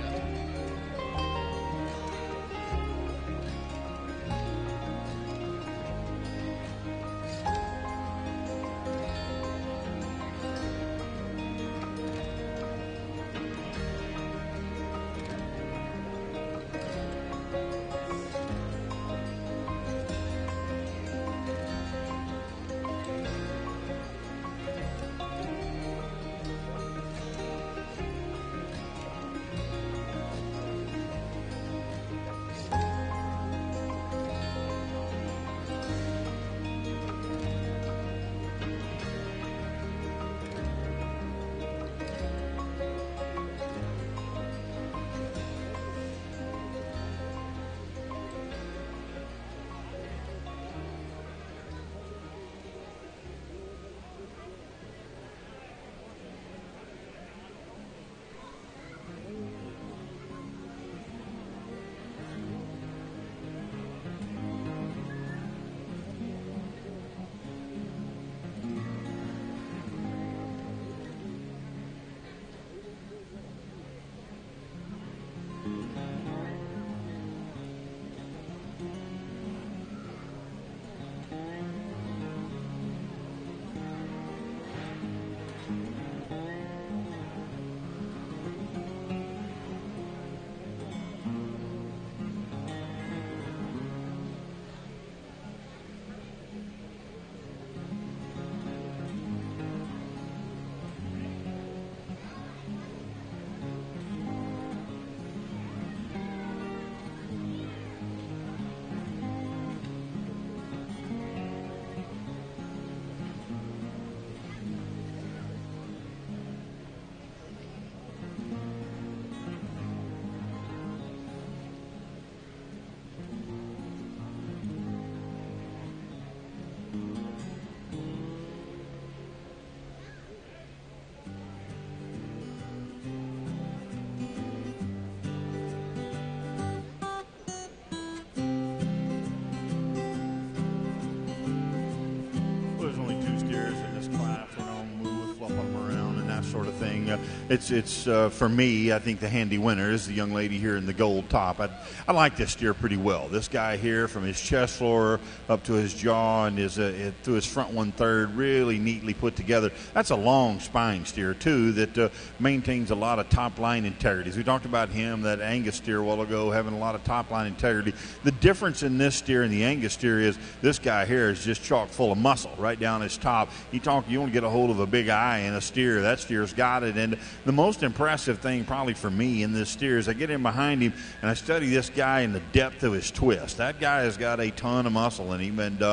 Sort of thing. It's for me, I think the handy winner is the young lady here in the gold top. I like this steer pretty well. This guy here, from his chest floor up to his jaw and to his front 1/3, really neatly put together. That's a long spine steer too that maintains a lot of top line integrity. As we talked about him, that Angus steer a while ago, having a lot of top line integrity. The difference in this steer and the Angus steer is this guy here is just chock full of muscle right down his top. You want to get a hold of a big eye in a steer. That steer's got it. And the most impressive thing probably for me in this steer is I get in behind him and I study this guy in the depth of his twist. That guy has got a ton of muscle in him, and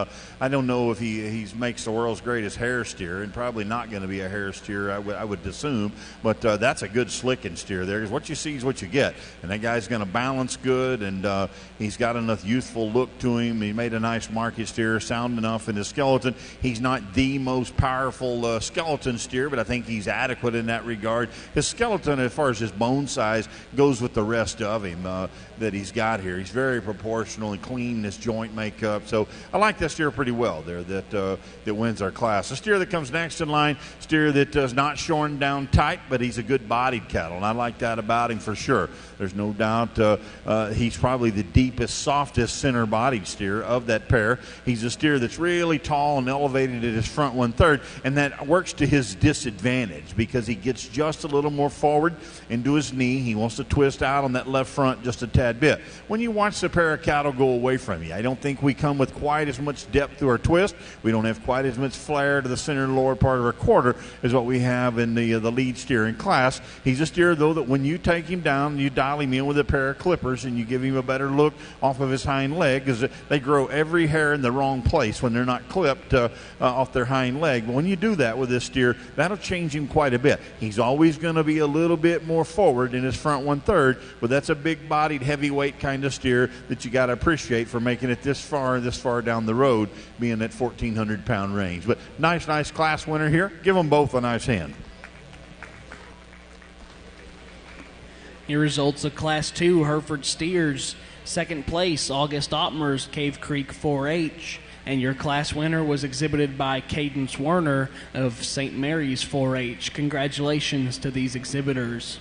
I don't know if he makes the world's greatest hair steer, and probably not going to be a hair steer, I would assume, but that's a good slicking steer there, because what you see is what you get, and that guy's going to balance good, and he's got enough youthful look to him. He made a nice market steer, sound enough in his skeleton. He's not the most powerful skeleton steer, but I think he's adequate adequate in that regard. His skeleton, as far as his bone size, goes with the rest of him that he's got here. He's very proportional and clean in his joint makeup. So I like that steer pretty well there that wins our class. The steer that comes next in line, steer that is not shorn down tight, but he's a good-bodied cattle, and I like that about him for sure. There's no doubt he's probably the deepest, softest center-bodied steer of that pair. He's a steer that's really tall and elevated at his front 1/3, and that works to his disadvantage because he gets just a little more forward into his knee. He wants to twist out on that left front just a tad bit. When you watch the pair of cattle go away from you, I don't think we come with quite as much depth to our twist. We don't have quite as much flare to the center and lower part of our quarter as what we have in the lead steer in class. He's a steer, though, that when you take him down, you dial him in with a pair of clippers and you give him a better look off of his hind leg, because they grow every hair in the wrong place when they're not clipped off their hind leg. But when you do that with this steer, that'll change him quite a bit. He's always going to be a little bit more forward in his front 1/3, but that's a big-bodied, heavyweight kind of steer that you got to appreciate for making it this far down the road, being at 1,400-pound range. But nice class winner here. Give them both a nice hand. Your results of Class 2 Hereford Steers. Second place, August Ottmer's Cave Creek 4-H. And your class winner was exhibited by Cadence Werner of St. Mary's 4-H. Congratulations to these exhibitors.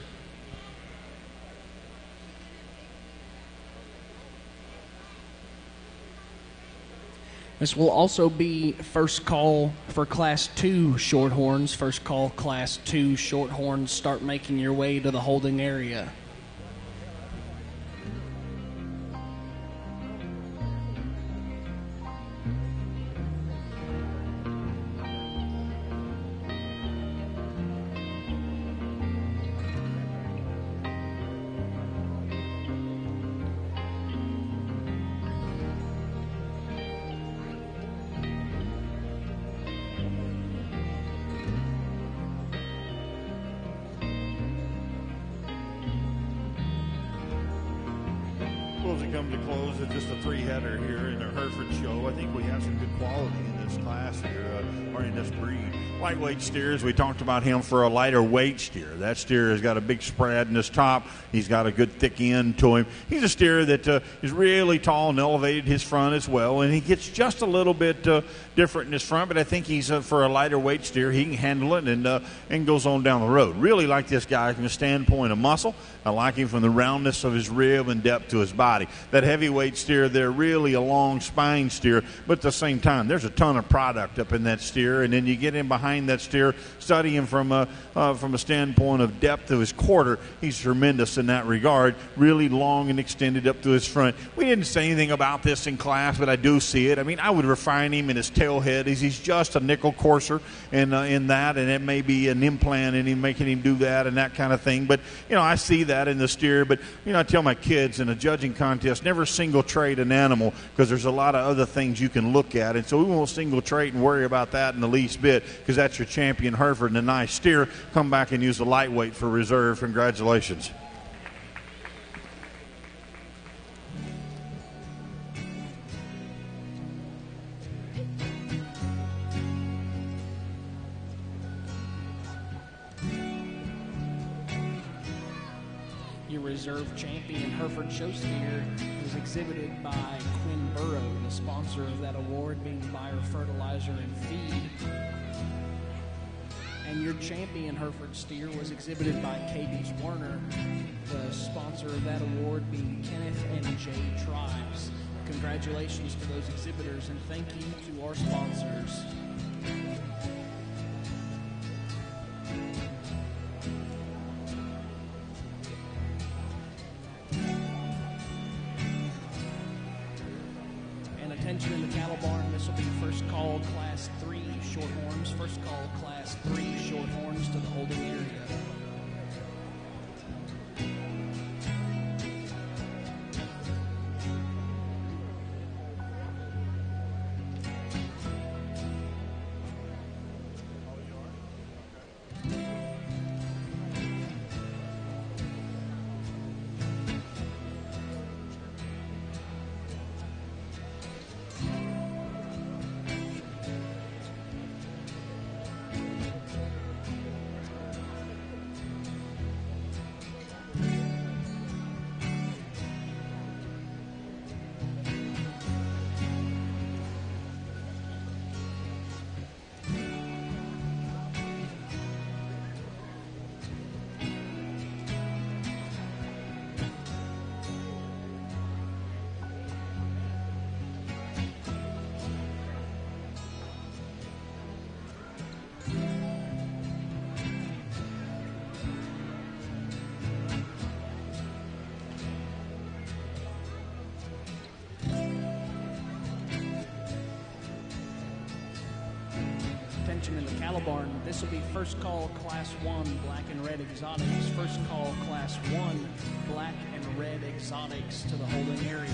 This will also be first call for Class 2 Shorthorns. First call, Class 2 Shorthorns. Start making your way to the holding area. As it comes to close, it's just a three-header here in the Hereford show. I think we have some good quality in this class here, or in this breed. Lightweight steers, we talked about him for a lighter weight steer. That steer has got a big spread in his top. He's got a good thick end to him. He's a steer that is really tall and elevated his front as well, and he gets just a little bit different in his front, but I think he's for a lighter weight steer. He can handle it and goes on down the road. Really like this guy from the standpoint of muscle. I like him from the roundness of his rib and depth to his body. That heavyweight steer, they're really a long spine steer, but at the same time, there's a ton of product up in that steer, and then you get in behind that steer, study him from a standpoint of depth of his quarter. He's tremendous in that regard, really long and extended up to his front. We didn't say anything about this in class, but I do see it. I mean, I would refine him in his tail head. He's just a nickel courser in that, and it may be an implant in him, making him do that and that kind of thing. But, I see that in the steer. But, I tell my kids in a judging contest, never single trade an animal, because there's a lot of other things you can look at. And so we won't single trade and worry about that in the least bit, because that's your champion Hereford and a nice steer. Come back and use the lightweight for reserve. Congratulations. Your reserve champion Hereford show steer was exhibited by Quinn Burrow, the sponsor of that award being Bayer Fertilizer and Feed. And your champion Hereford steer was exhibited by Cadence Werner, the sponsor of that award being Kenneth and Jay Tribes. Congratulations to those exhibitors, and thank you to our sponsors. Attention in the cattle barn, this will be first call Class 3 Shorthorns. First call Class 3 Shorthorns to the holding area. Cattle Barn. This will be first call Class 1 Black and Red Exotics. First call Class 1 Black and Red Exotics to the holding area.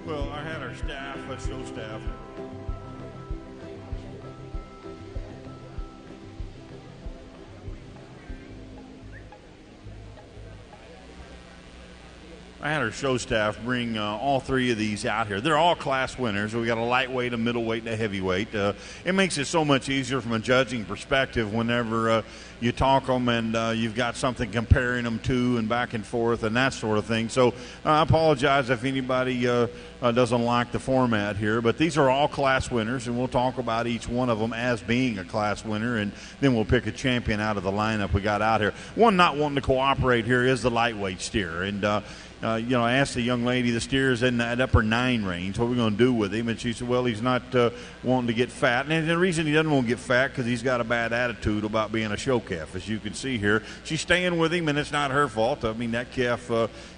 Well, I had our staff, show staff. I had our show staff bring all three of these out here. They're all class winners. We got a lightweight, a middleweight, and a heavyweight. It makes it so much easier from a judging perspective whenever you talk them and you've got something comparing them to and back and forth and that sort of thing. So I apologize if anybody doesn't like the format here, but these are all class winners, and we'll talk about each one of them as being a class winner, and then we'll pick a champion out of the lineup we got out here. One not wanting to cooperate here is the lightweight steer, and I asked the young lady, the steer is in that upper 9 range, what are we going to do with him? And she said, well, he's not wanting to get fat. And the reason he doesn't want to get fat because he's got a bad attitude about being a show calf, as you can see here. She's staying with him, and it's not her fault. I mean, that calf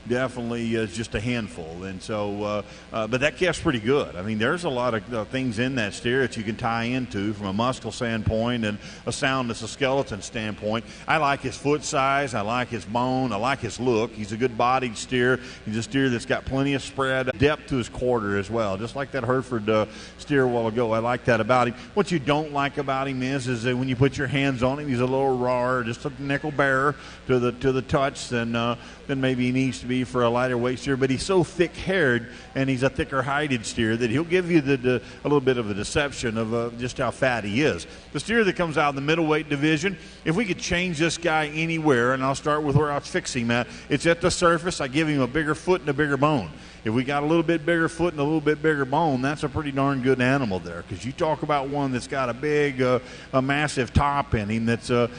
definitely is just a handful. And so, but that calf's pretty good. I mean, there's a lot of things in that steer that you can tie into from a muscle standpoint and a soundness, a skeleton standpoint. I like his foot size. I like his bone. I like his look. He's a good-bodied steer. He's a steer that's got plenty of spread, depth to his quarter as well, just like that Hereford steer a while ago. I like that about him. What you don't like about him is that when you put your hands on him, he's a little raw, just a nickel bearer to the touch than maybe he needs to be for a lighter weight steer. But he's so thick-haired and he's a thicker-hided steer that he'll give you a little bit of a deception of just how fat he is. The steer that comes out of the middleweight division, if we could change this guy anywhere, and I'll start with where I'll fix him at, it's at the surface. I give him a bigger foot and a bigger bone. If we got a little bit bigger foot and a little bit bigger bone, that's a pretty darn good animal there. Because you talk about one that's got a big, a massive top in him, that's a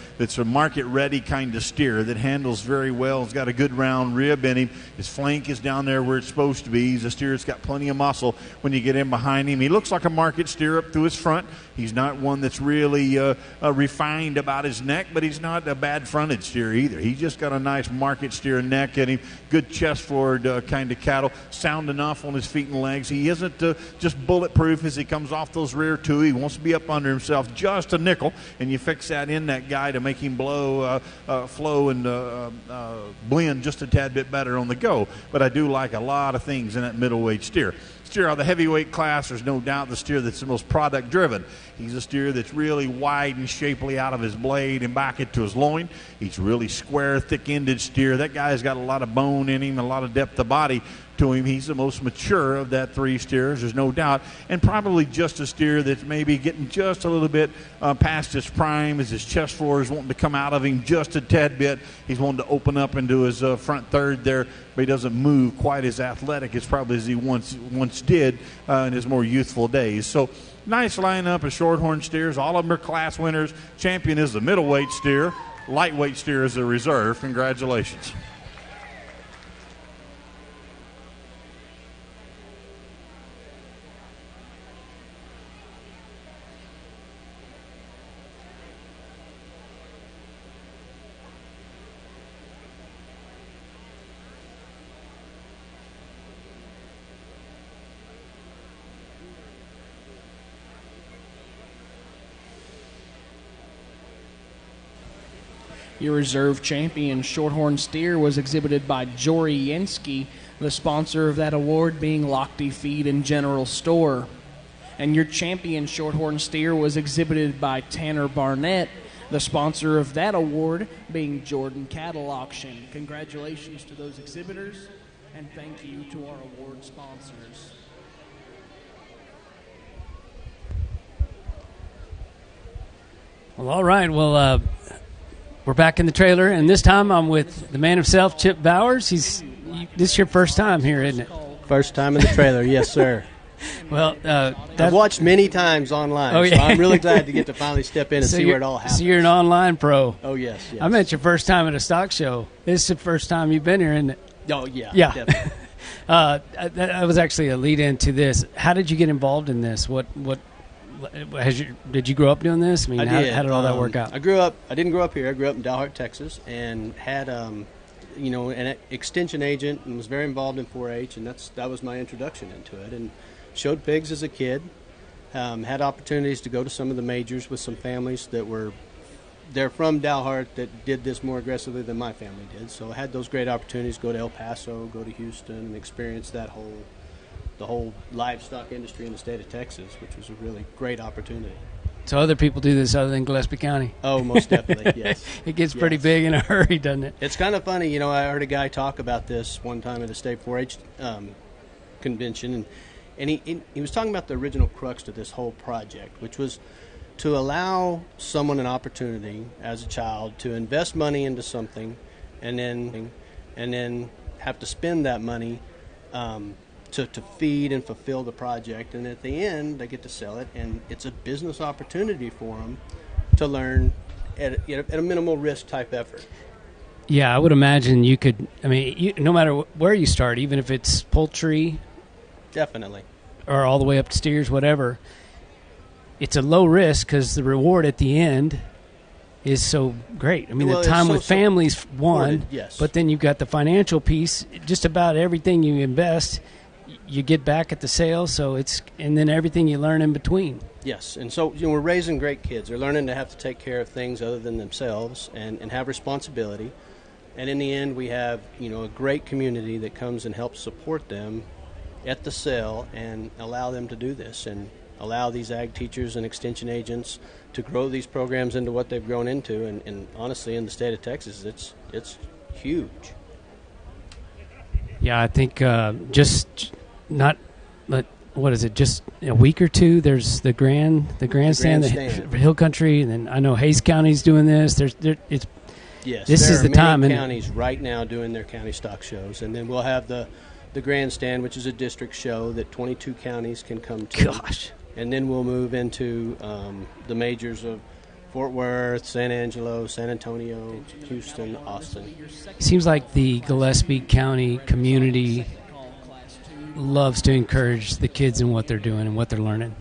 market-ready kind of steer that handles very well. It's got a good round rib in him. His flank is down there where it's supposed to be. He's a steer that's got plenty of muscle when you get in behind him. He looks like a market steer up through his front. He's not one that's really refined about his neck, but he's not a bad-fronted steer either. He's just got a nice market steer neck in him, good chest-forward kind of cattle. sound enough on his feet and legs. He isn't just bulletproof as he comes off those rear two. He wants to be up under himself just a nickel, and you fix that in that guy to make him flow and blend just a tad bit better on the go. But I do like a lot of things in that middleweight steer. Steer out of the heavyweight class, there's no doubt the steer that's the most product driven. He's a steer that's really wide and shapely out of his blade and back into his loin. He's really square, thick-ended steer. That guy's got a lot of bone in him, a lot of depth of body to him. He's the most mature of that three steers, there's no doubt, and probably just a steer that's maybe getting just a little bit past his prime as his chest floor is wanting to come out of him just a tad bit. He's wanting to open up into his front third there, but he doesn't move quite as athletic as probably as he once did in his more youthful days. So nice lineup of shorthorn steers. All of them are class winners. Champion is the middleweight steer. Lightweight steer is the reserve. Congratulations. Your reserve champion shorthorn steer was exhibited by Jory Yansky, the sponsor of that award being Lochte Feed and General Store. And your champion shorthorn steer was exhibited by Tanner Barnett, the sponsor of that award being Jordan Cattle Auction. Congratulations to those exhibitors, and thank you to our award sponsors. Well, all right. Well, we're back in the trailer, and this time I'm with the man himself, Chip Bowers. This is your first time here, isn't it? First time in the trailer, yes, sir. Well, I've watched many times online, oh, yeah. So I'm really glad to get to finally step in and see where it all happens. So you're an online pro. Oh, yes. I meant your first time at a stock show. This is the first time you've been here, isn't it? Oh, yeah. Yeah. Definitely. That was actually a lead-in to this. How did you get involved in this? Did you grow up doing this? I mean, I did. How did all that work out? I didn't grow up here. I grew up in Dalhart, Texas, and had an extension agent and was very involved in 4-H, and that was my introduction into it. And showed pigs as a kid. Had opportunities to go to some of the majors with some families they're from Dalhart that did this more aggressively than my family did. So I had those great opportunities to go to El Paso, go to Houston, and experience the whole livestock industry in the state of Texas, which was a really great opportunity. So other people do this other than Gillespie County? Oh, most definitely, yes. It gets pretty big in a hurry, doesn't it? It's kind of funny. I heard a guy talk about this one time at a state 4-H convention, and he was talking about the original crux to this whole project, which was to allow someone an opportunity as a child to invest money into something and then have to spend that money to feed and fulfill the project, and at the end they get to sell it, and it's a business opportunity for them to learn at a minimal risk type effort. Yeah, I would imagine you could. I mean, no matter where you start, even if it's poultry, definitely, or all the way up to steers, whatever, it's a low risk because the reward at the end is so great. I mean, the time with families, one, yes. But then you've got the financial piece. Just about everything you invest, you get back at the sale. So and then everything you learn in between. Yes, and so we're raising great kids. They're learning to have to take care of things other than themselves and have responsibility. And in the end, we have a great community that comes and helps support them at the sale and allow them to do this and allow these ag teachers and extension agents to grow these programs into what they've grown into. And honestly, in the state of Texas, it's huge. Yeah, I think just not. What is it? Just a week or two. There's the grandstand, the Hill Country, and then I know Hays County's doing this. Yes, this is the time. Many counties right now doing their county stock shows, and then we'll have the grandstand, which is a district show that 22 counties can come to. Gosh. And then we'll move into the majors of Fort Worth, San Angelo, San Antonio, Houston, Austin. It seems like the Gillespie County community loves to encourage the kids in what they're doing and what they're learning.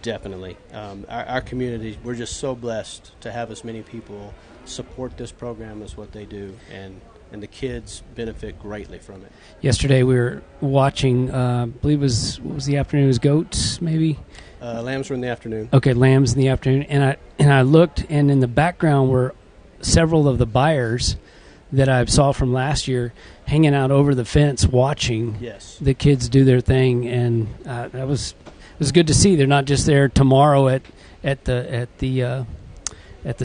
Definitely. Our community, we're just so blessed to have as many people support this program as what they do. And and the kids benefit greatly from it. Yesterday we were watching, I believe what was the afternoon? It was goats, maybe? Lambs were in the afternoon. Okay, lambs in the afternoon. And I looked, and in the background were several of the buyers that I saw from last year hanging out over the fence watching the kids do their thing. And it was good to see. They're not just there tomorrow at the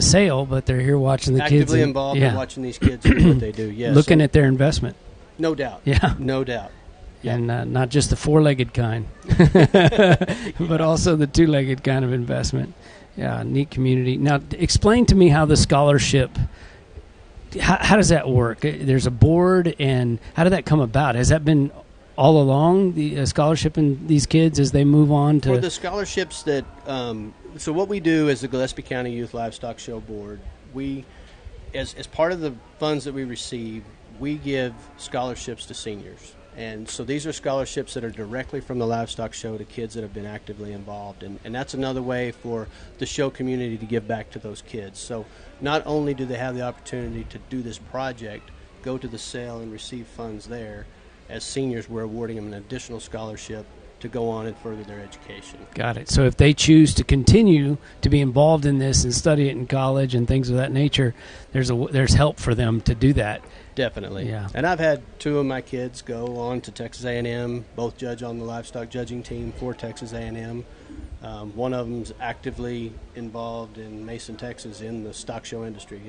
sale, but they're here watching the kids. Actively involved in watching these kids do what they do, yes. Looking at their investment. No doubt. Yeah. No doubt. Yeah. And not just the four-legged kind, but also the two-legged kind of investment. Yeah, neat community. Now, explain to me how the scholarship, how does that work? There's a board, and how did that come about? Has that been all along, the scholarship in these kids as they move on to? For the scholarships that, so what we do as the Gillespie County Youth Livestock Show Board, we, as part of the funds that we receive, we give scholarships to seniors. And so these are scholarships that are directly from the Livestock Show to kids that have been actively involved. And that's another way for the show community to give back to those kids. So not only do they have the opportunity to do this project, go to the sale and receive funds there, as seniors we're awarding them an additional scholarship to go on and further their education. Got it. So if they choose to continue to be involved in this and study it in college and things of that nature, there's help for them to do that. Definitely. Yeah. And I've had two of my kids go on to Texas A&M, both judge on the livestock judging team for Texas A&M. One of them's actively involved in Mason, Texas, in the stock show industry.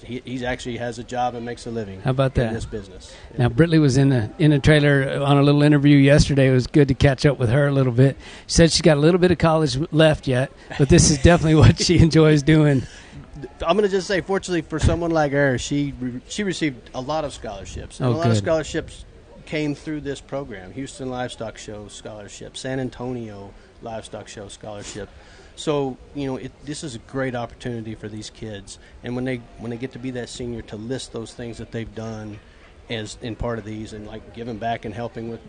He actually has a job and makes a living. How about that? In this business. Now, Britley was in a trailer on a little interview yesterday. It was good to catch up with her a little bit. She said she's got a little bit of college left yet, but this is definitely what she enjoys doing. I'm going to just say, fortunately for someone like her, she received a lot of scholarships. And a lot of scholarships came through this program. Houston Livestock Show Scholarship, San Antonio Livestock Show Scholarship. So, this is a great opportunity for these kids. And when they get to be that senior, to list those things that they've done as in part of these, and like giving back and helping with,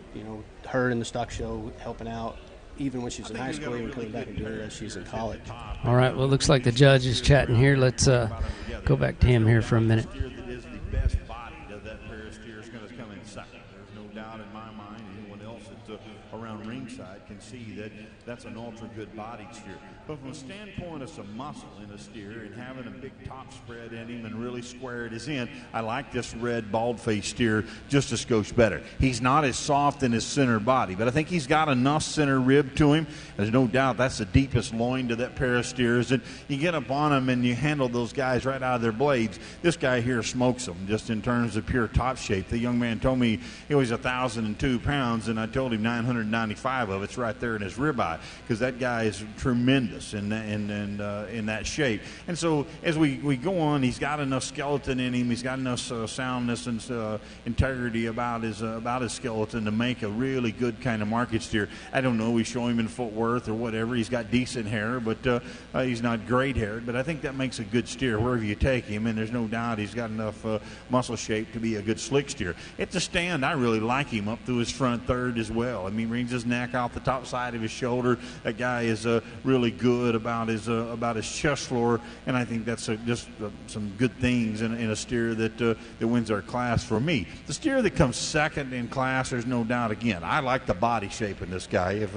her in the stock show, helping out, even when she's in high school, even coming back and doing it as she's in college. All right, well, it looks like the judge is chatting here. Let's go back to him here for a minute. The steer that is the best body of that pair of steers is going to come in second. There's no doubt in my mind. Anyone else that's around ringside can see that that's an ultra good bodied steer. But from a standpoint of some muscle in a steer and having a big top spread in him and really square his end, I like this red bald-faced steer just a skosh better. He's not as soft in his center body, but I think he's got enough center rib to him. There's no doubt that's the deepest loin to that pair of steers. And you get up on them and you handle those guys right out of their blades. This guy here smokes them just in terms of pure top shape. The young man told me he weighs 1,002 pounds, and I told him 995 of it's right there in his ribeye, because that guy is tremendous in that shape. And so as we go on, he's got enough skeleton in him. He's got enough soundness and integrity about his skeleton to make a really good kind of market steer. I don't know. We show him in Fort Worth or whatever. He's got decent hair, but he's not great haired. But I think that makes a good steer wherever you take him. And there's no doubt he's got enough muscle shape to be a good slick steer. At the stand, I really like him up through his front third as well. I mean, brings his neck off the top side of his shoulder. That guy is really good about his chest floor, and I think that's just some good things in a steer that wins our class for me. The steer that comes second in class, there's no doubt. Again, I like the body shape in this guy.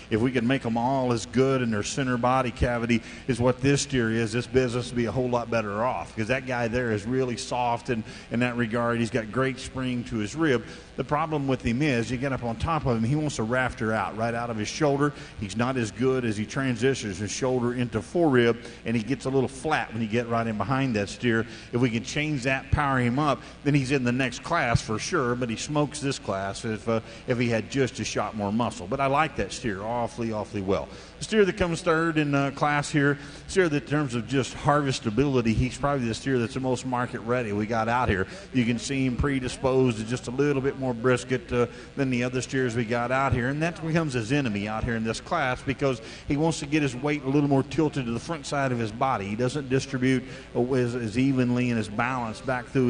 If we can make them all as good in their center body cavity as what this steer is, this business would be a whole lot better off, because that guy there is really soft in that regard. He's got great spring to his rib. The problem with him is you get up on top of him, he wants to rafter out right out of his shoulder. He's not as good as he transitions his shoulder into forerib, and he gets a little flat when you get right in behind that steer. If we can change that, power him up, then he's in the next class for sure, but he smokes this class if he had just a shot more muscle. But I like that steer awfully well. The steer that comes third in class here, steer that in terms of just harvestability, he's probably the steer that's the most market ready we got out here. You can see him predisposed to just a little bit more brisket than the other steers we got out here, and that becomes his enemy out here in this class because he wants to get his weight a little more tilted to the front side of his body. He doesn't distribute as evenly and as balanced back through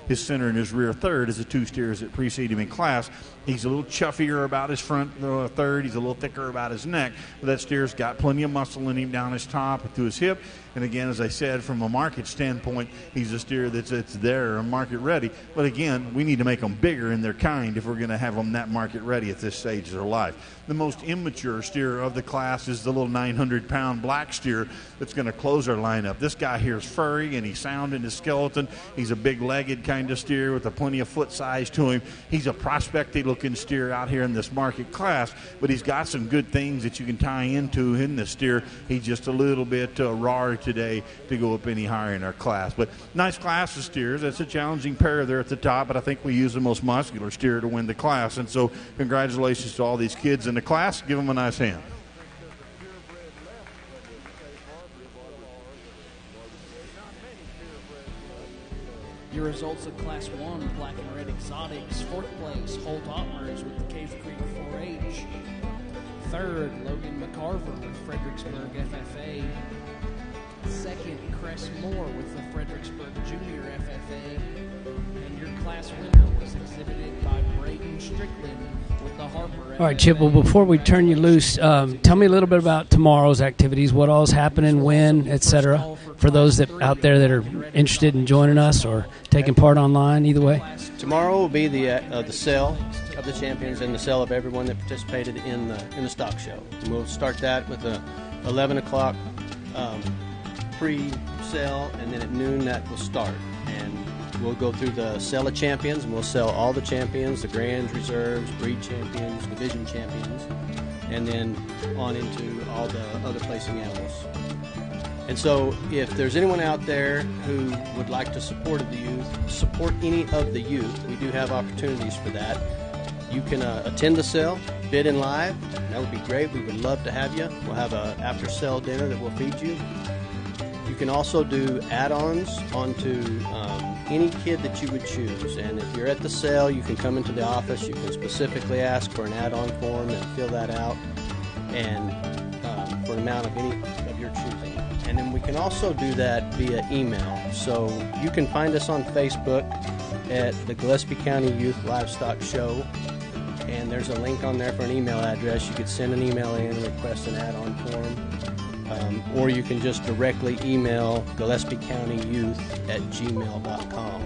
his center and his rear third as the two steers that precede him in class. He's a little chuffier about his front third. He's a little thicker about his neck. But that steer's got plenty of muscle in him down his top and through his hip. And again, as I said, from a market standpoint, he's a steer that's there and market ready. But again, we need to make them bigger in their kind if we're going to have them that market ready at this stage of their life. The most immature steer of the class is the little 900-pound black steer that's going to close our lineup. This guy here is furry and he's sound in his skeleton. He's a big-legged kind of steer with plenty of foot size to him. He's a prospecty-looking steer out here in this market class, but he's got some good things that you can tie into in this steer. He's just a little bit raw today to go up any higher in our class. But nice class of steers. That's a challenging pair there at the top, but I think we use the most muscular steer to win the class. And so congratulations to all these kids in the class. Give them a nice hand. Your results of Class 1, Black and Red Exotics. 4th place, Holt Ottmers with the Cave Creek 4-H. 3rd, Logan McCarver with Fredericksburg FFA. 2nd, Cress Moore with the Fredericksburg Junior FFA. And your class winner was exhibited by Braden Strickland with the Harper FFA. All right, Chip, well, before we turn you loose, tell me a little bit about tomorrow's activities, what all's happening, when, etc., for those that out there that are interested in joining us or taking part online, either way. Tomorrow will be the sale of the champions and the sale of everyone that participated in the stock show. And we'll start that with a 11 o'clock pre-sale, and then at noon that will start. And we'll go through the sale of champions, and we'll sell all the champions, the grands, reserves, breed champions, division champions, and then on into all the other placing animals. And so if there's anyone out there who would like to support any of the youth, we do have opportunities for that. You can attend the sale, bid in live. That would be great. We would love to have you. We'll have an after-sale dinner that will feed you. You can also do add-ons onto any kid that you would choose. And if you're at the sale, you can come into the office. You can specifically ask for an add-on form and fill that out, and for an amount of any of your choosing. And then we can also do that via email. So you can find us on Facebook at the Gillespie County Youth Livestock Show. And there's a link on there for an email address. You could send an email in and request an add-on form. Or you can just directly email GillespieCountyYouth@gmail.com.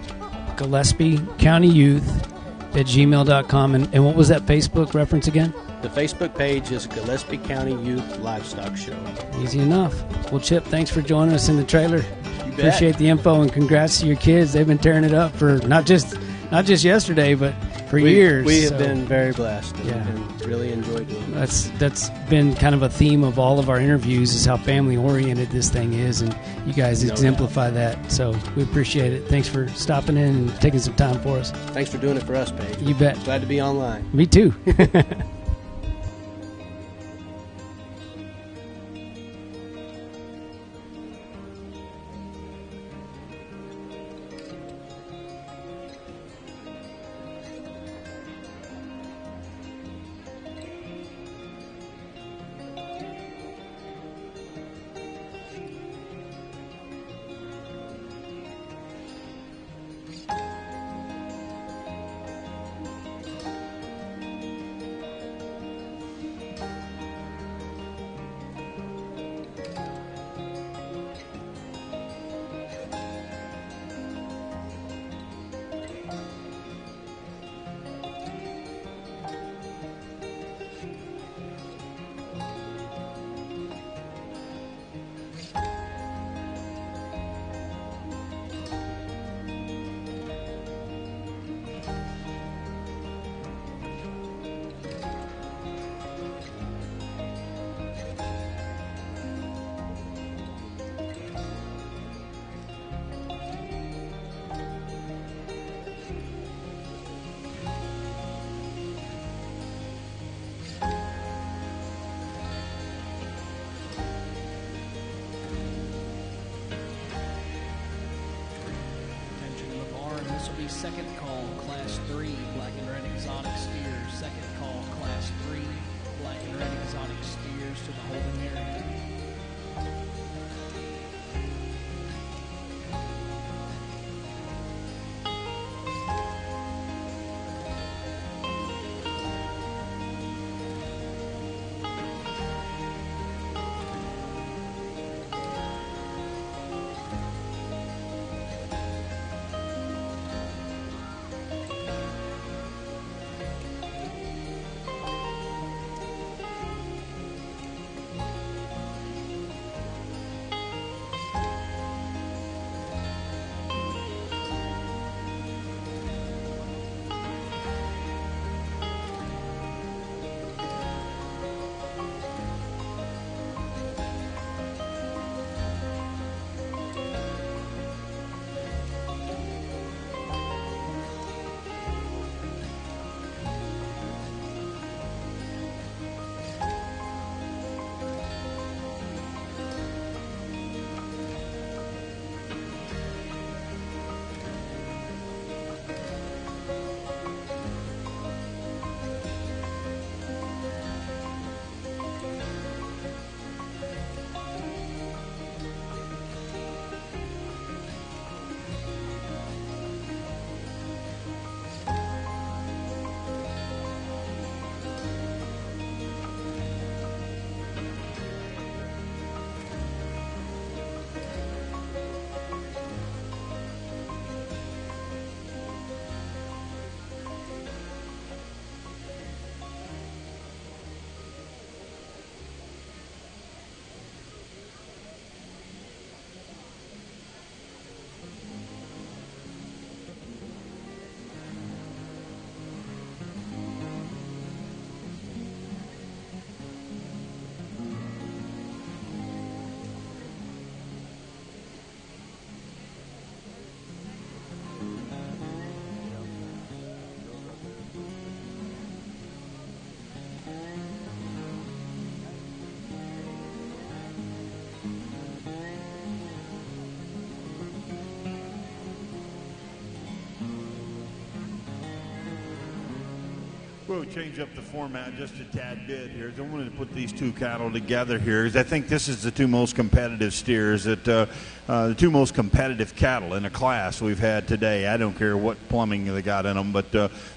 GillespieCountyYouth@gmail.com. And what was that Facebook reference again? The Facebook page is Gillespie County Youth Livestock Show. Easy enough. Well, Chip, thanks for joining us in the trailer. Appreciate the info, and congrats to your kids. They've been tearing it up for not just yesterday, but for years. We have been very blessed and really enjoyed doing it. That's been kind of a theme of all of our interviews, is how family-oriented this thing is, and you guys exemplify that. So we appreciate it. Thanks for stopping in and taking some time for us. Thanks for doing it for us, Paige. You bet. Glad to be online. Me too. Second call, Class 3, Black and Red Exotic Steers. Second call, Class the holding area. We'll change up the format just a tad bit here. I wanted to put these two cattle together here because I think this is the two most competitive steers, the two most competitive cattle in a class we've had today. I don't care what plumbing they got in them, but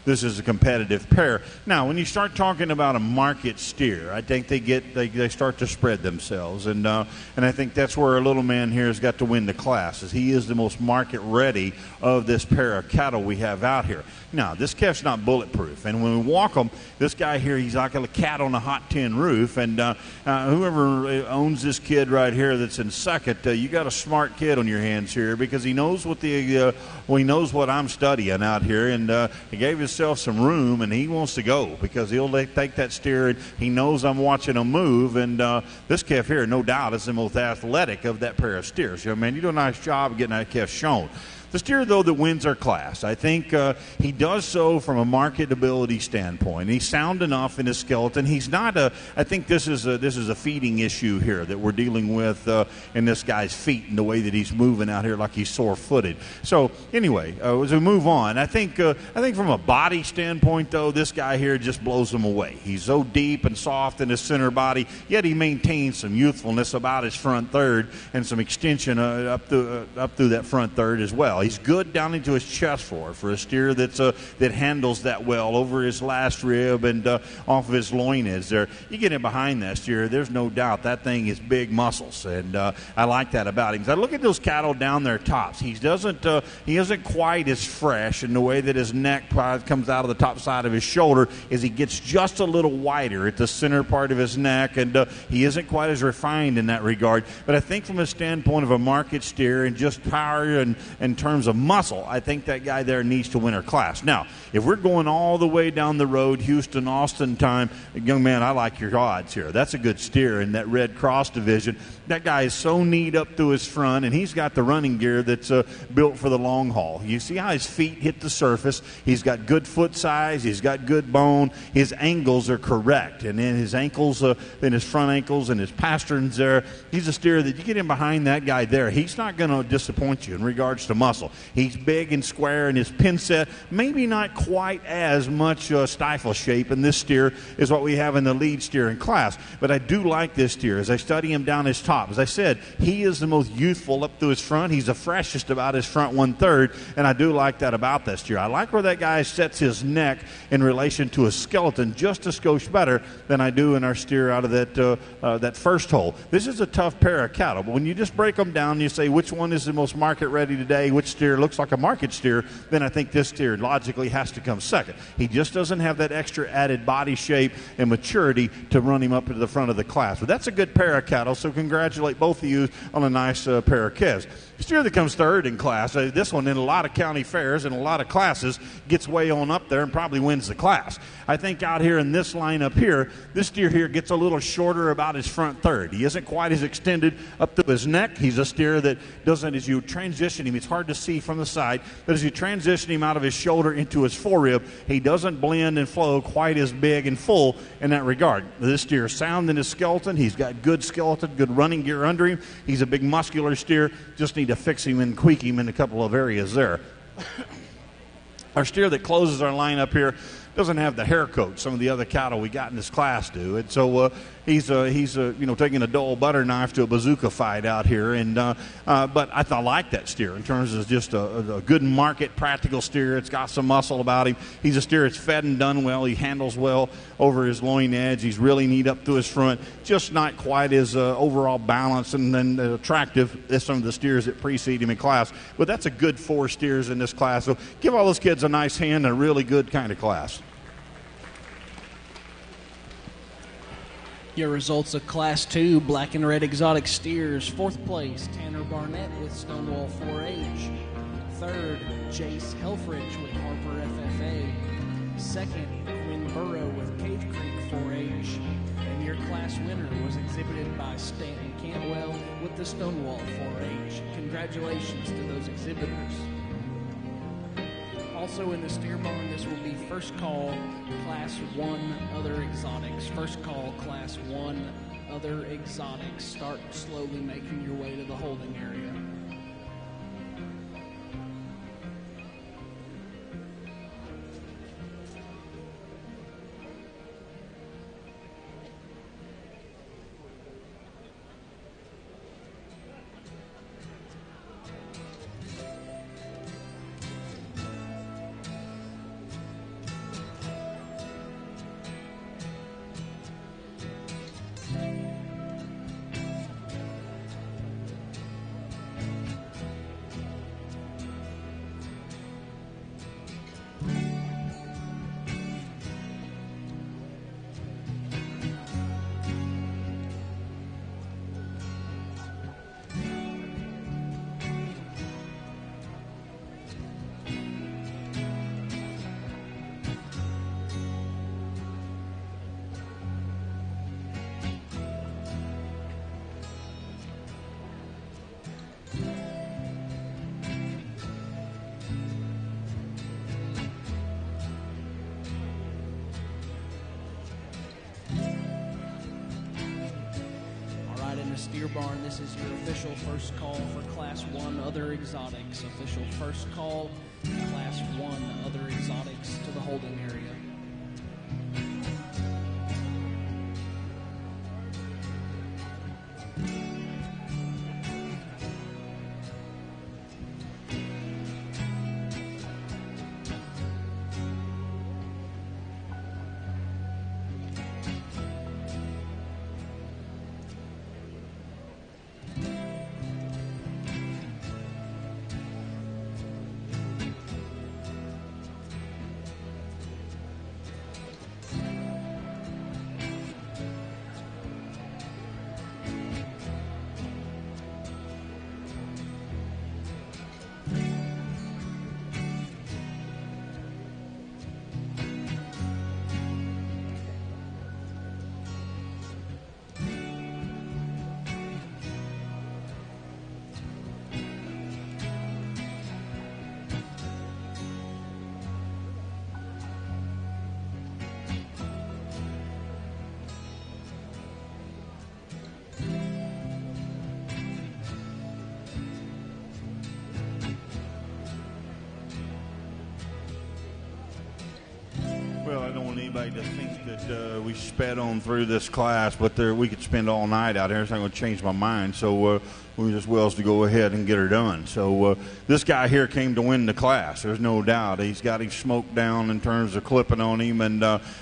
this is a competitive pair. Now, when you start talking about a market steer, I think they start to spread themselves, and I think that's where our little man here has got to win the class, as he is the most market ready of this pair of cattle we have out here. Now, this calf's not bulletproof, and when we walk him, this guy here, he's like a cat on a hot tin roof, and whoever owns this kid right here that's in second, you got a smart kid on your hands here, because he knows he knows what I'm studying out here, and he gave himself some room, and he wants to go because he'll take that steer, and he knows I'm watching him move, and this calf here, no doubt, is the most athletic of that pair of steers. So, man, you do a nice job of getting that calf shown. The steer, though, that wins our class, I think he does so from a marketability standpoint. He's sound enough in his skeleton. He's not I think this is a feeding issue here that we're dealing with in this guy's feet and the way that he's moving out here like he's sore-footed. So, anyway, as we move on, I think from a body standpoint, though, this guy here just blows him away. He's so deep and soft in his center body, yet he maintains some youthfulness about his front third and some extension up through that front third as well. He's good down into his chest for a steer that handles that well over his last rib and off of his loin edge there. You get in behind that steer, there's no doubt that thing is big muscles, and I like that about him. As I look at those cattle down their tops, he isn't quite as fresh in the way that his neck comes out of the top side of his shoulder, as he gets just a little wider at the center part of his neck, and he isn't quite as refined in that regard. But I think from a standpoint of a market steer and just power and in terms of muscle, I think that guy there needs to win our class. Now, if we're going all the way down the road, Houston, Austin time, young man, I like your odds here. That's a good steer in that Red Cross division. That guy is so neat up through his front, and he's got the running gear that's built for the long haul. You see how his feet hit the surface. He's got good foot size. He's got good bone. His angles are correct, and then his ankles, then his front ankles and his pasterns there. He's a steer that you get in behind that guy there, he's not going to disappoint you in regards to muscle. muscle. He's big and square, and his pin set, maybe not quite as much stifle shape in this steer as what we have in the lead steering class. But I do like this steer as I study him down his top. As I said, he is the most youthful up through his front. He's the freshest about his front 1/3, and I do like that about this steer. I like where that guy sets his neck in relation to his skeleton just a skosh better than I do in our steer out of that first hole. This is a tough pair of cattle, but when you just break them down and you say which one is the most market ready today, which steer looks like a market steer, then I think this steer logically has to come second. He just doesn't have that extra added body shape and maturity to run him up to the front of the class. But that's a good pair of cattle, so congratulate both of you on a nice pair of calves. The steer that comes third in class, this one in a lot of county fairs and a lot of classes gets way on up there and probably wins the class. I think out here in this line up here, this steer here gets a little shorter about his front third. He isn't quite as extended up to his neck. He's a steer that doesn't, as you transition him, it's hard to see from the side, but as you transition him out of his shoulder into his forerib, he doesn't blend and flow quite as big and full in that regard. This steer is sound in his skeleton. He's got good skeleton, good running gear under him. He's a big muscular steer. Just need to fix him and tweak him in a couple of areas there. Our steer that closes our line up here doesn't have the hair coat some of the other cattle we got in this class do, and so he's taking a dull butter knife to a bazooka fight out here, and but I like that steer in terms of just a good market practical steer. It's got some muscle about him. He's a steer that's fed and done well. He handles well over his loin edge. He's really neat up to his front, just not quite as overall balanced and then attractive as some of the steers that precede him in class. But that's a good 4 steers in this class. So give all those kids a nice hand and a really good kind of class. Your results of Class 2 Black and Red Exotic Steers. 4th place, Tanner Barnett with Stonewall 4H. 3rd, Jace Helfrich with Harper FFA. 2nd, Quinn Burrow with Cave Creek 4H. And your class winner was exhibited by Stanton Cantwell with the Stonewall 4H. Congratulations to those exhibitors. Also in the steer barn, this will be first call, Class 1 Other Exotics. First call, Class 1 Other Exotics. Start slowly making your way to the holding area. Steer barn, this is your official first call for Class 1 Other Exotics. Official first call, Class 1 Other Exotics to the holding area. want anybody to think that we sped on through this class, but we could spend all night out here. It's not going to change my mind. So we just wills to go ahead and get her done. So this guy here came to win the class. There's no doubt. He's got him smoked down in terms of clipping on him,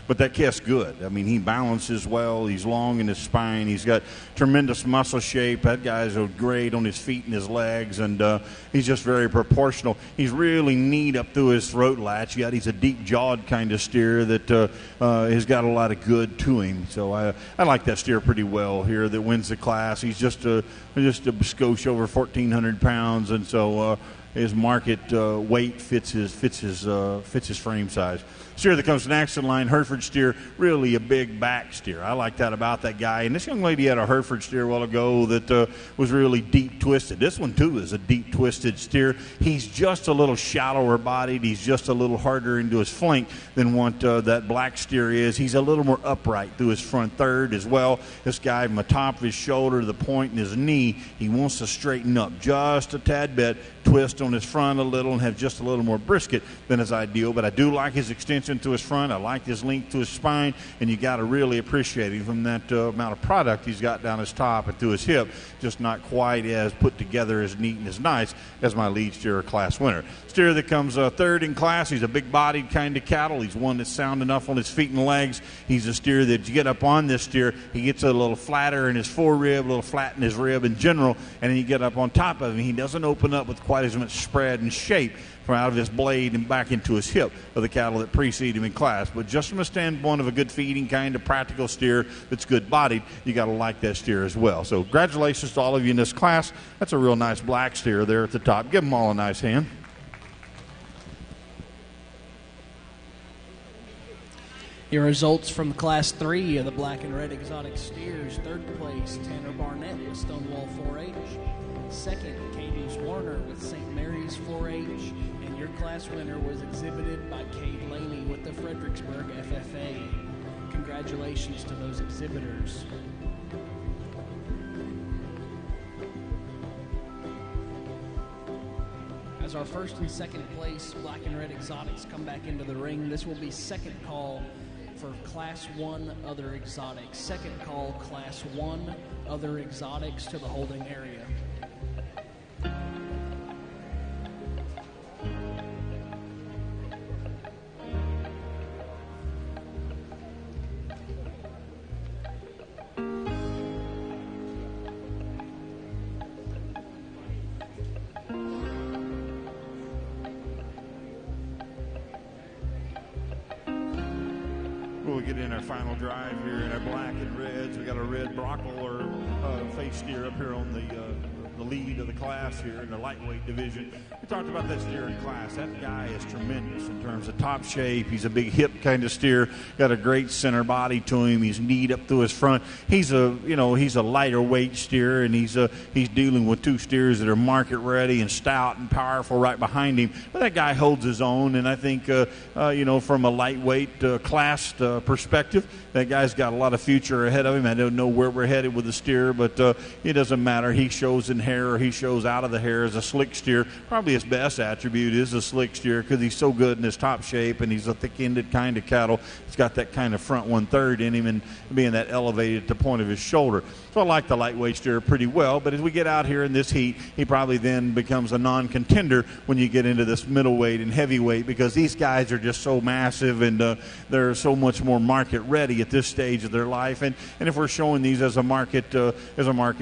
but that kid's good. I mean, he balances well. He's long in his spine. He's got tremendous muscle shape. That guy's great on his feet and his legs, and he's just very proportional. He's really neat up through his throat latch. He's a deep-jawed kind of steer that has got a lot of good to him. So I like that steer pretty well here that wins the class. He's just a skosh over 1,400 pounds, and so his market weight fits his frame size. Steer that comes next in line, Hereford steer, really a big back steer. I like that about that guy. And this young lady had a Hereford steer a while ago that was really deep twisted. This one, too, is a deep twisted steer. He's just a little shallower bodied. He's just a little harder into his flank than what that black steer is. He's a little more upright through his front third as well. This guy, from the top of his shoulder, the point in his knee, he wants to straighten up just a tad bit, twist on his front a little, and have just a little more brisket than is ideal. But I do like his extension to his front. I like his length to his spine, and you got to really appreciate him from that amount of product he's got down his top and through his hip. Just not quite as put together, as neat and as nice as my lead steer class winner. Steer that comes third in class. He's a big-bodied kind of cattle. He's one that's sound enough on his feet and legs. He's a steer that you get up on this steer, he gets a little flatter in his forerib, a little flat in his rib in general, and then you get up on top of him. He doesn't open up with quite as much spread and shape from out of his blade and back into his hip of the cattle that precede him in class. But just from a standpoint of a good feeding kind of practical steer that's good bodied, you got to like that steer as well. So congratulations to all of you in this class. That's a real nice black steer there at the top. Give them all a nice hand. Your results from Class 3 of the Black and Red Exotic Steers. Third place, Tanner Barnett with Stonewall 4-H. Second, Katie's Warner with St. Mary's 4-H. And your class winner was exhibited by Cade Laney with the Fredericksburg FFA. Congratulations to those exhibitors. As our first and second place Black and Red Exotics come back into the ring, this will be second call for Class 1 Other Exotics. Second call, Class 1 Other Exotics to the holding area. We'll get in our final drive here in our black and reds. We got a red brockle or face steer up here on the lead of the class here in the lightweight division. We talked about that steer in class. That guy is tremendous in terms of top shape. He's a big hip kind of steer. Got a great center body to him. He's neat up through his front. He's a lighter weight steer, and he's dealing with two steers that are market ready and stout and powerful right behind him. But that guy holds his own, and I think from a lightweight class perspective, that guy's got a lot of future ahead of him. I don't know where we're headed with the steer, but it doesn't matter. He shows in hair or he shows out of the hair as a slick steer. Probably his best attribute is a slick steer because he's so good in his top shape, and he's a thick-ended kind of cattle. He's got that kind of front one-third in him and being that elevated at the point of his shoulder. So I like the lightweight steer pretty well, but as we get out here in this heat, he probably then becomes a non-contender when you get into this middleweight and heavyweight because these guys are just so massive and they're so much more market ready at this stage of their life. And if we're showing these as a market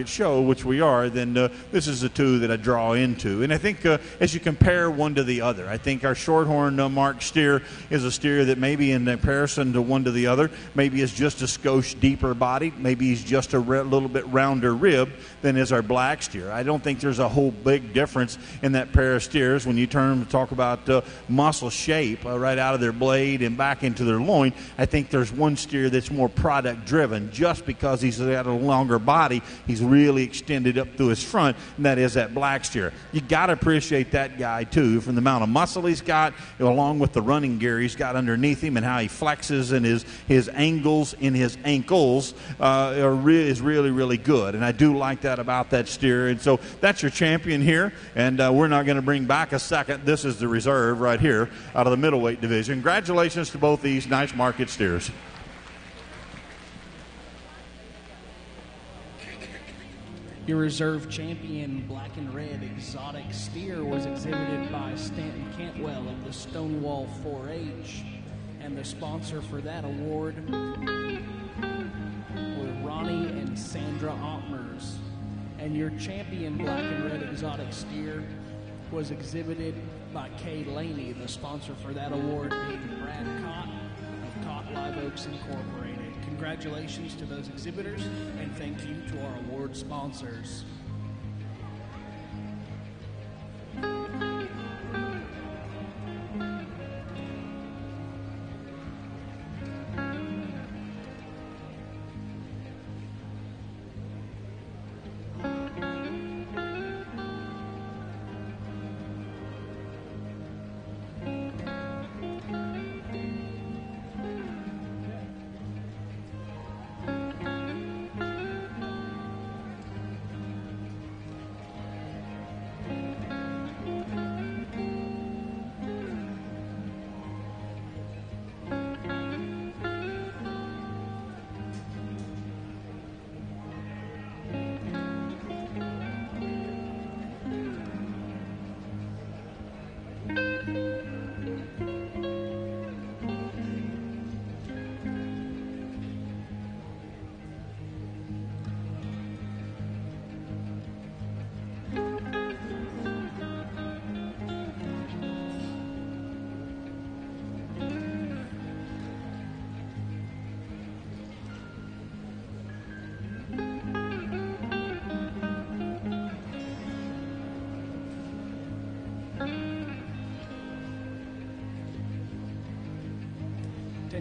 show, which we are, then this is the two that I draw into. And I think as you compare one to the other, I think our shorthorn mark steer is a steer that maybe in comparison to one to the other, maybe is just a skosh deeper bodied, maybe he's just a little bit rounder rib than is our black steer. I don't think there's a whole big difference in that pair of steers when you talk about muscle shape right out of their blade and back into their loin. I think there's one steer that's more product driven just because he's got a longer body. He's really extended up through his front. front, and that is that black steer. You got to appreciate that guy, too, from the amount of muscle he's got, along with the running gear he's got underneath him and how he flexes, and his angles in his ankles is really, really good. And I do like that about that steer. And so that's your champion here, and we're not going to bring back a second. This is the reserve right here out of the middleweight division. Congratulations to both these nice market steers. Your reserve champion, black and red exotic steer, was exhibited by Stanton Cantwell of the Stonewall 4-H. And the sponsor for that award were Ronnie and Sandra Ottmers. And your champion, black and red exotic steer, was exhibited by Kay Laney, the sponsor for that award being Brad Cott of Cott Live Oaks Incorporated. Congratulations to those exhibitors, and thank you to our award sponsors.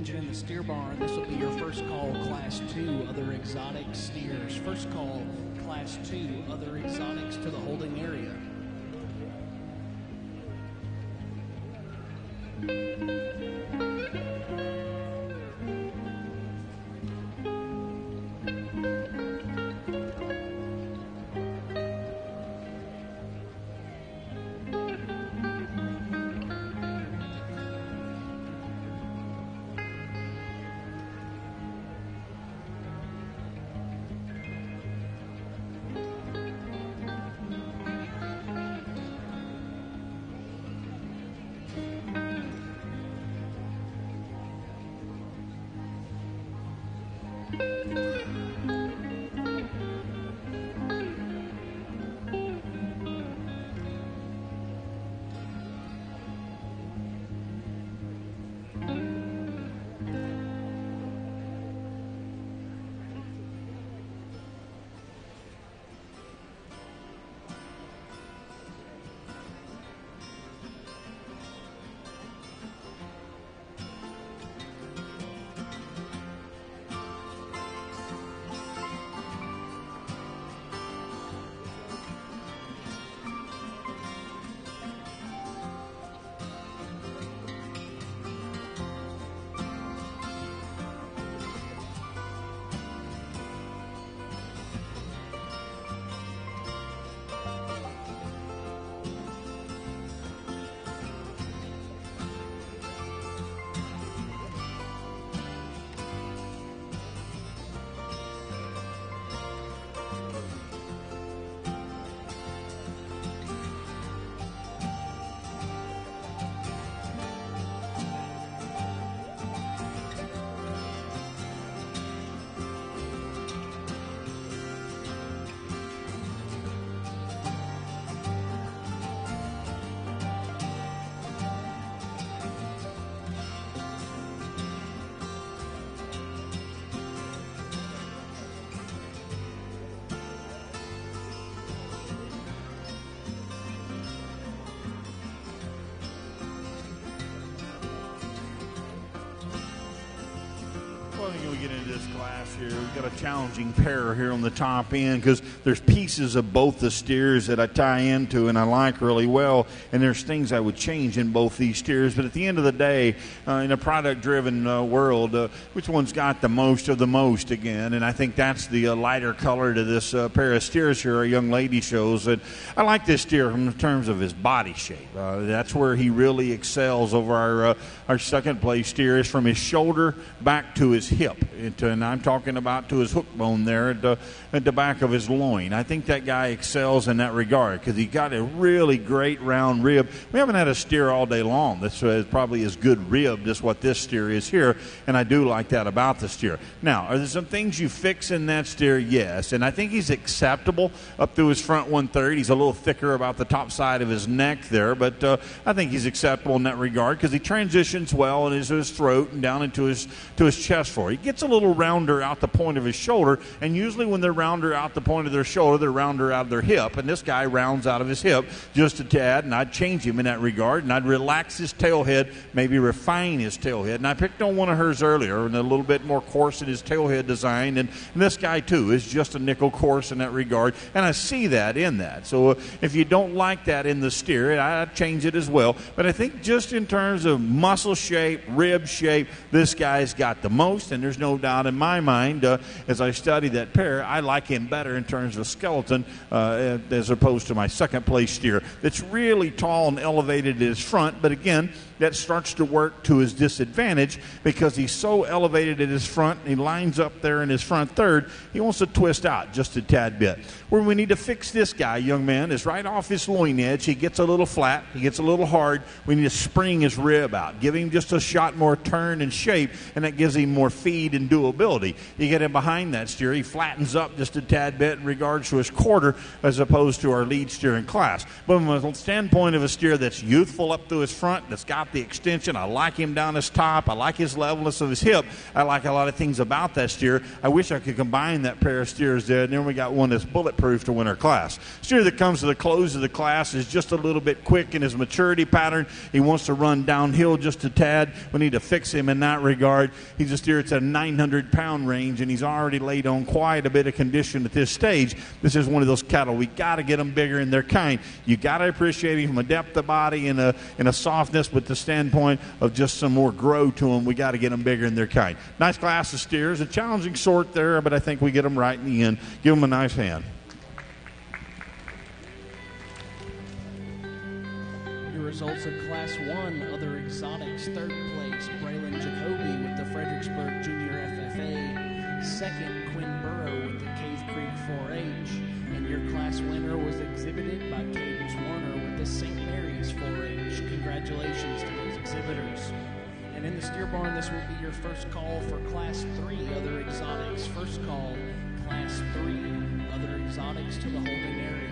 In the steer barn, this will be your first call, Class 2, other exotic steers. First call, Class 2, other exotics to the holding area. I think we get into this class here. We've got a challenging pair here on the top end because there's pieces of both the steers that I tie into and I like really well, and there's things I would change in both these steers. But at the end of the day, in a product-driven world, which one's got the most of the most again? And I think that's the lighter color to this pair of steers here. A young lady shows that I like this steer in terms of his body shape. That's where he really excels over our second place steer, is from his shoulder back to his hip. And I'm talking about to his hook bone there at the back of his loin. I think that guy excels in that regard because he got a really great round rib. We haven't had a steer all day long that's probably as good ribbed as what this steer is here, and I do like that about the steer. Now, are there some things you fix in that steer? Yes, and I think he's acceptable up through his front 1/3. He's a little thicker about the top side of his neck there, but I think he's acceptable in that regard because he transitions well into his throat and down into his chest for. He gets a little rounder out the point of his shoulder, and usually when they're rounder out the point of their shoulder, they're rounder out of their hip, and this guy rounds out of his hip just a tad, and I'd change him in that regard, and I'd relax his tail head, maybe refine his tail head. And I picked on one of hers earlier and a little bit more coarse in his tail head design, and this guy too is just a nickel coarse in that regard, and I see that in that. So if you don't like that in the steer, I'd change it as well. But I think just in terms of muscle shape, rib shape, this guy's got the most, and there's no doubt in my mind, as I study that pair, I like him better in terms of skeleton as opposed to my second place steer. That's really tall and elevated at his front, but again, that starts to work to his disadvantage because he's so elevated at his front and he lines up there in his front third, he wants to twist out just a tad bit. Where we need to fix this guy, young man, is right off his loin edge. He gets a little flat, he gets a little hard. We need to spring his rib out, give him just a shot more turn and shape, and that gives him more feed and doability. You get him behind that steer, he flattens up just a tad bit in regards to his quarter as opposed to our lead steer in class. But from a standpoint of a steer that's youthful up through his front, that's got the extension, I like him down his top, I like his levelness of his hip, I like a lot of things about that steer. I wish I could combine that pair of steers there, and then we got one that's bulletproof to win our class. Steer that comes to the close of the class is just a little bit quick in his maturity pattern. He wants to run downhill just a tad. We need to fix him in that regard. He's a steer that's at a 900-pound range, and he's already laid on quite a bit of condition at this stage. This is one of those cattle. We got to get them bigger in their kind. You got to appreciate him from a depth of body and a softness, but the standpoint of just some more grow to them, we got to get them bigger in their kind. Nice class of steers, a challenging sort there, but I think we get them right in the end. Give them a nice hand. Your results of Class 1, Other Exotics, third place, Braylon Jacoby with the Fredericksburg Junior FFA, second, Quinn Burrow with the Cave Creek 4-H, and your class winner was exhibited by Cadence Warner with the St. Mary's 4-H. Congratulations to those exhibitors. And in the steer barn, this will be your first call for Class 3, Other Exotics. First call, Class 3, Other Exotics to the holding area.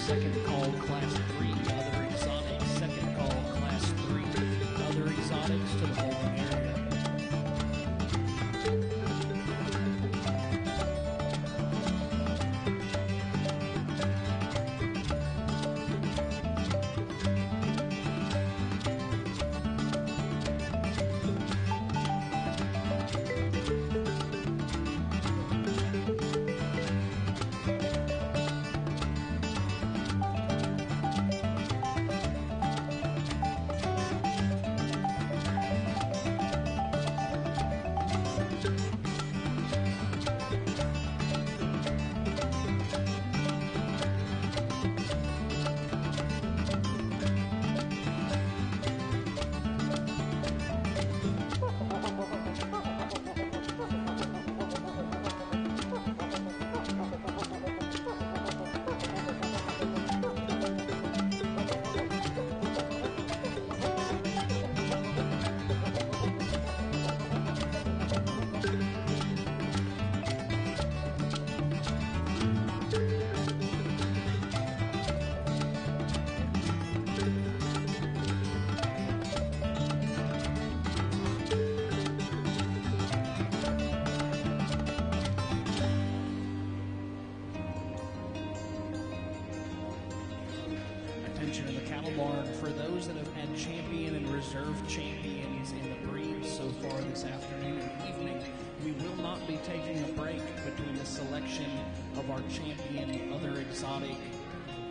Second call, Class 3, other exotics. Second call, Class 3, other exotics to the holding area. Attention in the cattle barn for those that have had champion and reserve champions in the breeds so far this afternoon and evening. We will not be taking a break between the selection of our champion, other exotic,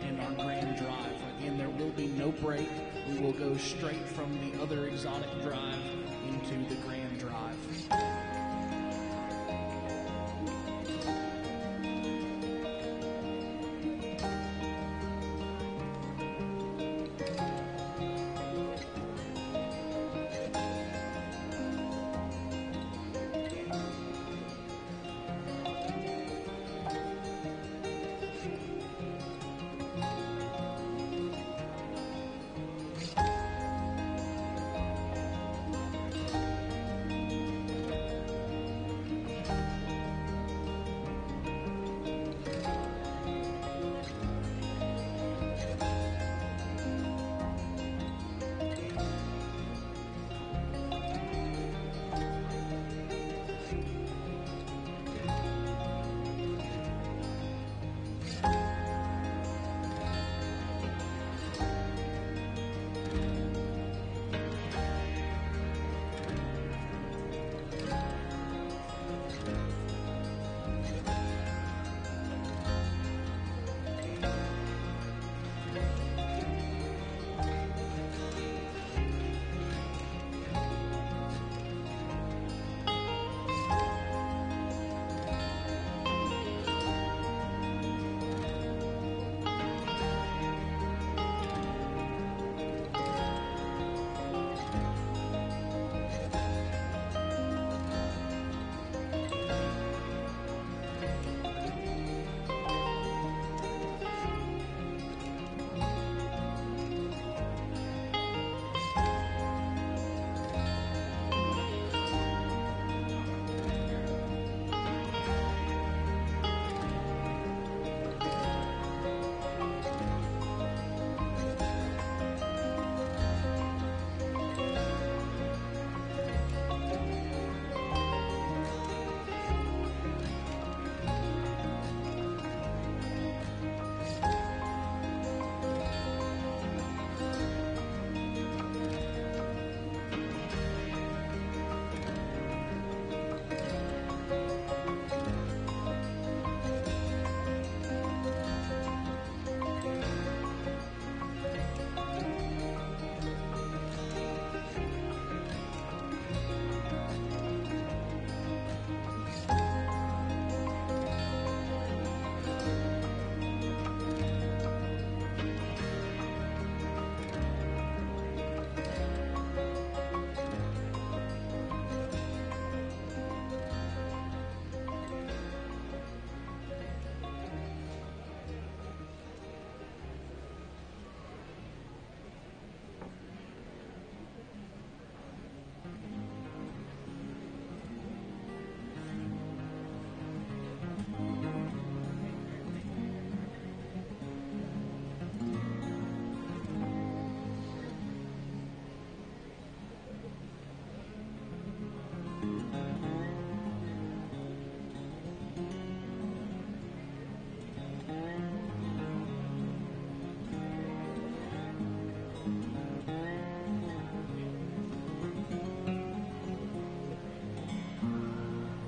and our grand drive. Again, there will be no break. We will go straight from the other exotic drive into the grand drive.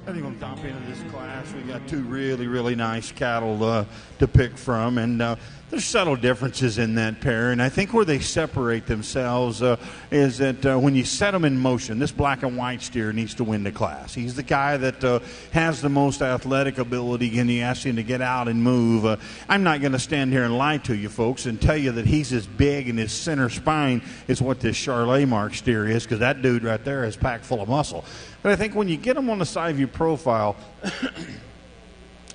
I think on top end of this class, we got two really, really nice cattle to pick from, and there's subtle differences in that pair, and I think where they separate themselves is that when you set them in motion, this black and white steer needs to win the class. He's the guy that has the most athletic ability, and you ask him to get out and move. I'm not going to stand here and lie to you folks and tell you that he's as big and his center spine is what this Charolais mark steer is, because that dude right there is packed full of muscle. But I think when you get him on the side view profile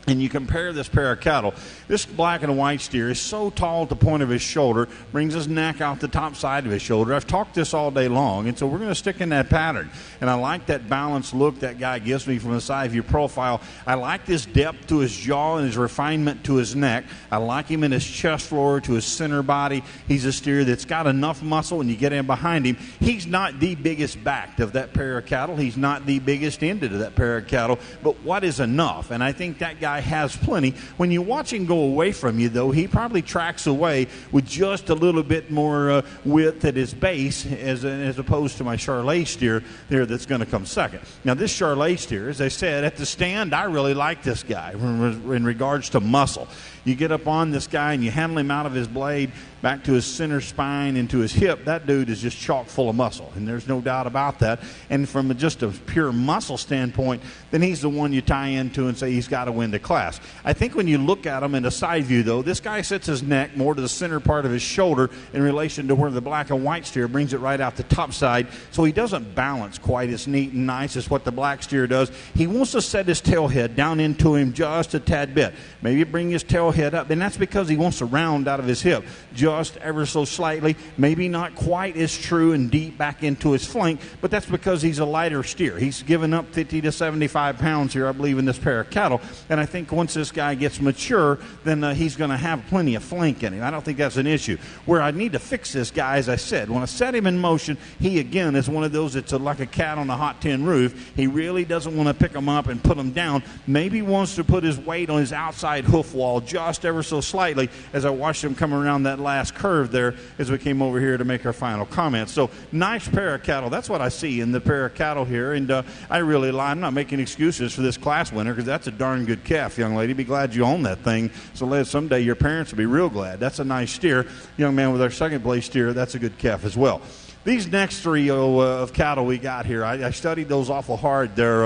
and you compare this pair of cattle, this black and white steer is so tall at the point of his shoulder, brings his neck out the top side of his shoulder. I've talked this all day long, and so we're going to stick in that pattern. And I like that balanced look that guy gives me from the side view profile. I like this depth to his jaw and his refinement to his neck. I like him in his chest floor to his center body. He's a steer that's got enough muscle, and you get in behind him. He's not the biggest backed of that pair of cattle. He's not the biggest ended of that pair of cattle. But what is enough? And I think that guy has plenty. When you watch him go away from you, though, he probably tracks away with just a little bit more width at his base as opposed to my Charolais steer there that's going to come second. Now, this Charolais steer, as I said, at the stand, I really like this guy in regards to muscle. You get up on this guy and you handle him out of his blade back to his center spine and to his hip. That dude is just chock full of muscle, and there's no doubt about that. And from just a pure muscle standpoint, then he's the one you tie into and say he's got to win the class. I think when you look at him in a side view, though, this guy sets his neck more to the center part of his shoulder in relation to where the black and white steer brings it right out the top side, so he doesn't balance quite as neat and nice as what the black steer does. He wants to set his tail head down into him just a tad bit. Maybe bring his tail head up, and that's because he wants to round out of his hip just ever so slightly, maybe not quite as true and deep back into his flank, but that's because he's a lighter steer. He's given up 50 to 75 pounds here, I believe, in this pair of cattle, and I think once this guy gets mature, then he's going to have plenty of flank in him. I don't think that's an issue. Where I need to fix this guy, as I said, when I set him in motion, he again is one of those that's like a cat on a hot tin roof. He really doesn't want to pick him up and put him down. Maybe wants to put his weight on his outside hoof wall just ever so slightly, as I watched him come around that last curve there as we came over here to make our final comments. So nice pair of cattle. That's what I see in the pair of cattle here, and I really lie. I'm not making excuses for this class winner, because that's a darn good calf, young lady. Be glad you own that thing. So someday your parents will be real glad. That's a nice steer. Young man with our second place steer, that's a good calf as well. These next three of cattle we got here, I studied those awful hard there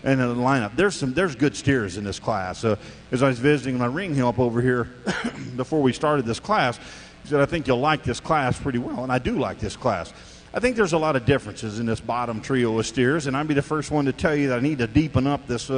in the lineup. There's good steers in this class. As I was visiting my ring help over here before we started this class, he said, I think you'll like this class pretty well, and I do like this class. I think there's a lot of differences in this bottom trio of steers, and I'd be the first one to tell you that I need to deepen up this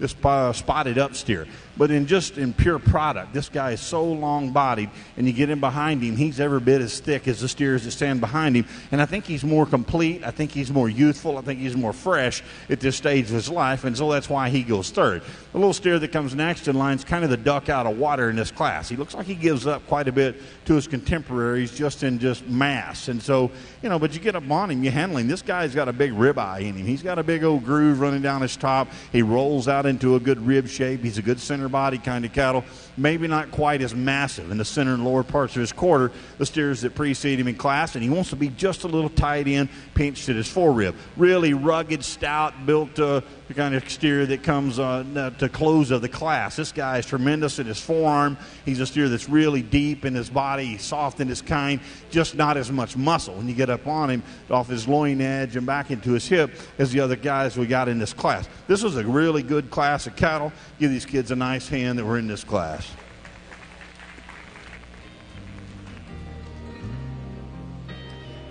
spotted up steer. But in pure product, this guy is so long-bodied, and you get in behind him, he's every bit as thick as the steers that stand behind him. And I think he's more complete. I think he's more youthful. I think he's more fresh at this stage of his life, and so that's why he goes third. The little steer that comes next in line is kind of the duck out of water in this class. He looks like he gives up quite a bit to his contemporaries just in mass. And so, but you get up on him, you handle him. This guy's got a big rib eye in him. He's got a big old groove running down his top. He rolls out into a good rib shape. He's a good center body kind of cattle. Maybe not quite as massive in the center and lower parts of his quarter, the steers that precede him in class, and he wants to be just a little tight in, pinched at his forerib. Really rugged, stout, built the kind of steer that comes to close of the class. This guy is tremendous in his forearm. He's a steer that's really deep in his body. He's soft in his kind, just not as much muscle when you get up on him off his loin edge and back into his hip as the other guys we got in this class. This was a really good class of cattle. Give these kids a nice hand that were in this class.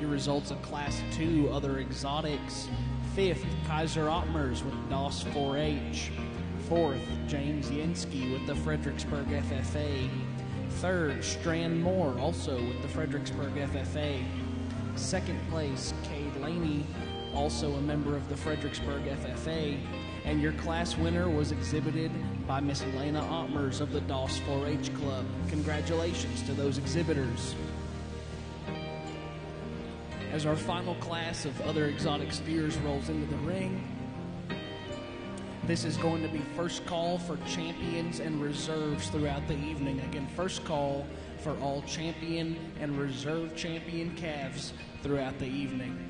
Your results of Class 2 other exotics. 5th, Kaiser Ottmers with DOS 4H. 4th, James Yenski with the Fredericksburg FFA. 3rd, Strand Moore, also with the Fredericksburg FFA. 2nd place, Cade Laney, also a member of the Fredericksburg FFA. And your class winner was exhibited by Miss Lena Ottmers of the DOS 4H Club. Congratulations to those exhibitors. As our final class of other exotic steers rolls into the ring, this is going to be first call for champions and reserves throughout the evening. Again, first call for all champion and reserve champion calves throughout the evening.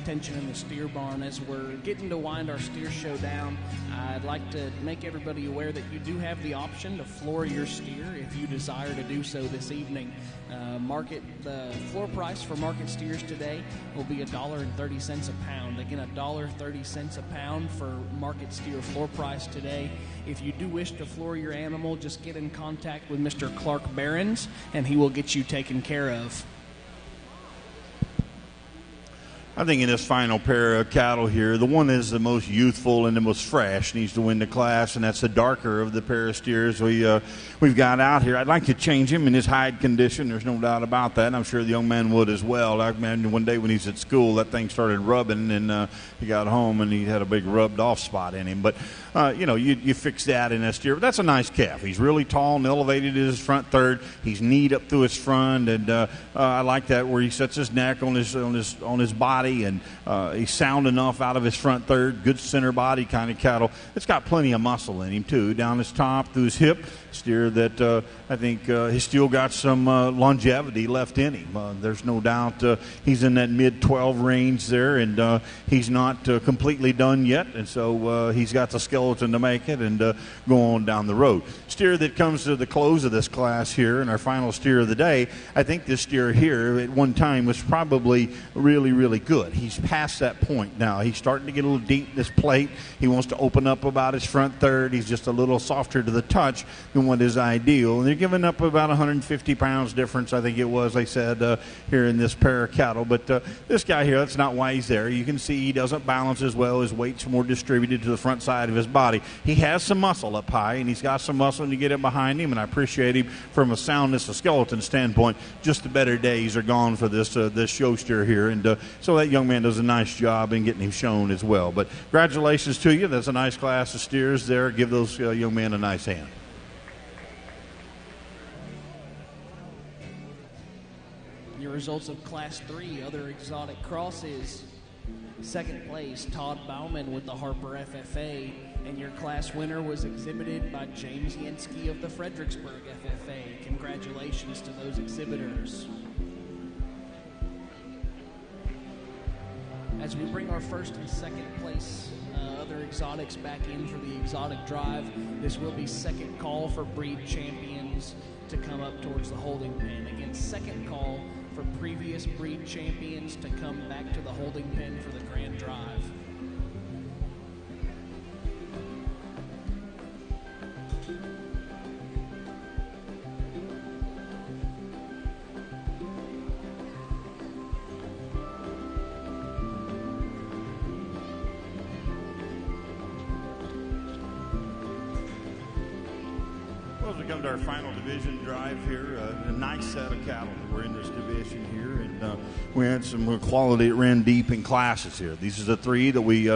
attention in the steer barn. As we're getting to wind our steer show down, I'd like to make everybody aware that you do have the option to floor your steer if you desire to do so this evening. The floor price for market steers today will be $1.30 a pound. Again, $1.30 a pound for market steer floor price today. If you do wish to floor your animal, just get in contact with Mr. Clark Behrens, and he will get you taken care of. I think in this final pair of cattle here, the one that is the most youthful and the most fresh needs to win the class, and that's the darker of the pair of steers we've got out here. I'd like to change him in his hide condition. There's no doubt about that, and I'm sure the young man would as well. I imagine one day when he's at school, that thing started rubbing, and he got home and he had a big rubbed-off spot in him. But, you fix that in that steer. But that's a nice calf. He's really tall and elevated in his front third. He's kneed up through his front, and I like that where he sets his neck on his body. And he's sound enough out of his front third, good center body kind of cattle. It's got plenty of muscle in him too, down his top, through his hip. Steer that I think he's still got some longevity left in him. There's no doubt he's in that mid-12 range there, and he's not completely done yet, and so he's got the skeleton to make it and go on down the road. Steer that comes to the close of this class here, and our final steer of the day, I think this steer here at one time was probably really, really good. He's past that point now. He's starting to get a little deep in his plate. He wants to open up about his front third. He's just a little softer to the touch than what is ideal. And they're giving up about 150 pounds difference, I think it was, they said, here in this pair of cattle. But this guy here, that's not why he's there. You can see he doesn't balance as well. His weight's more distributed to the front side of his body. He has some muscle up high, and he's got some muscle to get it behind him, and I appreciate him from a soundness, a skeleton standpoint. Just the better days are gone for this show steer here, and so that young man does a nice job in getting him shown as well. But congratulations to you. That's a nice class of steers there. Give those young men a nice hand. Your results of Class 3, other exotic crosses. Second place, Todd Bauman with the Harper FFA, and your class winner was exhibited by James Yensky of the Fredericksburg FFA. Congratulations to those exhibitors. As we bring our first and second place other exotics back in for the exotic drive, this will be second call for breed champions to come up towards the holding pen. Again, second call for previous breed champions to come back to the holding pen for the grand drive. Come to our final division drive here. A nice set of cattle that were in this division here, and we had some quality that ran deep in classes here. These are the three that we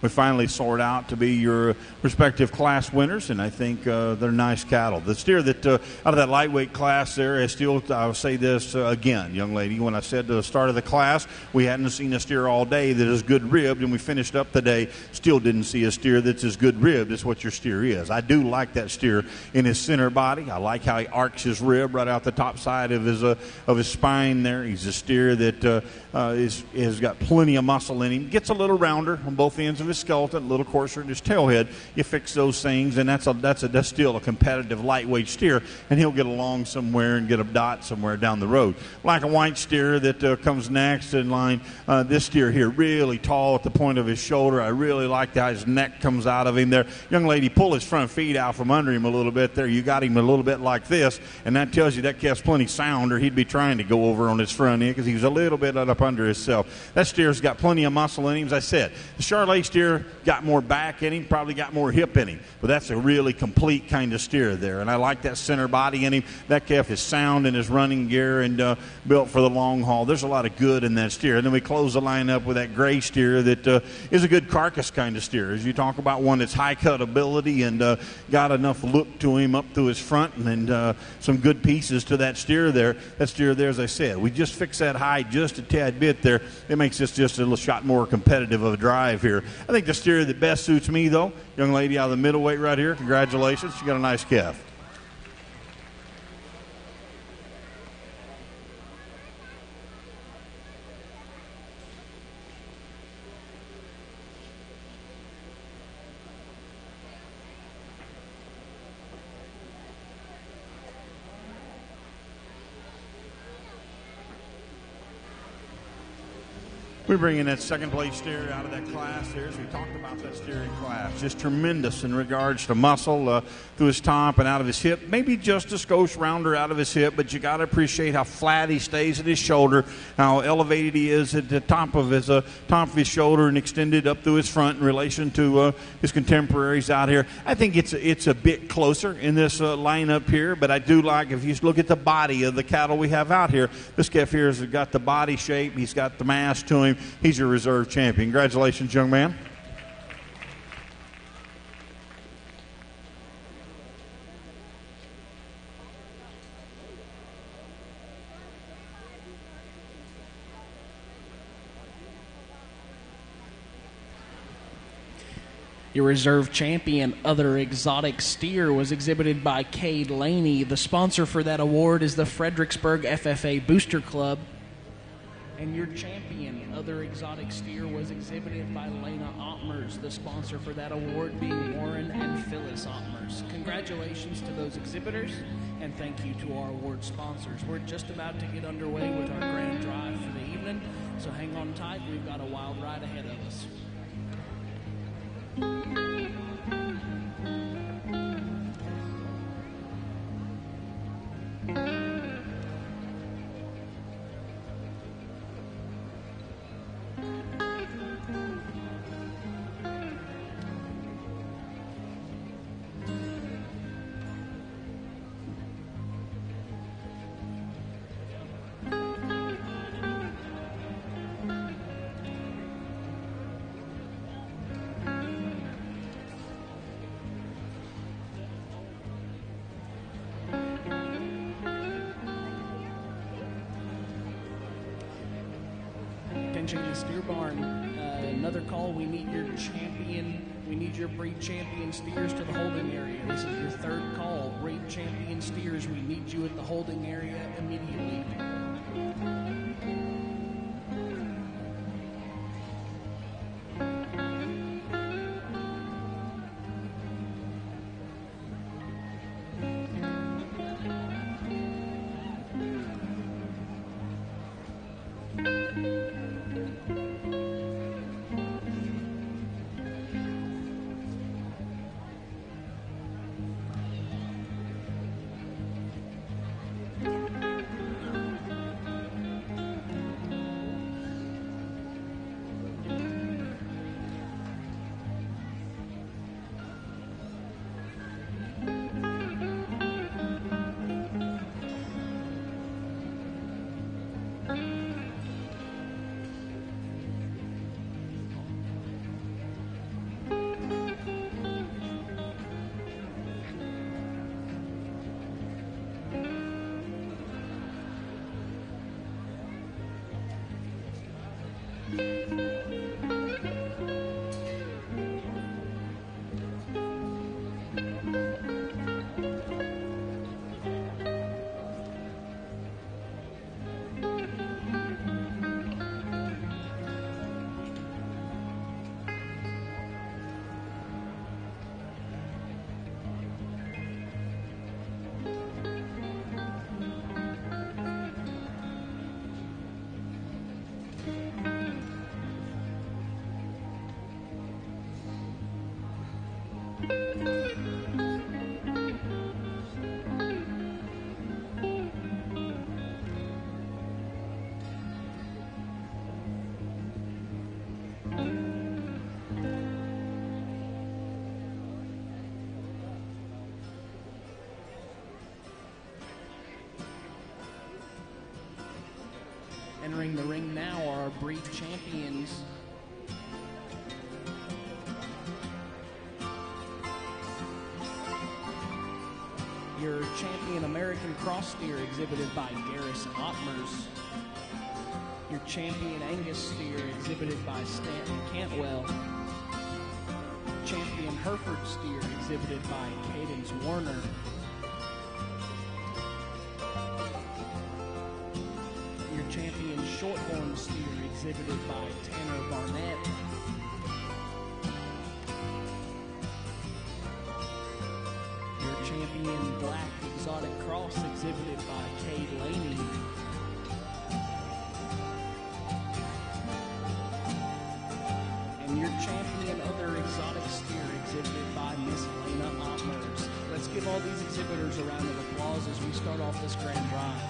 finally sort out to be your respective class winners, and I think they're nice cattle. The steer that out of that lightweight class there, I'll say this again, young lady, when I said to the start of the class, we hadn't seen a steer all day that is good ribbed, and we finished up the day, still didn't see a steer that's as good ribbed as what your steer is. I do like that steer in his center body. I like how he arcs his rib right out the top side of his spine there. He's a steer that has got plenty of muscle in him. Gets a little rounder on both ends of his skeleton, a little coarser in his tailhead. You fix those things, and that's still a competitive lightweight steer, and he'll get along somewhere and get a dot somewhere down the road. Black and white steer that comes next in line. This steer here, really tall at the point of his shoulder. I really like how his neck comes out of him there. Young lady, pull his front feet out from under him a little bit there. You got him a little bit like this, and that tells you that calf's plenty sound, or he'd be trying to go over on his front end because he was a little bit up under himself. That steer's got plenty of muscle in him, as I said. The Charolais steer got more back in him, probably got more hip in him, but that's a really complete kind of steer there, and I like that center body in him. That calf is sound in his running gear and built for the long haul. There's a lot of good in that steer. And then we close the line up with that gray steer that is a good carcass kind of steer. As you talk about one that's high cut ability and got enough look to him up through his front, and some good pieces to that steer there. That steer there, as I said, we just fix that hide just a tad bit there. It makes this just a little shot more competitive of a drive here. I think the steer that best suits me, though, young lady out of the middleweight right here, congratulations. You got a nice calf. We bring in that second place steer out of that class there. As we talked about that steering class, just tremendous in regards to muscle through his top and out of his hip. Maybe just a skosh rounder out of his hip, but you got to appreciate how flat he stays at his shoulder, how elevated he is at the top of his shoulder and extended up through his front in relation to his contemporaries out here. I think it's a bit closer in this lineup here, but I do like, if you look at the body of the cattle we have out here, this calf here has got the body shape, he's got the mass to him. He's your reserve champion. Congratulations, young man. Your reserve champion, Other Exotic Steer, was exhibited by Cade Laney. The sponsor for that award is the Fredericksburg FFA Booster Club. And your champion, Other Exotic Steer, was exhibited by Lena Ottmers, the sponsor for that award being Warren and Phyllis Ottmers. Congratulations to those exhibitors, and thank you to our award sponsors. We're just about to get underway with our grand drive for the evening, so hang on tight. We've got a wild ride ahead of us. Attention to the steer barn. Another call. We need your champion. We need your breed champion steers to the holding area. This is your third call. Breed champion steers. We need you at the holding area immediately. Entering the ring now are our breed champions. Your champion American Cross Steer exhibited by Garrison Ottmers. Your champion Angus Steer exhibited by Stanton Cantwell. Champion Hereford Steer exhibited by Cadence Warner. Your champion Shorthorn Steer exhibited by Tanner Barnett. Your champion Black Exotic Cross exhibited by Cade Laney. outfitters a round of applause as we start off this grand drive.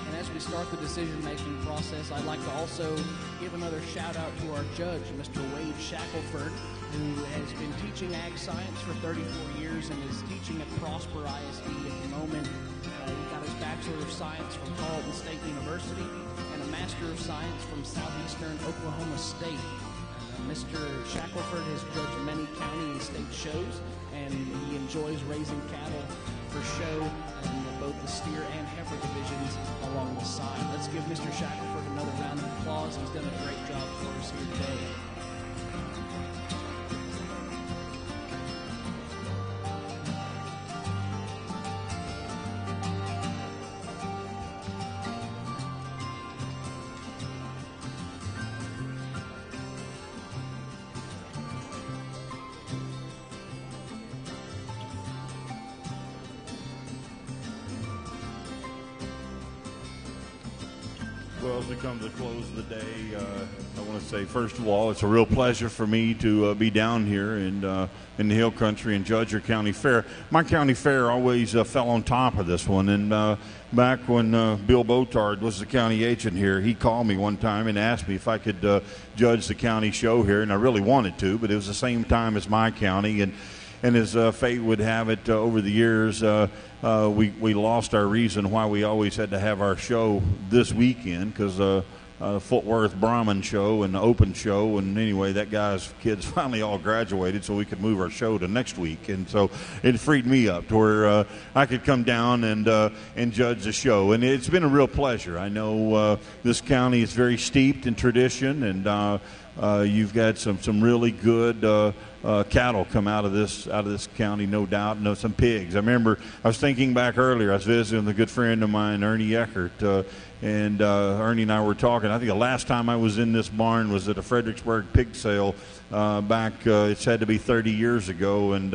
And as we start the decision-making process, I'd like to also give another shout-out to our judge, Mr. Wade Shackelford, who has been teaching ag science for 34 years and is teaching at Prosper ISD at the moment. He got his Bachelor of Science from Tarleton State University and a Master of Science from Southeastern Oklahoma State. Mr. Shackelford has judged many county and state shows, and he enjoys raising cattle for show in both the steer and heifer divisions along the side. Let's give Mr. Shackelford another round of applause. He's done a great job for us here today. Well, as we come to the close of the day, I want to say, first of all, it's a real pleasure for me to be down here in the Hill Country and judge your county fair. My county fair always fell on top of this one, and back when Bill Botard was the county agent here, he called me one time and asked me if I could judge the county show here, and I really wanted to, but it was the same time as my county, and as fate would have it, over the years, we lost our reason why we always had to have our show this weekend, because Fort Worth Brahman show and the Open show, and anyway, that guy's kids finally all graduated, so we could move our show to next week, and so it freed me up to where I could come down and judge the show, and it's been a real pleasure. I know this county is very steeped in tradition, and you've got some really good cattle come out of this county, no doubt, and some pigs. I remember I was thinking back earlier, I was visiting with a good friend of mine, Ernie Eckert, and Ernie and I were talking. I think the last time I was in this barn was at a Fredericksburg pig sale back, it's had to be 30 years ago, and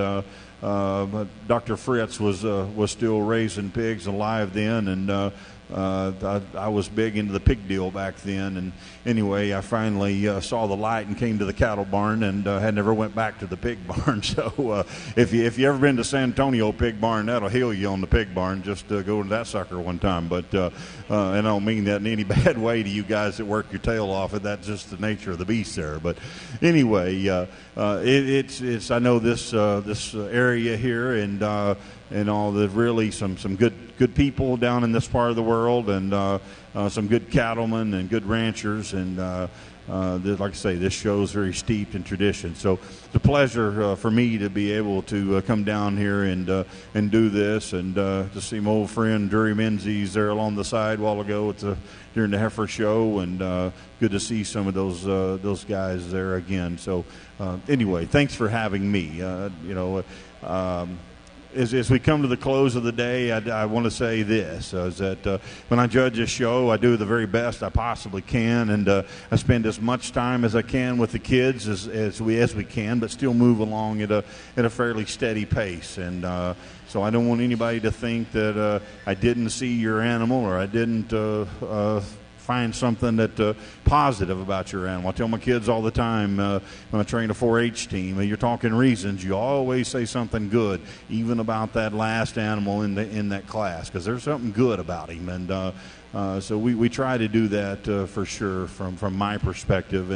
Dr. Fritz was still raising pigs alive then, and I was big into the pig deal back then, and anyway, I finally saw the light and came to the cattle barn, and had never went back to the pig barn. So if you ever been to San Antonio pig barn, that'll heal you on the pig barn. Just go to that sucker one time. But and I don't mean that in any bad way to you guys that work your tail off. That's just the nature of the beast there. But anyway, it's I know this area here and all the really some good people down in this part of the world, and some good cattlemen and good ranchers, and like I say, this show is very steeped in tradition. So it's a pleasure for me to be able to come down here and do this, and to see my old friend Drury Menzies there along the side a while ago during the heifer show, and good to see some of those guys there again. So anyway, thanks for having me. As we come to the close of the day, I want to say this, is that when I judge a show, I do the very best I possibly can, and I spend as much time as I can with the kids as we can, but still move along at a fairly steady pace. And so I don't want anybody to think that I didn't see your animal, or I didn't find something that positive about your animal. I tell my kids all the time when I train a 4-H team, you're talking reasons, you always say something good, even about that last animal in that class, because there's something good about him. And so we try to do that for sure from my perspective,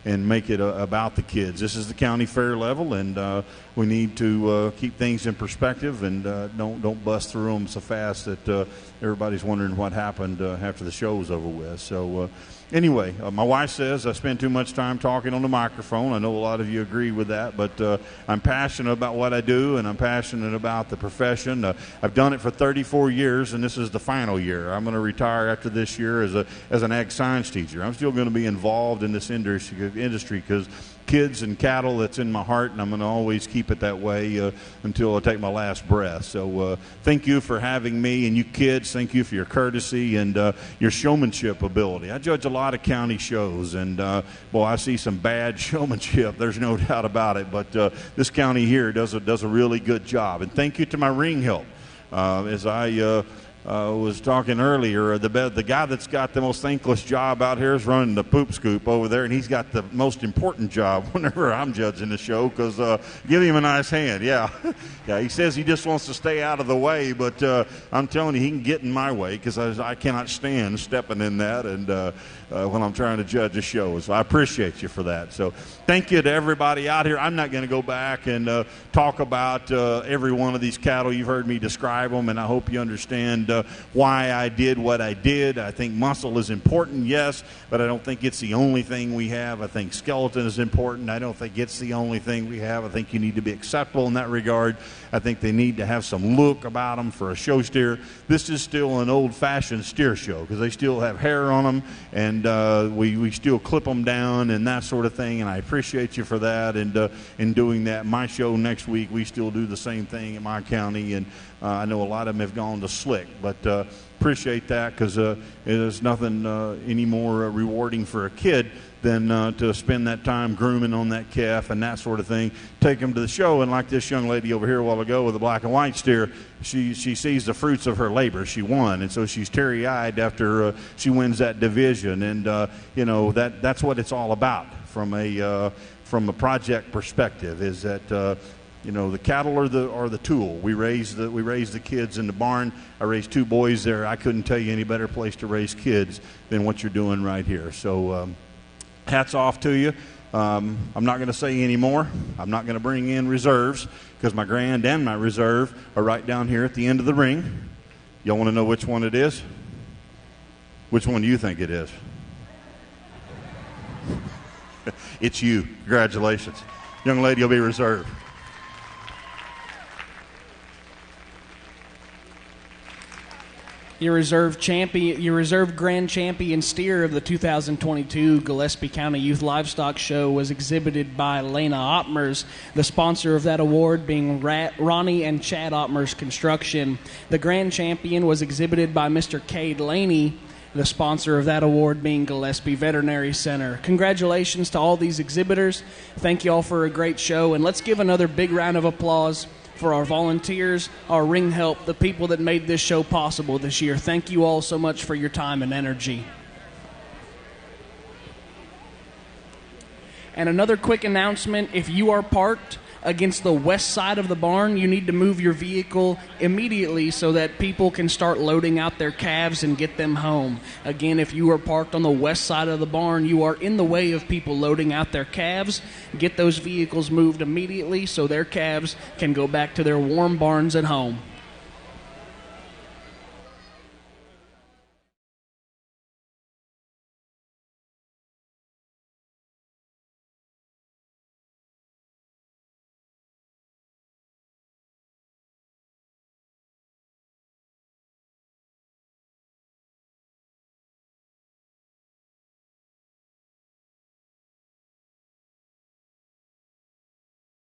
and make it about the kids. This is the county fair level, and we need to keep things in perspective, and don't bust through them so fast that everybody's wondering what happened after the show was over with. So anyway, my wife says I spend too much time talking on the microphone. I know a lot of you agree with that, but I'm passionate about what I do, and I'm passionate about the profession. I've done it for 34 years, and this is the final year. I'm going to retire after this year as an ag science teacher. I'm still going to be involved in this industry because kids and cattle, that's in my heart, and I'm going to always keep it that way until I take my last breath. So thank you for having me, and you kids, thank you for your courtesy and your showmanship ability. I judge a lot of county shows, and I see some bad showmanship, there's no doubt about it, but this county here does a really good job. And thank you to my ring help. As I was talking earlier, the guy that's got the most thankless job out here is running the poop scoop over there, and he's got the most important job whenever I'm judging the show, because give him a nice hand. Yeah. Yeah, he says he just wants to stay out of the way, but I'm telling you, he can get in my way, because I cannot stand stepping in that and when I'm trying to judge a show. So I appreciate you for that. So thank you to everybody out here. I'm not going to go back and talk about every one of these cattle. You've heard me describe them, and I hope you understand why I did what I did. I think muscle is important, yes, but I don't think it's the only thing we have. I think skeleton is important. I don't think it's the only thing we have. I think you need to be acceptable in that regard. I think they need to have some look about them for a show steer. This is still an old-fashioned steer show, because they still have hair on them, and we still clip them down and that sort of thing, and I appreciate you for that. And in doing that, my show next week, we still do the same thing in my county, and I know a lot of them have gone to slick, but appreciate that, because it is nothing any more rewarding for a kid than to spend that time grooming on that calf and that sort of thing. Take them to the show, and like this young lady over here a while ago with a black and white steer, she sees the fruits of her labor. She won, and so she's teary-eyed after she wins that division, and that's what it's all about from a project perspective, is that the cattle are the tool. We raise the kids in the barn. I raised 2 boys there. I couldn't tell you any better place to raise kids than what you're doing right here. So hats off to you. I'm not going to say any more. I'm not going to bring in reserves, because my grand and my reserve are right down here at the end of the ring. Y'all want to know which one it is? Which one do you think it is? It's you. Congratulations. Young lady will be reserved. Your reserve grand champion steer of the 2022 Gillespie County Youth Livestock Show was exhibited by Lena Ottmers, the sponsor of that award being Ronnie and Chad Ottmers Construction. The grand champion was exhibited by Mr. Cade Laney, the sponsor of that award being Gillespie Veterinary Center. Congratulations to all these exhibitors. Thank you all for a great show, and let's give another big round of applause for our volunteers, our ring help, the people that made this show possible this year. Thank you all so much for your time and energy. And another quick announcement, if you are parked against the west side of the barn, you need to move your vehicle immediately so that people can start loading out their calves and get them home. Again, if you are parked on the west side of the barn, you are in the way of people loading out their calves. Get those vehicles moved immediately so their calves can go back to their warm barns at home.